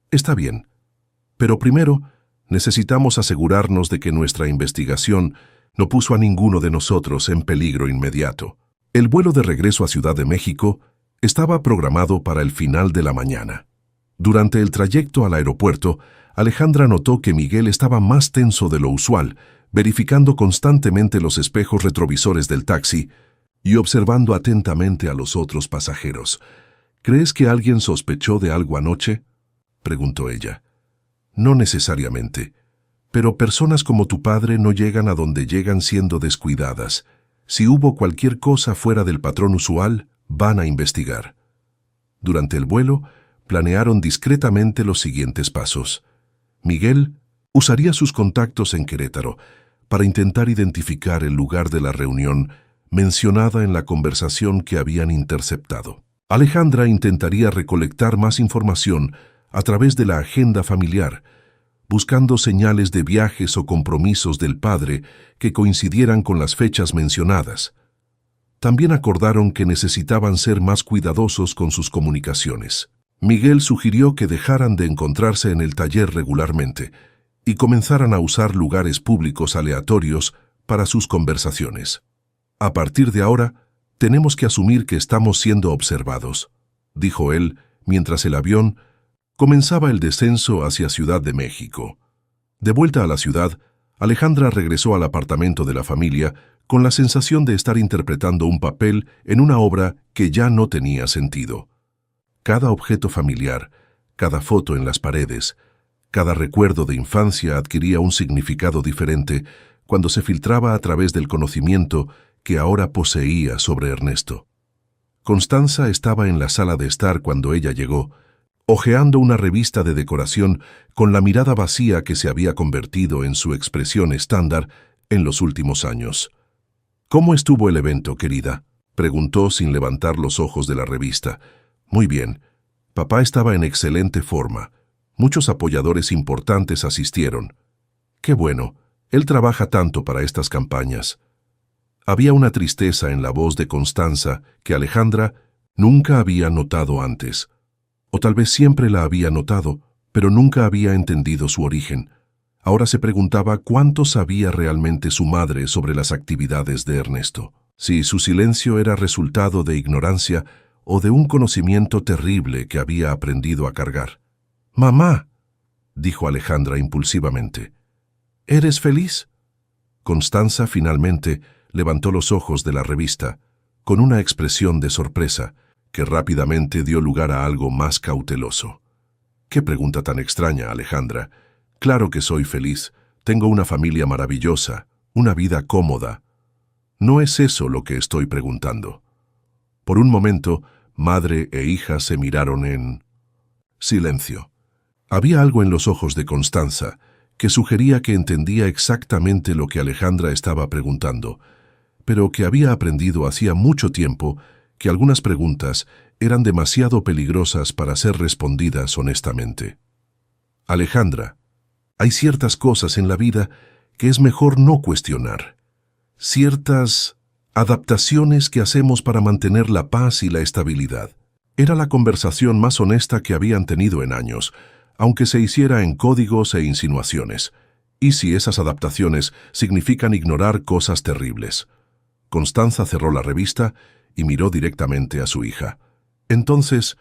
Está bien, pero primero necesitamos asegurarnos de que nuestra investigación no puso a ninguno de nosotros en peligro inmediato. El vuelo de regreso a Ciudad de México estaba programado para el final de la mañana. Durante el trayecto al aeropuerto, Alejandra notó que Miguel estaba más tenso de lo usual, verificando constantemente los espejos retrovisores del taxi y observando atentamente a los otros pasajeros. ¿Crees que alguien sospechó de algo anoche?, preguntó ella. No necesariamente, pero personas como tu padre no llegan a donde llegan siendo descuidadas. Si hubo cualquier cosa fuera del patrón usual, van a investigar. Durante el vuelo, planearon discretamente los siguientes pasos. Miguel usaría sus contactos en Querétaro para intentar identificar el lugar de la reunión mencionada en la conversación que habían interceptado. Alejandra intentaría recolectar más información a través de la agenda familiar, buscando señales de viajes o compromisos del padre que coincidieran con las fechas mencionadas. También acordaron que necesitaban ser más cuidadosos con sus comunicaciones. Miguel sugirió que dejaran de encontrarse en el taller regularmente y comenzaran a usar lugares públicos aleatorios para sus conversaciones. A partir de ahora, tenemos que asumir que estamos siendo observados, dijo él mientras el avión comenzaba el descenso hacia Ciudad de México. De vuelta a la ciudad, Alejandra regresó al apartamento de la familia con la sensación de estar interpretando un papel en una obra que ya no tenía sentido. Cada objeto familiar, cada foto en las paredes, cada recuerdo de infancia adquiría un significado diferente cuando se filtraba a través del conocimiento que ahora poseía sobre Ernesto. Constanza estaba en la sala de estar cuando ella llegó, hojeando una revista de decoración con la mirada vacía que se había convertido en su expresión estándar en los últimos años. «¿Cómo estuvo el evento, querida?», preguntó sin levantar los ojos de la revista. «Muy bien. Papá estaba en excelente forma. Muchos apoyadores importantes asistieron. Qué bueno, él trabaja tanto para estas campañas». Había una tristeza en la voz de Constanza que Alejandra nunca había notado antes. O tal vez siempre la había notado, pero nunca había entendido su origen. Ahora se preguntaba cuánto sabía realmente su madre sobre las actividades de Ernesto. Si su silencio era resultado de ignorancia o de un conocimiento terrible que había aprendido a cargar. «Mamá», dijo Alejandra impulsivamente. «¿Eres feliz?». Constanza finalmente levantó los ojos de la revista, con una expresión de sorpresa, que rápidamente dio lugar a algo más cauteloso. «Qué pregunta tan extraña, Alejandra. Claro que soy feliz. Tengo una familia maravillosa, una vida cómoda. No es eso lo que estoy preguntando». Por un momento, madre e hija se miraron en silencio. Había algo en los ojos de Constanza que sugería que entendía exactamente lo que Alejandra estaba preguntando, pero que había aprendido hacía mucho tiempo que algunas preguntas eran demasiado peligrosas para ser respondidas honestamente. «Alejandra, hay ciertas cosas en la vida que es mejor no cuestionar. Ciertas adaptaciones que hacemos para mantener la paz y la estabilidad». Era la conversación más honesta que habían tenido en años, aunque se hiciera en códigos e insinuaciones. ¿Y si esas adaptaciones significan ignorar cosas terribles? Constanza cerró la revista y miró directamente a su hija. Entonces,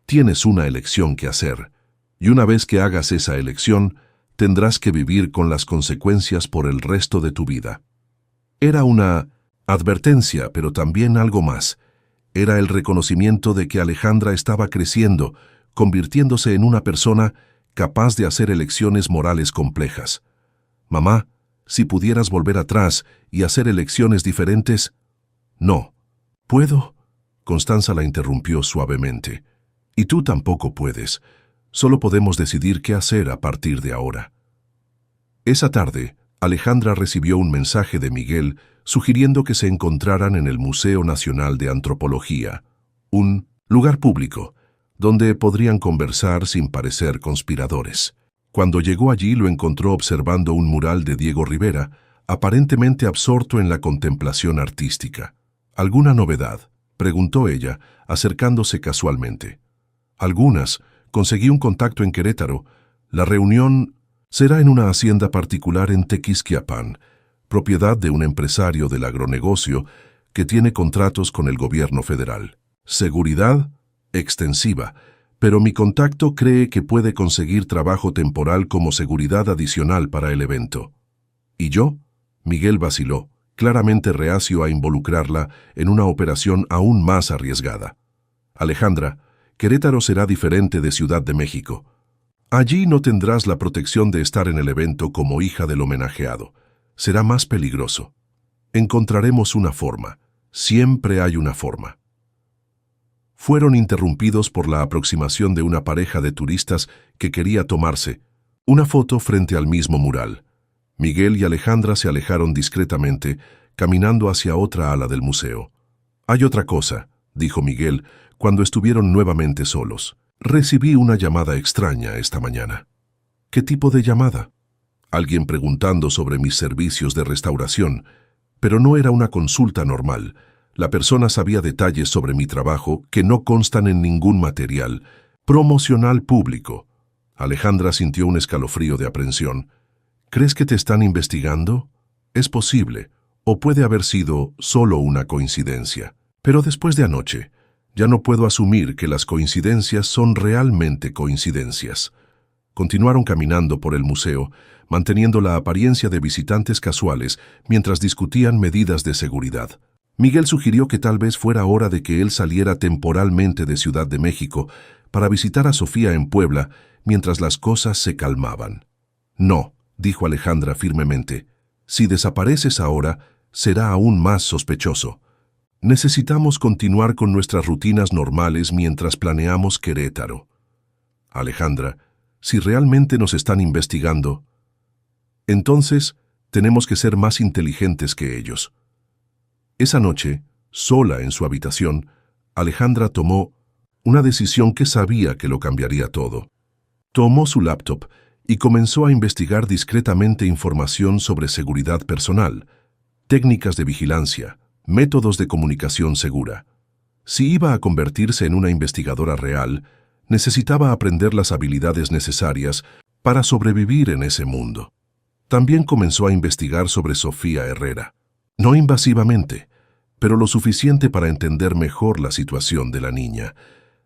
tienes una elección que hacer, y una vez que hagas esa elección, tendrás que vivir con las consecuencias por el resto de tu vida. Era una advertencia, pero también algo más. Era el reconocimiento de que Alejandra estaba creciendo, convirtiéndose en una persona capaz de hacer elecciones morales complejas. Mamá, si pudieras volver atrás y hacer elecciones diferentes... No. ¿Puedo? Constanza la interrumpió suavemente. Y tú tampoco puedes. Solo podemos decidir qué hacer a partir de ahora. Esa tarde, Alejandra recibió un mensaje de Miguel sugiriendo que se encontraran en el Museo Nacional de Antropología, un lugar público, donde podrían conversar sin parecer conspiradores. Cuando llegó allí lo encontró observando un mural de Diego Rivera, aparentemente absorto en la contemplación artística. ¿Alguna novedad?, preguntó ella, acercándose casualmente. Algunas. Conseguí un contacto en Querétaro. La reunión será en una hacienda particular en Tequisquiapan, propiedad de un empresario del agronegocio que tiene contratos con el gobierno federal. Seguridad extensiva, pero mi contacto cree que puede conseguir trabajo temporal como seguridad adicional para el evento. ¿Y yo? Miguel vaciló, claramente reacio a involucrarla en una operación aún más arriesgada. Alejandra, Querétaro será diferente de Ciudad de México. Allí no tendrás la protección de estar en el evento como hija del homenajeado. Será más peligroso. Encontraremos una forma. Siempre hay una forma. Fueron interrumpidos por la aproximación de una pareja de turistas que quería tomarse una foto frente al mismo mural. Miguel y Alejandra se alejaron discretamente, caminando hacia otra ala del museo. «Hay otra cosa», dijo Miguel, cuando estuvieron nuevamente solos. «Recibí una llamada extraña esta mañana». «¿Qué tipo de llamada?» «Alguien preguntando sobre mis servicios de restauración, pero no era una consulta normal. La persona sabía detalles sobre mi trabajo que no constan en ningún material promocional público». Alejandra sintió un escalofrío de aprensión. «¿Crees que te están investigando? Es posible, o puede haber sido solo una coincidencia. Pero después de anoche, ya no puedo asumir que las coincidencias son realmente coincidencias». Continuaron caminando por el museo, manteniendo la apariencia de visitantes casuales mientras discutían medidas de seguridad. Miguel sugirió que tal vez fuera hora de que él saliera temporalmente de Ciudad de México para visitar a Sofía en Puebla mientras las cosas se calmaban. «No», dijo Alejandra firmemente. «Si desapareces ahora, será aún más sospechoso. Necesitamos continuar con nuestras rutinas normales mientras planeamos Querétaro». «Alejandra, si realmente nos están investigando, entonces tenemos que ser más inteligentes que ellos». Esa noche, sola en su habitación, Alejandra tomó una decisión que sabía que lo cambiaría todo. Tomó su laptop y comenzó a investigar discretamente información sobre seguridad personal, técnicas de vigilancia, métodos de comunicación segura. Si iba a convertirse en una investigadora real, necesitaba aprender las habilidades necesarias para sobrevivir en ese mundo. También comenzó a investigar sobre Sofía Herrera. No invasivamente, pero lo suficiente para entender mejor la situación de la niña.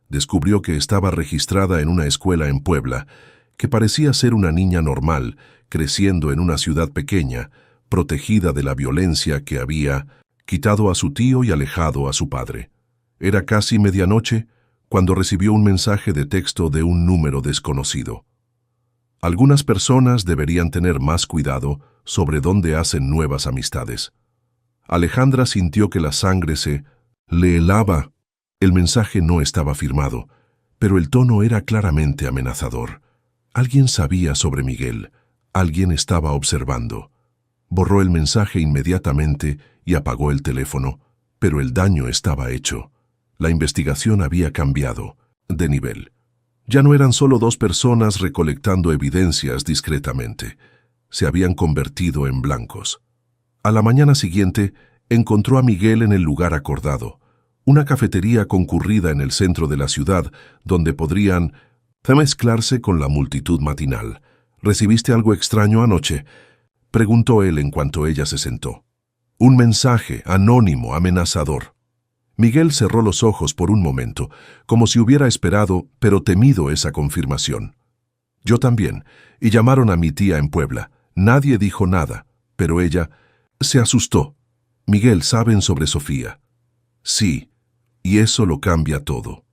Descubrió que estaba registrada en una escuela en Puebla, que parecía ser una niña normal, creciendo en una ciudad pequeña, protegida de la violencia que había quitado a su tío y alejado a su padre. Era casi medianoche cuando recibió un mensaje de texto de un número desconocido. Algunas personas deberían tener más cuidado sobre dónde hacen nuevas amistades. Alejandra sintió que la sangre se le helaba. El mensaje no estaba firmado, pero el tono era claramente amenazador. Alguien sabía sobre Miguel. Alguien estaba observando. Borró el mensaje inmediatamente y apagó el teléfono, pero el daño estaba hecho. La investigación había cambiado de nivel. Ya no eran solo dos personas recolectando evidencias discretamente. Se habían convertido en blancos. A la mañana siguiente, encontró a Miguel en el lugar acordado, una cafetería concurrida en el centro de la ciudad, donde podrían mezclarse con la multitud matinal. «¿Recibiste algo extraño anoche?», preguntó él en cuanto ella se sentó. «Un mensaje anónimo, amenazador». Miguel cerró los ojos por un momento, como si hubiera esperado, pero temido esa confirmación. Yo también, y llamaron a mi tía en Puebla. Nadie dijo nada, pero ella se asustó. Miguel, ¿saben sobre Sofía? Sí, y eso lo cambia todo.